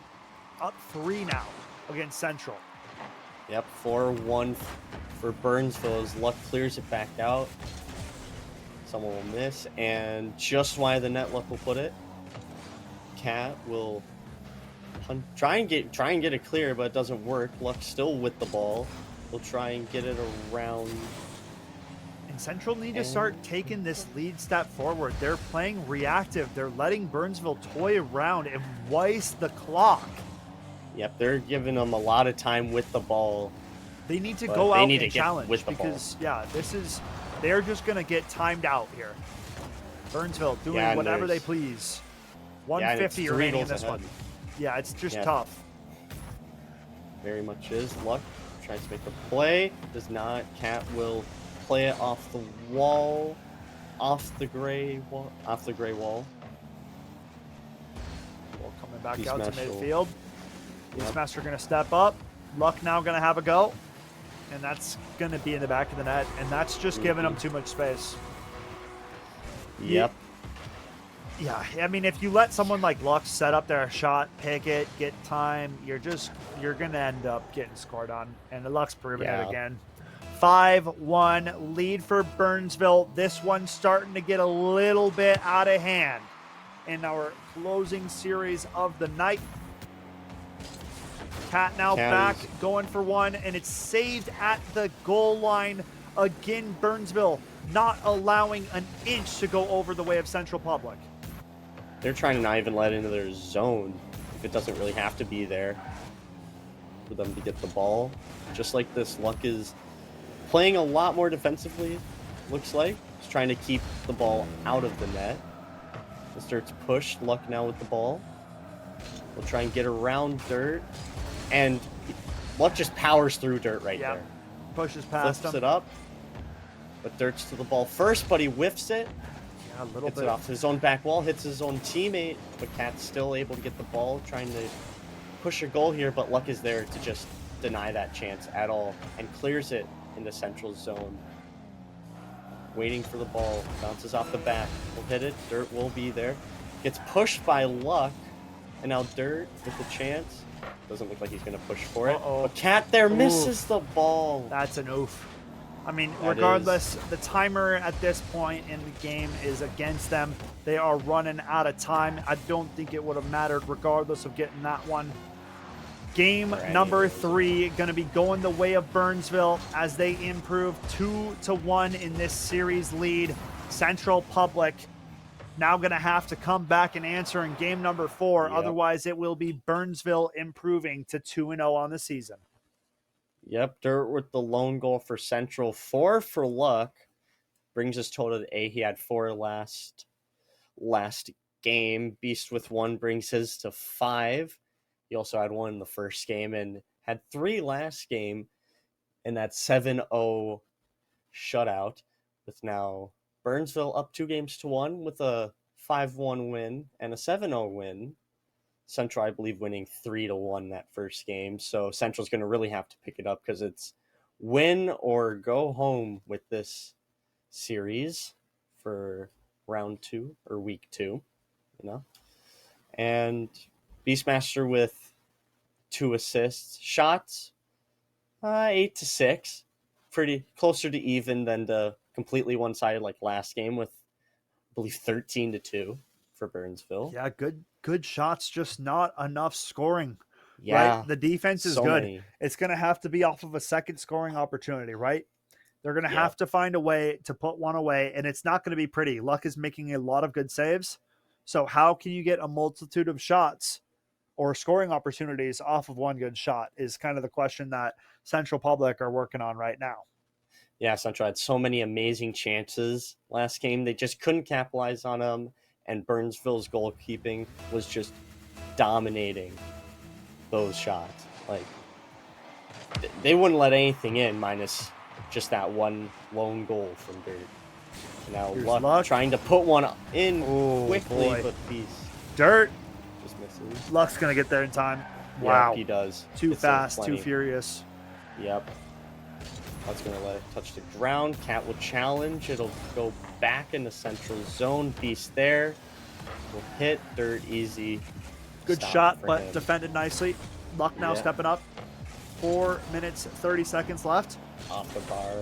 Speaker 1: up 3 now against Central.
Speaker 2: Yep, 4-1 for Burnsville as Luck clears it back out. Someone will miss, and just wide the net, Luck will put it. Cat will try and get it clear, but it doesn't work. Luck still with the ball. He'll try and get it around.
Speaker 1: And Central need to start taking this lead step forward. They're playing reactive. They're letting Burnsville toy around and waste the clock.
Speaker 2: Yep, they're giving them a lot of time with the ball.
Speaker 1: They need to
Speaker 2: But
Speaker 1: go
Speaker 2: they
Speaker 1: out
Speaker 2: need to
Speaker 1: and
Speaker 2: get
Speaker 1: challenge
Speaker 2: with the ball.
Speaker 1: because, they're just going to get timed out here. Burnsville doing
Speaker 2: Yeah, and
Speaker 1: whatever they
Speaker 2: there's-
Speaker 1: please.
Speaker 2: Yeah, and it's
Speaker 1: 150
Speaker 2: 3
Speaker 1: remaining in
Speaker 2: goals
Speaker 1: this
Speaker 2: ahead.
Speaker 1: one. Yeah, it's just
Speaker 2: Yeah.
Speaker 1: tough.
Speaker 2: Very much is. Luck tries to make the play. Does not. Cat will play it off the wall. Off the gray wall.
Speaker 1: Coming back
Speaker 2: Beast
Speaker 1: out to
Speaker 2: Master will-
Speaker 1: midfield. Beastmaster going to step up. Luck now going to have a go. And that's going to be in the back of the net. And that's just giving them too much space.
Speaker 2: Yep.
Speaker 1: Yeah, I mean, if you let someone like Luck set up their shot, pick it, get time, you're going to end up getting scored on. And Luck's proving it again. 5-1 lead for Burnsville. This one's starting to get a little bit out of hand in our closing series of the night. Cat now back, going for one, and it's saved at the goal line. Again, Burnsville not allowing an inch to go over the way of Central Public.
Speaker 2: They're trying to not even let into their zone if it doesn't really have to be there for them to get the ball. Just like this, Luck is playing a lot more defensively, looks like. He's trying to keep the ball out of the net. As Dirt's pushed, Luck now with the ball. We'll try and get around Dirt. And Luck just powers through Dirt right there.
Speaker 1: Pushes past
Speaker 2: Flips
Speaker 1: him.
Speaker 2: it up. But Dirt's to the ball first, but he whiffs it.
Speaker 1: Yeah, a little
Speaker 2: Hits
Speaker 1: bit.
Speaker 2: it off his own back wall, hits his own teammate, but Cat's still able to get the ball, trying to push a goal here, but Luck is there to just deny that chance at all and clears it in the central zone. Waiting for the ball, bounces off the back, will hit it, Dirt will be there. Gets pushed by Luck, and now Dirt with the chance. Doesn't look like he's going to push for it. But Cat there misses the ball.
Speaker 1: That's an oof. I mean,
Speaker 2: That
Speaker 1: regardless, the timer at this point in the game is against them. They are running out of time. I don't think it would have mattered regardless of getting that one. Game number 3 going to be going the way of Burnsville as they improve 2-1 in this series lead. Central Public now going to have to come back and answer in game number 4. Otherwise, it will be Burnsville improving to 2-0 on the season.
Speaker 2: Yep, Dirt with the lone goal for Central. 4 for Luck. Brings his total to 8. He had 4 last game. Beast with 1 brings his to 5. He also had 1 in the first game and had 3 last game in that 7-0 shutout, with now Burnsville up 2-1 with a 5-1 win and a 7-0 win. Central, I believe, winning 3-1 that first game. So Central's going to really have to pick it up because it's win or go home with this series for round 2 or week 2, And Beastmaster with 2 assists. Shots, 8-6. Pretty closer to even than the completely one-sided like last game with, I believe, 13-2 for Burnsville.
Speaker 1: Yeah, good shots, just not enough scoring.
Speaker 2: Yeah,
Speaker 1: right? The defense is
Speaker 2: so
Speaker 1: good.
Speaker 2: many.
Speaker 1: It's going to have to be off of a second scoring opportunity, right? They're going to have to find a way to put one away, and it's not going to be pretty. Luck is making a lot of good saves. So how can you get a multitude of shots or scoring opportunities off of one good shot is kind of the question that Central Public are working on right now.
Speaker 2: Yeah, Central had so many amazing chances last game. They just couldn't capitalize on them, and Burnsville's goalkeeping was just dominating those shots. Like, they wouldn't let anything in minus just that one lone goal from Dirt. Now Luck trying to put one in quickly, but
Speaker 1: Dirt
Speaker 2: just misses.
Speaker 1: Luck's going to get there in time.
Speaker 2: Yeah,
Speaker 1: Wow.
Speaker 2: he does.
Speaker 1: Too
Speaker 2: It's
Speaker 1: fast,
Speaker 2: plenty.
Speaker 1: too furious.
Speaker 2: Yep. Luck's going to let it touch the ground. Cat will challenge. It'll go back in the central zone. Beast there. Will hit. Dirt easy.
Speaker 1: Good
Speaker 2: Stop
Speaker 1: shot,
Speaker 2: for
Speaker 1: but
Speaker 2: him.
Speaker 1: defended nicely. Luck now stepping up. 4 minutes, 30 seconds left.
Speaker 2: Off the bar.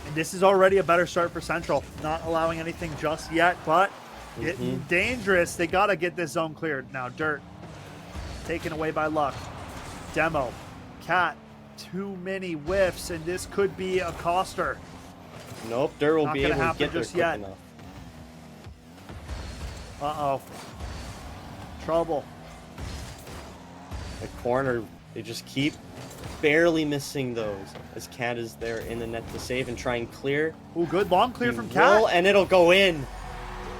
Speaker 1: And this is already a better start for Central. Not allowing anything just yet, but getting dangerous. They got to get this zone cleared. Now, Dirt taken away by Luck. Demo. Cat. Too many whiffs, and this could be a coster.
Speaker 2: Nope, Dirt will
Speaker 1: Not
Speaker 2: be
Speaker 1: gonna
Speaker 2: able to
Speaker 1: happen
Speaker 2: get there
Speaker 1: just
Speaker 2: quick
Speaker 1: yet.
Speaker 2: enough.
Speaker 1: Uh-oh. Trouble.
Speaker 2: The corner, they just keep barely missing those as Cat is there in the net to save and try and clear.
Speaker 1: Ooh, good long clear
Speaker 2: He
Speaker 1: from
Speaker 2: will,
Speaker 1: Cat.
Speaker 2: and it'll go in.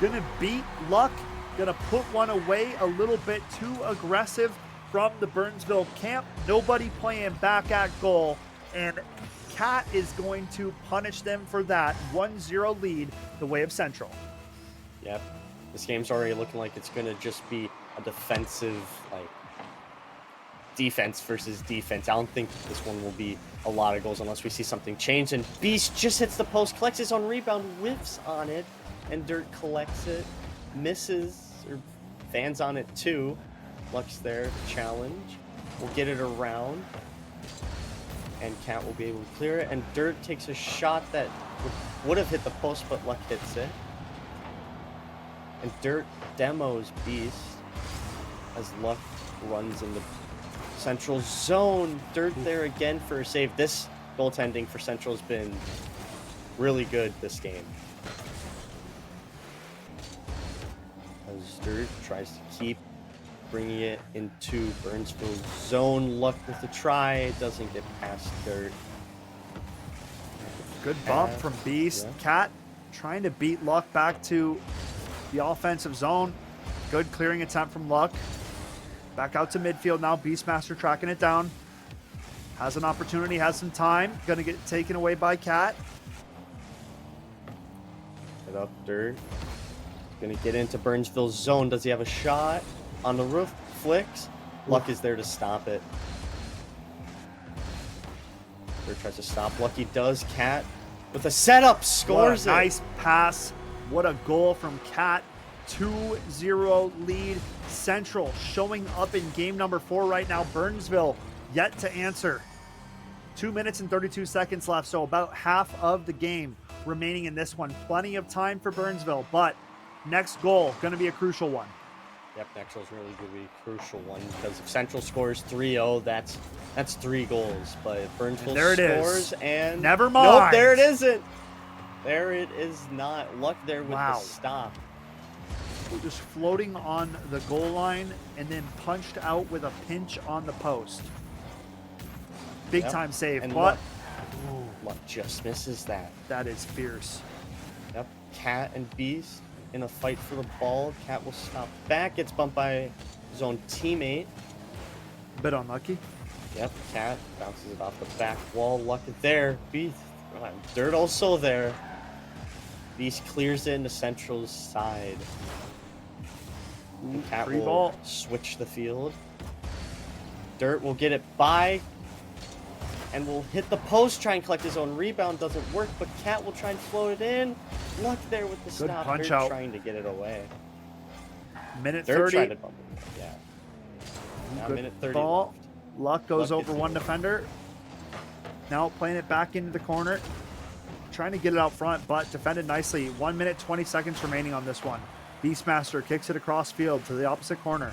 Speaker 1: Gonna beat Luck. Gonna put one away a little bit too aggressive from the Burnsville camp. Nobody playing back at goal. And Cat is going to punish them for that. 1-0 lead the way of Central.
Speaker 2: Yep. This game's already looking like it's going to just be a defensive, like, defense versus defense. I don't think this one will be a lot of goals unless we see something change. And Beast just hits the post, collects his own rebound, whiffs on it, and Dirt collects it, misses, or fans on it too. Luck's there, challenge. We'll get it around, and Cat will be able to clear it. And Dirt takes a shot that would have hit the post, but Luck hits it. And Dirt demos Beast as Luck runs in the Central zone. Dirt there again for a save. This goaltending for Central has been really good this game. As Dirt tries to keep bringing it into Burnsville zone. Luck with the try. Doesn't get past Dirt.
Speaker 1: Good bump from Beast.
Speaker 2: Yeah.
Speaker 1: Cat trying to beat Luck back to the offensive zone. Good clearing attempt from Luck. Back out to midfield now. Beastmaster tracking it down. Has an opportunity, has some time. Gonna get taken away by Cat.
Speaker 2: Get up, Dirt. Gonna get into Burnsville's zone. Does he have a shot? On the roof, flicks. Luck is there to stop it. Dirt tries to stop. Lucky does. Cat with a setup scores
Speaker 1: What a
Speaker 2: it.
Speaker 1: nice pass. What a goal from Cat. 2-0 lead. Central showing up in game number 4 right now. Burnsville yet to answer. 2 minutes and 32 seconds left, so about half of the game remaining in this one. Plenty of time for Burnsville, but next goal going to be a crucial one.
Speaker 2: Yep, next one's really going to be a crucial one because if Central scores 3-0, that's 3 goals. But if Burnsville
Speaker 1: And there it
Speaker 2: scores
Speaker 1: is.
Speaker 2: and
Speaker 1: Never
Speaker 2: nope,
Speaker 1: mind.
Speaker 2: there it isn't. There it is not. Luck there with
Speaker 1: Wow.
Speaker 2: the stop.
Speaker 1: Just floating on the goal line and then punched out with a pinch on the post. Big
Speaker 2: Yep.
Speaker 1: time save,
Speaker 2: And
Speaker 1: but
Speaker 2: Luck just misses that.
Speaker 1: that is fierce.
Speaker 2: Yep, Cat and Beast in a fight for the ball. Cat will stop back, gets bumped by his own teammate.
Speaker 1: Bit unlucky.
Speaker 2: Yep, Cat bounces it off the back wall. Luck is there. Beast, Dirt also there. Beast clears it into Central's side. And Cat
Speaker 1: free
Speaker 2: will
Speaker 1: ball.
Speaker 2: switch the field. Dirt will get it by and will hit the post, try and collect his own rebound. Doesn't work, but Cat will try and float it in. Luck there with the
Speaker 1: Good
Speaker 2: stop.
Speaker 1: punch
Speaker 2: Dirt
Speaker 1: out.
Speaker 2: trying to get it away.
Speaker 1: Minute
Speaker 2: Dirt
Speaker 1: 30.
Speaker 2: tried to bump it. Yeah. Now
Speaker 1: Good
Speaker 2: minute 30
Speaker 1: ball.
Speaker 2: left.
Speaker 1: Luck goes
Speaker 2: Luck
Speaker 1: over
Speaker 2: gets
Speaker 1: one
Speaker 2: it.
Speaker 1: defender. Now playing it back into the corner. Trying to get it out front, but defended nicely. 1 minute, 20 seconds remaining on this one. Beastmaster kicks it across field to the opposite corner.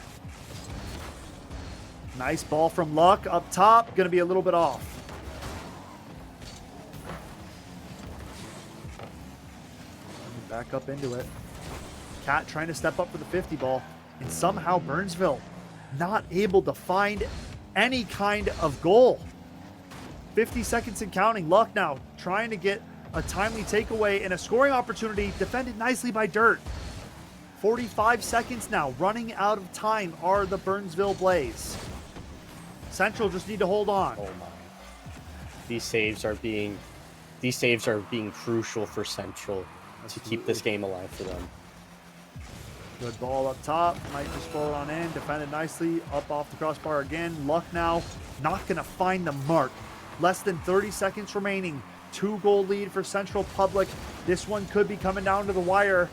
Speaker 1: Nice ball from Luck up top. Going to be a little bit off. Back up into it. Cat trying to step up for the 50 ball. And somehow Burnsville not able to find any kind of goal. 50 seconds and counting. Luck now trying to get a timely takeaway and a scoring opportunity defended nicely by Dirt. 45 seconds now. Running out of time are the Burnsville Blaze. Central just need to hold on.
Speaker 2: Oh my. These saves are being crucial for Central to keep this game alive for them.
Speaker 1: Good ball up top. Might just float on in. Defended nicely. Up off the crossbar again. Luck now not going to find the mark. Less than 30 seconds remaining. 2-goal lead for Central Public. This one could be coming down to the wire.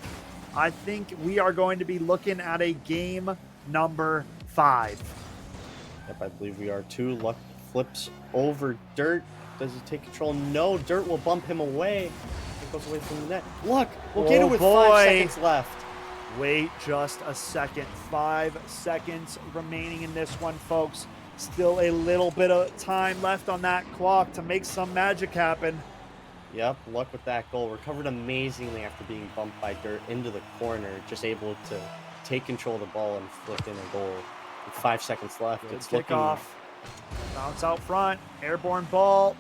Speaker 1: I think we are going to be looking at a game number 5.
Speaker 2: Yep, I believe we are too. Luck flips over Dirt. Does he take control? No, Dirt will bump him away. It goes away from the net. Luck will get it with 5 seconds left.
Speaker 1: Wait just a second. 5 seconds remaining in this one, folks. Still a little bit of time left on that clock to make some magic happen.
Speaker 2: Yep, Luck with that goal. Recovered amazingly after being bumped by Dirt into the corner. Just able to take control of the ball and flip in a goal. With 5 seconds left.
Speaker 1: Good
Speaker 2: It's looking
Speaker 1: kickoff. Bounce out front. Airborne ball.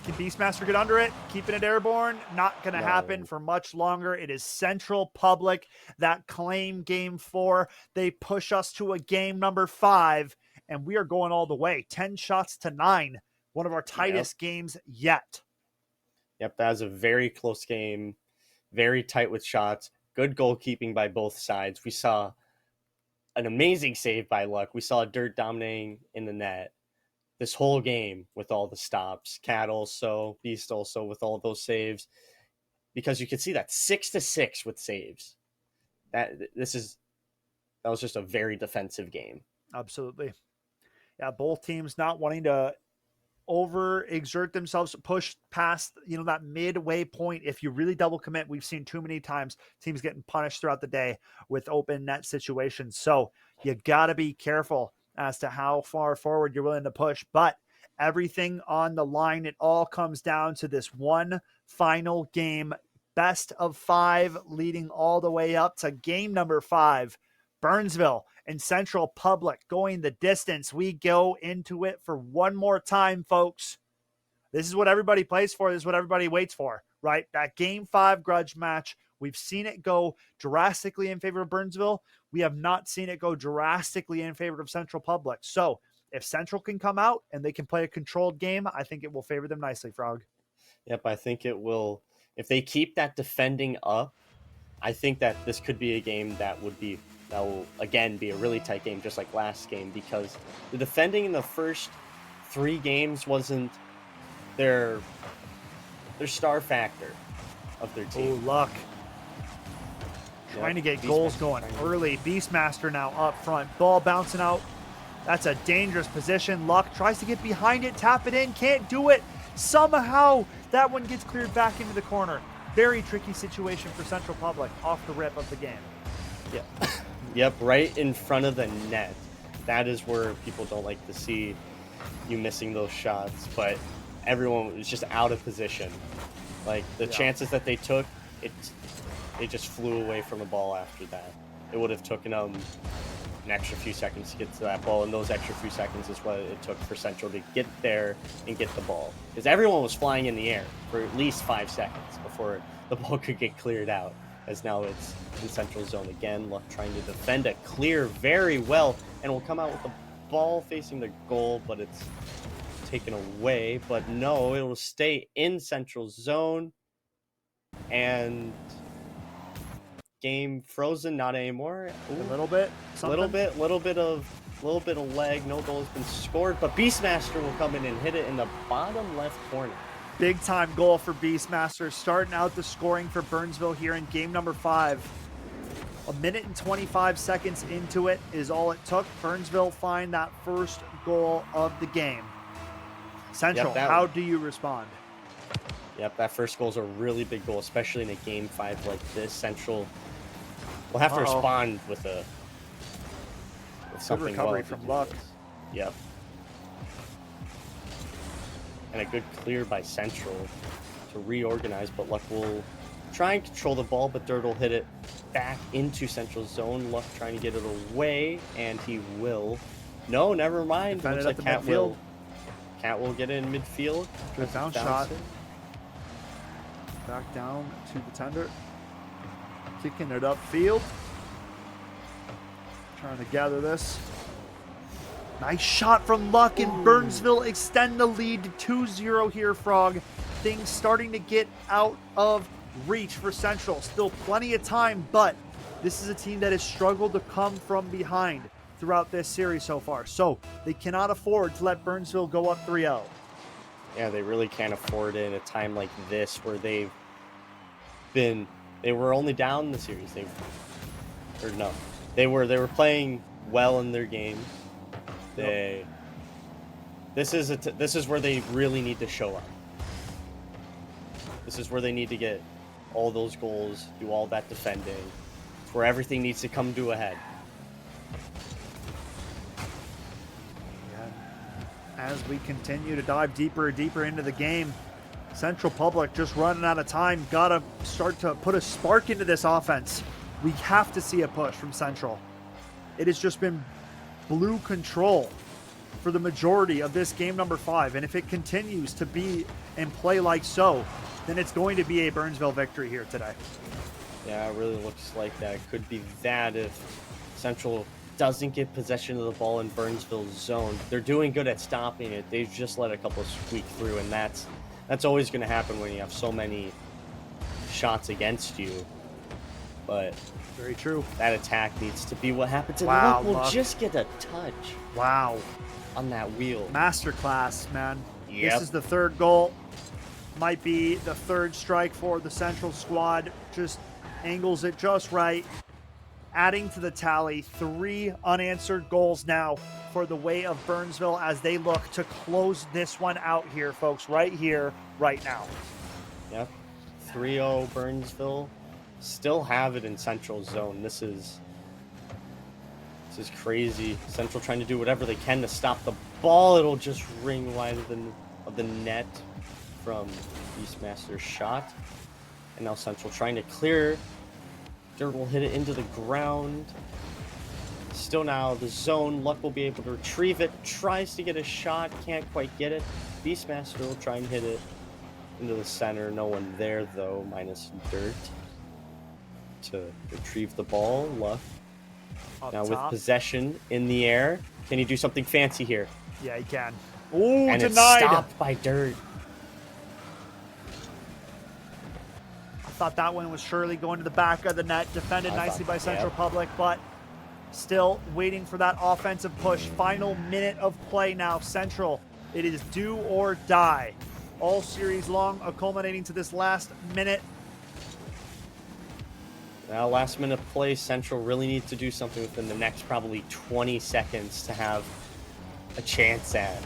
Speaker 1: Can Beastmaster get under it? Keeping it airborne? Not going to happen for much longer. It is Central Public that claim game 4. They push us to a game number 5, and we are going all the way. 10 shots to 9. One of our tightest games yet.
Speaker 2: Yep, that was a very close game. Very tight with shots. Good goalkeeping by both sides. We saw an amazing save by Luck. We saw Dirt dominating in the net this whole game with all the stops. Cat also, Beast also with all those saves. Because you can see that 6-6 with saves. That was just a very defensive game.
Speaker 1: Absolutely. Yeah, both teams not wanting to overexert themselves, push past, that midway point. If you really double commit, we've seen too many times teams getting punished throughout the day with open net situations. So you got to be careful as to how far forward you're willing to push. But everything on the line, it all comes down to this one final game, best of 5, leading all the way up to game number 5. Burnsville and Central Public going the distance. We go into it for one more time, folks. This is what everybody plays for. This is what everybody waits for, right? That game 5 grudge match. We've seen it go drastically in favor of Burnsville. We have not seen it go drastically in favor of Central Public. So if Central can come out and they can play a controlled game, I think it will favor them nicely, Frog.
Speaker 2: Yep, I think it will. If they keep that defending up, I think that this could be a game that will again be a really tight game, just like last game, because the defending in the first 3 games wasn't their star factor of their team.
Speaker 1: Oh, Luck. Trying to get goals going early. Beastmaster now up front. Ball bouncing out. That's a dangerous position. Luck tries to get behind it, tap it in, can't do it. Somehow that one gets cleared back into the corner. Very tricky situation for Central Public off the rip of the game.
Speaker 2: Yeah. Yep, right in front of the net. That is where people don't like to see you missing those shots, but everyone was just out of position. Like, the chances that they took, they just flew away from the ball after that. It would have taken them an extra few seconds to get to that ball, and those extra few seconds is what it took for Central to get there and get the ball. Because everyone was flying in the air for at least 5 seconds before the ball could get cleared out, as now it's in Central zone again. Luck trying to defend it clear very well, and will come out with the ball facing the goal, but it's taken away. But no, it will stay in Central zone, and game frozen. Not anymore. Ooh,
Speaker 1: a little bit,
Speaker 2: little bit of leg. No goal has been scored, but Beastmaster will come in and hit it in the bottom left corner.
Speaker 1: Big time goal for Beastmaster, starting out the scoring for Burnsville here in game number 5. 1 minute and 25 seconds into it is all it took. Burnsville find that first goal of the game. Central, how do you respond?
Speaker 2: Yep, that first goal is a really big goal, especially in a game 5 like this. Central will have to respond with something.
Speaker 1: Good recovery from Luck.
Speaker 2: Yep. And a good clear by Central to reorganize, but Luck will try and control the ball, but Dirt will hit it back into Central zone. Luck trying to get it away, and he will. No, never mind. Looks like Cat will get it in midfield.
Speaker 1: Good down shot. Back down to the tender. Kicking it upfield. Trying to gather this. Nice shot from Luck, and Burnsville extend the lead to 2-0 here, Frog. Things starting to get out of reach for Central. Still plenty of time, but this is a team that has struggled to come from behind throughout this series so far. So they cannot afford to let Burnsville go up 3-0.
Speaker 2: Yeah, they really can't afford it in a time like this where they were only down in the series. They were playing well in their game. This is where they really need to show up. This is where they need to get all those goals, do all that defending. It's where everything needs to come to a head.
Speaker 1: As we continue to dive deeper and deeper into the game, Central Public just running out of time. Gotta start to put a spark into this offense. We have to see a push from Central. It has just been blue control for the majority of this game number 5. And if it continues to be and play like so, then it's going to be a Burnsville victory here today.
Speaker 2: Yeah, it really looks like that. It could be that if Central doesn't get possession of the ball in Burnsville's zone. They're doing good at stopping it. They've just let a couple squeak through, and that's always going to happen when you have so many shots against you. but
Speaker 1: very true.
Speaker 2: That attack needs to be what happens, and
Speaker 1: Wow,
Speaker 2: Luck will
Speaker 1: Luck.
Speaker 2: just get a touch.
Speaker 1: Wow.
Speaker 2: On that wheel.
Speaker 1: Masterclass, man.
Speaker 2: Yep.
Speaker 1: This is the third goal. Might be the third strike for the Central squad. Just angles it just right. Adding to the tally, 3 unanswered goals now for the way of Burnsville as they look to close this one out here, folks, right here, right now.
Speaker 2: Yep. 3-0 Burnsville. Still have it in Central zone. This is crazy. Central trying to do whatever they can to stop the ball. It'll just ring wide of the net from Beastmaster's shot. And now Central trying to clear. Dirt will hit it into the ground. Still now the zone. Luck will be able to retrieve it. Tries to get a shot. Can't quite get it. Beastmaster will try and hit it into the center. No one there though, minus Dirt to retrieve the ball. Luck now with possession in the air. Can he do something fancy here?
Speaker 1: Yeah, he can. Ooh,
Speaker 2: and
Speaker 1: denied.
Speaker 2: It's stopped by Dirt.
Speaker 1: I thought that one was surely going to the back of the net. Defended nicely by Central Public, but still waiting for that offensive push. Final minute of play now. Central, it is do or die. All series long, culminating to this last minute.
Speaker 2: Now, last minute play, Central really needs to do something within the next probably 20 seconds to have a chance at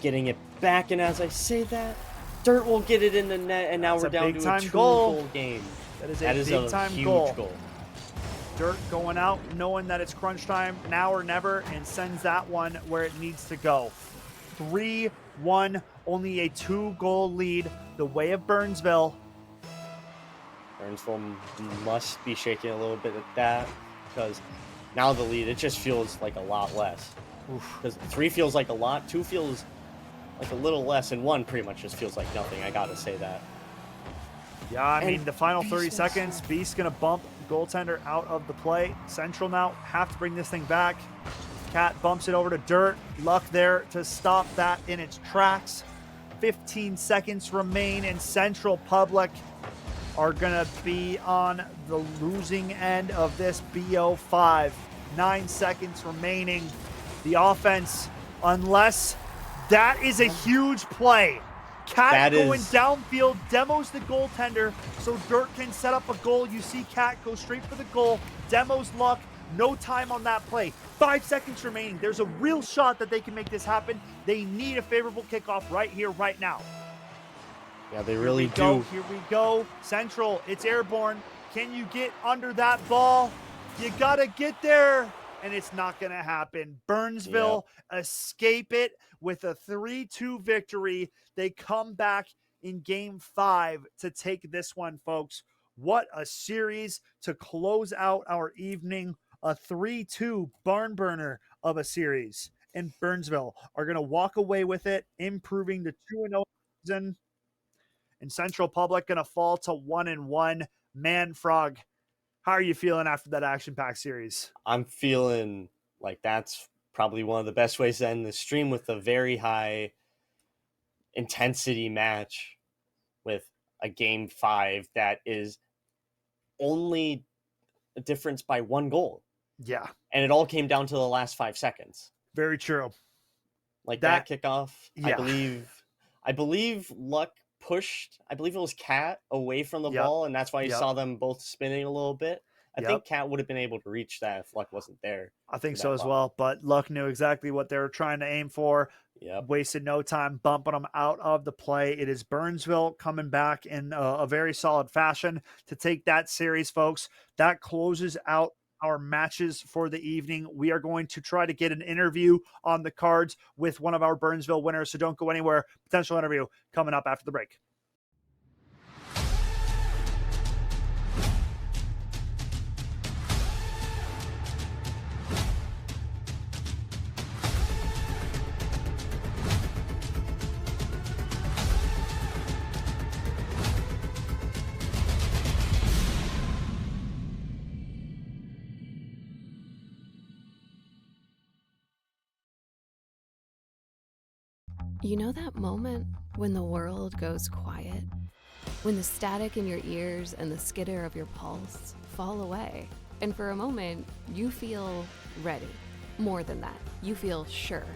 Speaker 2: getting it back. And as I say that, Dirt will get it in the net, and now we're down to a 2-goal game.
Speaker 1: That is a big-time
Speaker 2: huge goal.
Speaker 1: Dirt going out, knowing that it's crunch time now or never, and sends that one where it needs to go. 3-1, only a 2-goal lead, the way of Burnsville.
Speaker 2: Burnsville must be shaking a little bit at that, because now the lead, it just feels like a lot less. Because 3 feels like a lot, 2 feels like a little less, and 1 pretty much just feels like nothing. I gotta say that.
Speaker 1: Yeah, I mean, the final 30 seconds, Beast's gonna bump goaltender out of the play. Central now have to bring this thing back. Cat bumps it over to Dirt. Luck there to stop that in its tracks. 15 seconds remain, and Central Public are gonna be on the losing end of this BO5. 9 seconds remaining. The offense, unless that is a huge play. Cat going downfield, demos the goaltender so Dirt can set up a goal. You see Cat go straight for the goal. Demos Luck. No time on that play. 5 seconds remaining. There's a real shot that they can make this happen. They need a favorable kickoff right here, right now.
Speaker 2: Yeah, they really
Speaker 1: do. Here we go. Central, it's airborne. Can you get under that ball? You got to get there. And it's not going to happen. Burnsville escape it with a 3-2 victory. They come back in game 5 to take this one, folks. What a series to close out our evening. A 3-2 barn burner of a series. And Burnsville are going to walk away with it, improving the 2-0 season. And Central Public going to fall to 1-1. Man, Frog, how are you feeling after that action-packed series?
Speaker 2: I'm feeling like that's probably one of the best ways to end the stream, with a very high intensity match with a game 5 that is only a difference by 1 goal.
Speaker 1: Yeah.
Speaker 2: And it all came down to the last 5 seconds.
Speaker 1: Very true.
Speaker 2: Like that kickoff,
Speaker 1: yeah.
Speaker 2: I believe Luck pushed, I believe it was Cat away from the ball, and that's why you saw them both spinning a little bit. I think Cat would have been able to reach that if Luck wasn't there.
Speaker 1: I think so as well, but Luck knew exactly what they were trying to aim for. Wasted no time bumping them out of the play. It is Burnsville coming back in a very solid fashion to take that series, folks. That closes out our matches for the evening. We are going to try to get an interview on the cards with one of our Burnsville winners, so don't go anywhere. Potential interview coming up after the break.
Speaker 3: You know that moment when the world goes quiet? When the static in your ears and the skitter of your pulse fall away. And for a moment, you feel ready. More than that, you feel sure.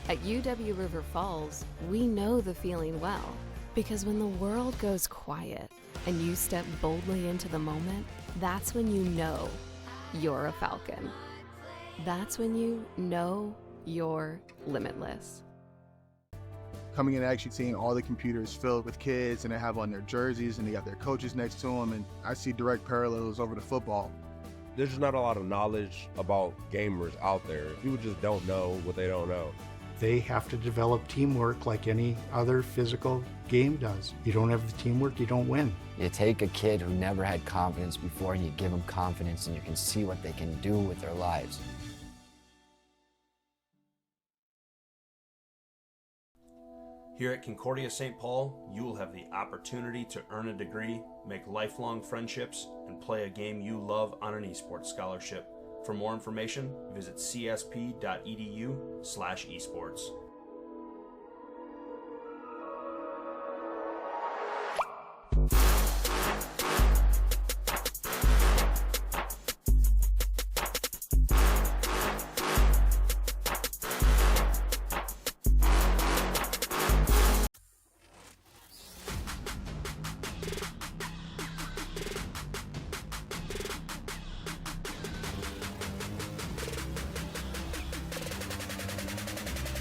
Speaker 3: At UW River Falls, we know the feeling well. Because when the world goes quiet and you step boldly into the moment, that's when you know you're a Falcon. That's when you know you're limitless.
Speaker 4: Coming in and actually seeing all the computers filled with kids and they have on their jerseys and they got their coaches next to them, and I see direct parallels over to football.
Speaker 5: There's just not a lot of knowledge about gamers out there. People just don't know what they don't know.
Speaker 6: They have to develop teamwork like any other physical game does. You don't have the teamwork, you don't win.
Speaker 7: You take a kid who never had confidence before and you give them confidence and you can see what they can do with their lives.
Speaker 8: Here at Concordia St. Paul, you will have the opportunity to earn a degree, make lifelong friendships, and play a game you love on an esports scholarship. For more information, visit csp.edu/esports.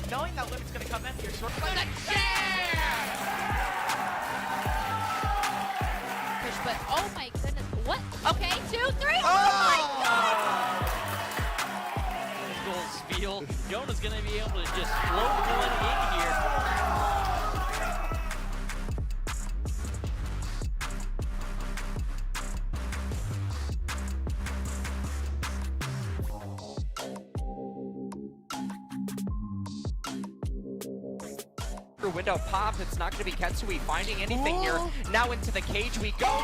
Speaker 9: Knowing that Limit's gonna come in here short by the chair!
Speaker 10: Push, but oh my goodness. What? Okay, 2, 3. Oh, my God!
Speaker 13: Goal spiel. Jonah's gonna be able to just float one in here.
Speaker 9: Window pop, it's not going to be Ketsui finding anything here. Now into the cage we go.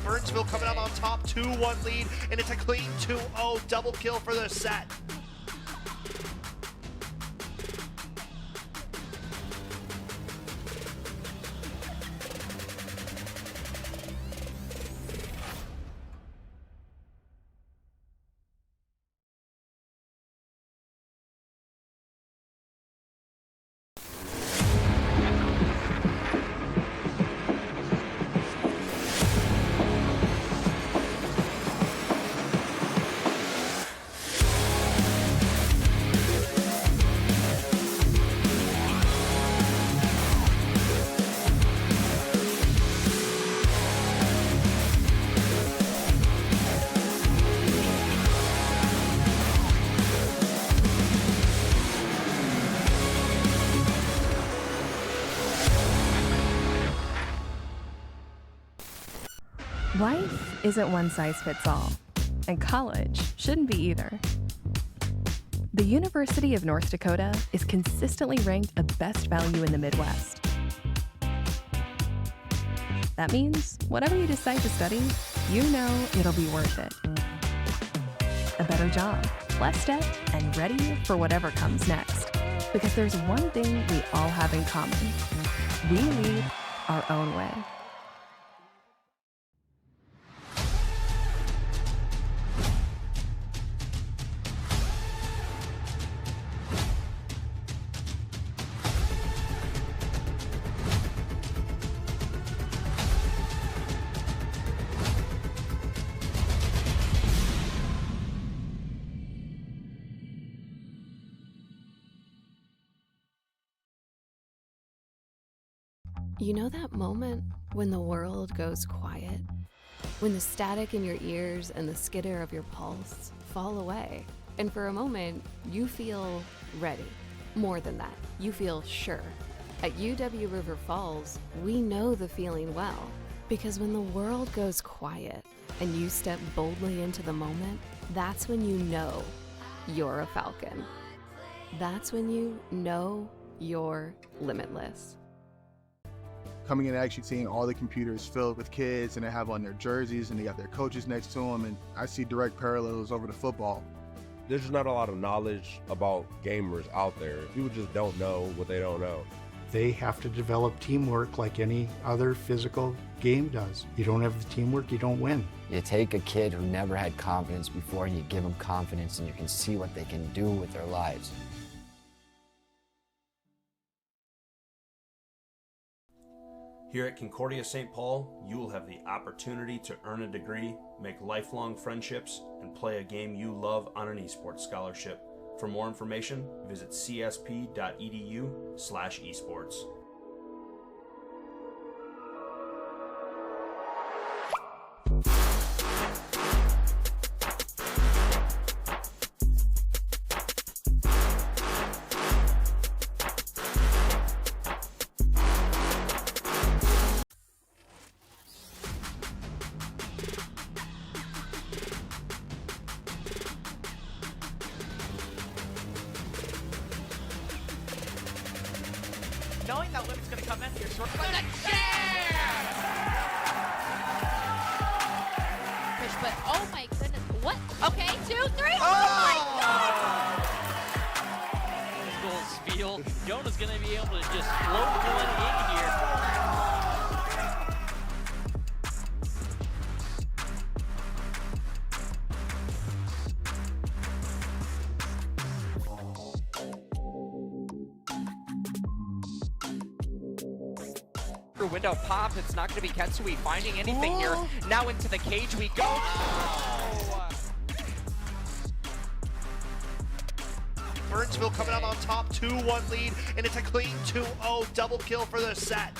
Speaker 11: Burnsville coming out on top, 2-1 lead, and it's a clean 2-0 double kill for the set.
Speaker 12: Life isn't one size fits all, and college shouldn't be either. The University of North Dakota is consistently ranked a best value in the Midwest. That means whatever you decide to study, you know it'll be worth it. A better job, less debt, and ready for whatever comes next. Because there's one thing we all have in common. We lead our own way.
Speaker 3: You know that moment when the world goes quiet? When the static in your ears and the skitter of your pulse fall away, and for a moment, you feel ready. More than that, you feel sure. At UW River Falls, we know the feeling well. Because when the world goes quiet and you step boldly into the moment, that's when you know you're a Falcon. That's when you know you're limitless.
Speaker 4: Coming in and actually seeing all the computers filled with kids and they have on their jerseys and they got their coaches next to them, and I see direct parallels over to football.
Speaker 5: There's just not a lot of knowledge about gamers out there. People just don't know what they don't know.
Speaker 6: They have to develop teamwork like any other physical game does. You don't have the teamwork, you don't win.
Speaker 7: You take a kid who never had confidence before and you give them confidence and you can see what they can do with their lives.
Speaker 8: Here at Concordia St. Paul, you will have the opportunity to earn a degree, make lifelong friendships, and play a game you love on an esports scholarship. For more information, visit csp.edu/esports.
Speaker 9: Knowing that Limit's going to come in here, short
Speaker 10: Push, but oh my goodness. What? Okay, 2, 3. Oh my god!
Speaker 13: Goal spiel. Jonah's going to be able to just float one in here.
Speaker 9: Window pop. It's not going to be Ketsui finding anything here. Now into the cage we go. Oh!
Speaker 11: Burnsville coming out on top, 2-1 lead, and it's a clean 2-0 double kill for the set.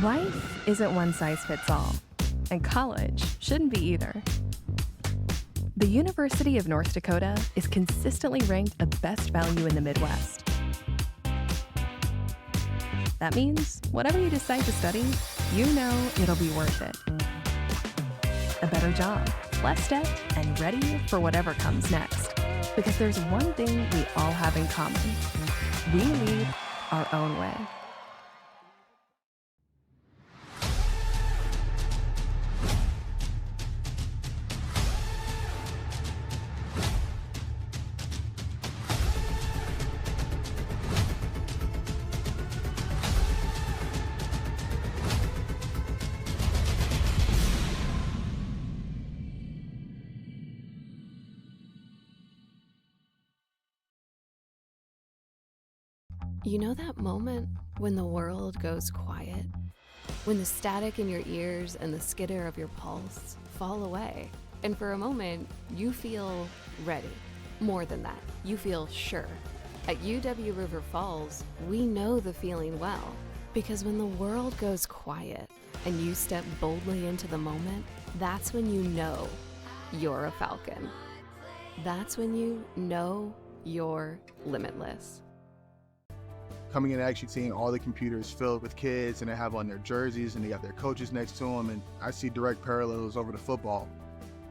Speaker 12: Life isn't one size fits all, and college shouldn't be either. The University of North Dakota is consistently ranked a best value in the Midwest. That means whatever you decide to study, you know it'll be worth it. A better job, less debt, and ready for whatever comes next. Because there's one thing we all have in common. We lead our own way.
Speaker 3: You know that moment when the world goes quiet? When the static in your ears and the skitter of your pulse fall away, and for a moment, you feel ready. More than that, you feel sure. At UW River Falls, we know the feeling well, because when the world goes quiet and you step boldly into the moment, that's when you know you're a Falcon. That's when you know you're limitless.
Speaker 4: Coming in and actually seeing all the computers filled with kids and they have on their jerseys and they got their coaches next to them, and I see direct parallels over to football.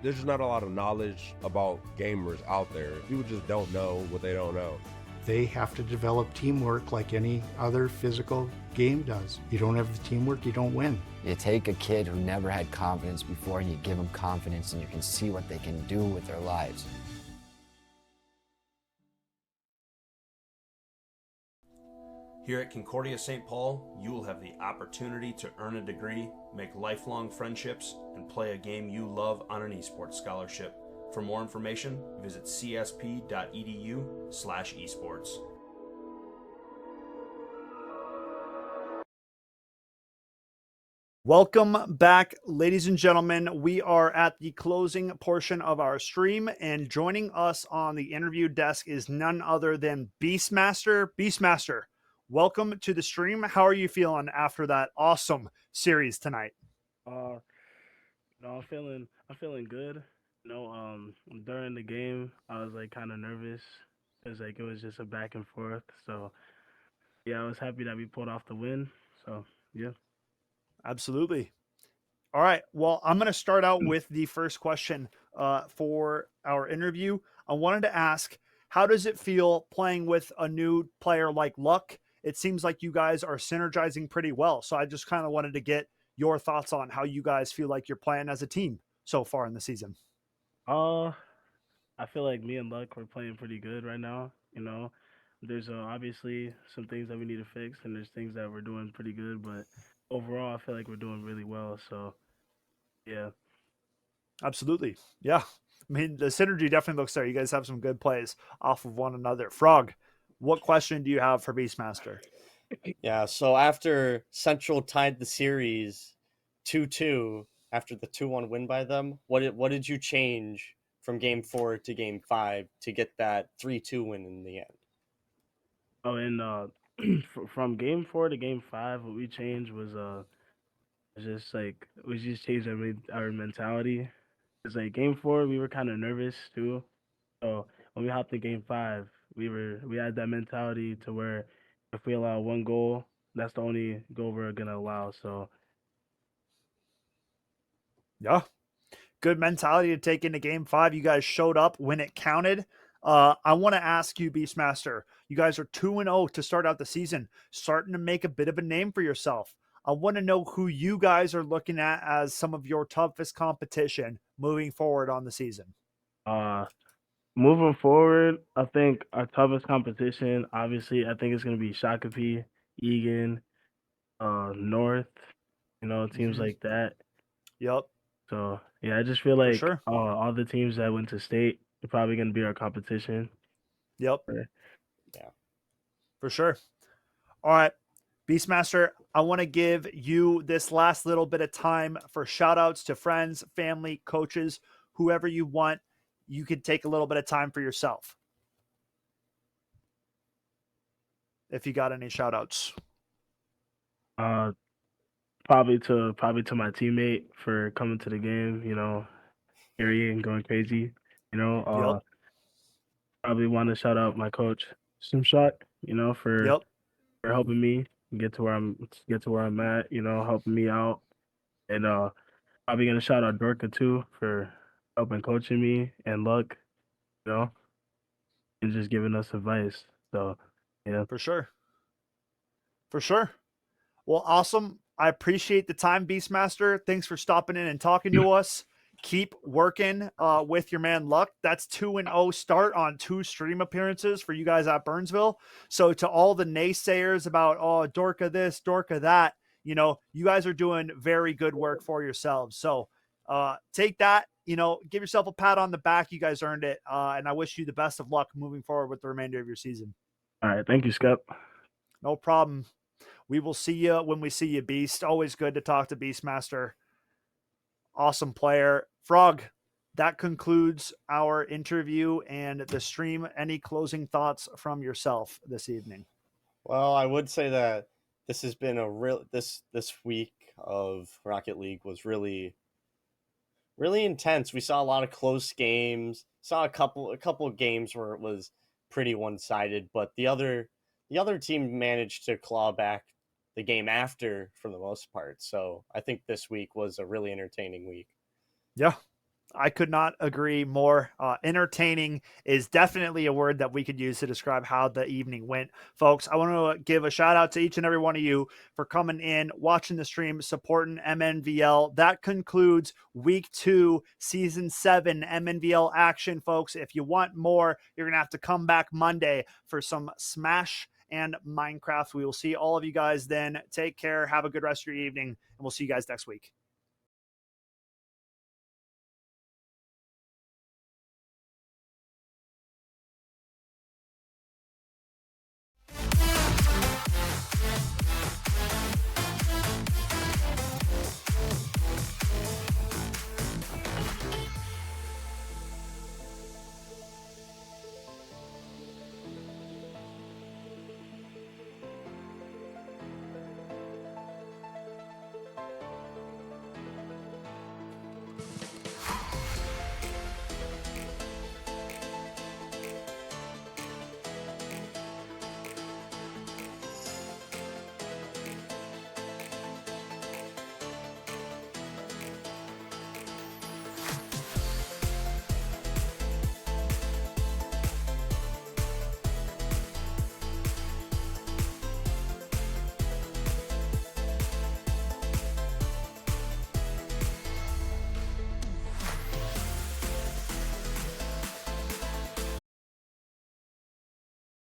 Speaker 5: There's just not a lot of knowledge about gamers out there. People just don't know what they don't know.
Speaker 6: They have to develop teamwork like any other physical game does. You don't have the teamwork, you don't win.
Speaker 7: You take a kid who never had confidence before and you give them confidence and you can see what they can do with their lives.
Speaker 8: Here at Concordia St. Paul, you will have the opportunity to earn a degree, make lifelong friendships, and play a game you love on an esports scholarship. For more information, visit csp.edu/esports.
Speaker 1: Welcome back, ladies and gentlemen. We are at the closing portion of our stream, and joining us on the interview desk is none other than Beastmaster. Beastmaster, welcome to the stream. How are you feeling after that awesome series tonight?
Speaker 14: No, I'm feeling good. During the game, I was like kind of nervous. It was just a back and forth. So yeah, I was happy that we pulled off the win. So yeah.
Speaker 1: Absolutely. All right. Well, I'm going to start out with the first question for our interview. I wanted to ask, how does it feel playing with a new player like Luck? It seems like you guys are synergizing pretty well. So I just kind of wanted to get your thoughts on how you guys feel like you're playing as a team so far in the season.
Speaker 14: I feel like me and Luck we're playing pretty good right now. There's obviously some things that we need to fix, and there's things that we're doing pretty good. But overall, I feel like we're doing really well. So yeah.
Speaker 1: Absolutely. Yeah. I mean, the synergy definitely looks there. You guys have some good plays off of one another. Frog, what question do you have for Beastmaster?
Speaker 2: Yeah, so after Central tied the series 2-2 after the 2-1 win by them, what did you change from game 4 to game 5 to get that 3-2 win in the end?
Speaker 14: Oh, and from game 4 to game 5, what we changed was just like we just changed our mentality. It's like game 4, we were kind of nervous too. So when we hopped in game 5, we had that mentality to where if we allow one goal, that's the only goal we're gonna allow. So
Speaker 1: Yeah. Good mentality to take into game 5. You guys showed up when it counted. I want to ask you, Beastmaster, you guys are 2-0 to start out the season, starting to make a bit of a name for yourself. I want to know who you guys are looking at as some of your toughest competition moving forward on the season.
Speaker 14: moving forward, I think our toughest competition, obviously, I think it's gonna be Shakopee, Egan, North, teams like that.
Speaker 1: Yep.
Speaker 14: So yeah, I just feel
Speaker 1: For
Speaker 14: like
Speaker 1: sure.
Speaker 14: all the teams that went to state are probably gonna be our competition.
Speaker 1: Yep.
Speaker 2: Yeah.
Speaker 1: For sure. All right. Beastmaster, I want to give you this last little bit of time for shout outs to friends, family, coaches, whoever you want. You could take a little bit of time for yourself. If you got any shout outs.
Speaker 14: Probably to my teammate for coming to the game, Harry and going crazy.
Speaker 1: Yep.
Speaker 14: Probably want to shout out my coach, Simshot,
Speaker 1: Yep.
Speaker 14: for helping me get to where I'm at, helping me out. And probably gonna shout out Dorka too for helping coaching me and Luck, and just giving us advice. So yeah.
Speaker 1: For sure. For sure. Well, awesome. I appreciate the time, Beastmaster. Thanks for stopping in and talking to us. Keep working with your man Luck. That's 2-0 start on 2 stream appearances for you guys at Burnsville. So to all the naysayers about, oh, Dorka this, Dorka that, you guys are doing very good work for yourselves. So take that, give yourself a pat on the back. You guys earned it. And I wish you the best of luck moving forward with the remainder of your season.
Speaker 14: All right. Thank you, Scott.
Speaker 1: No problem. We will see you when we see you, Beast. Always good to talk to Beastmaster. Awesome player. Frog, that concludes our interview and the stream. Any closing thoughts from yourself this evening?
Speaker 2: Well, I would say that this has been this week of Rocket League was really intense. We saw a lot of close games. Saw a couple of games where it was pretty one-sided, but the other team managed to claw back the game after for the most part. So I think this week was a really entertaining week.
Speaker 1: Yeah, I could not agree more. Entertaining is definitely a word that we could use to describe how the evening went. Folks, I want to give a shout out to each and every one of you for coming in, watching the stream, supporting Mnvl. That concludes week 2, season 7 Mnvl action, folks. If you want more, you're going to have to come back Monday for some Smash and Minecraft. We will see all of you guys then. Take care. Have a good rest of your evening, and we'll see you guys next week.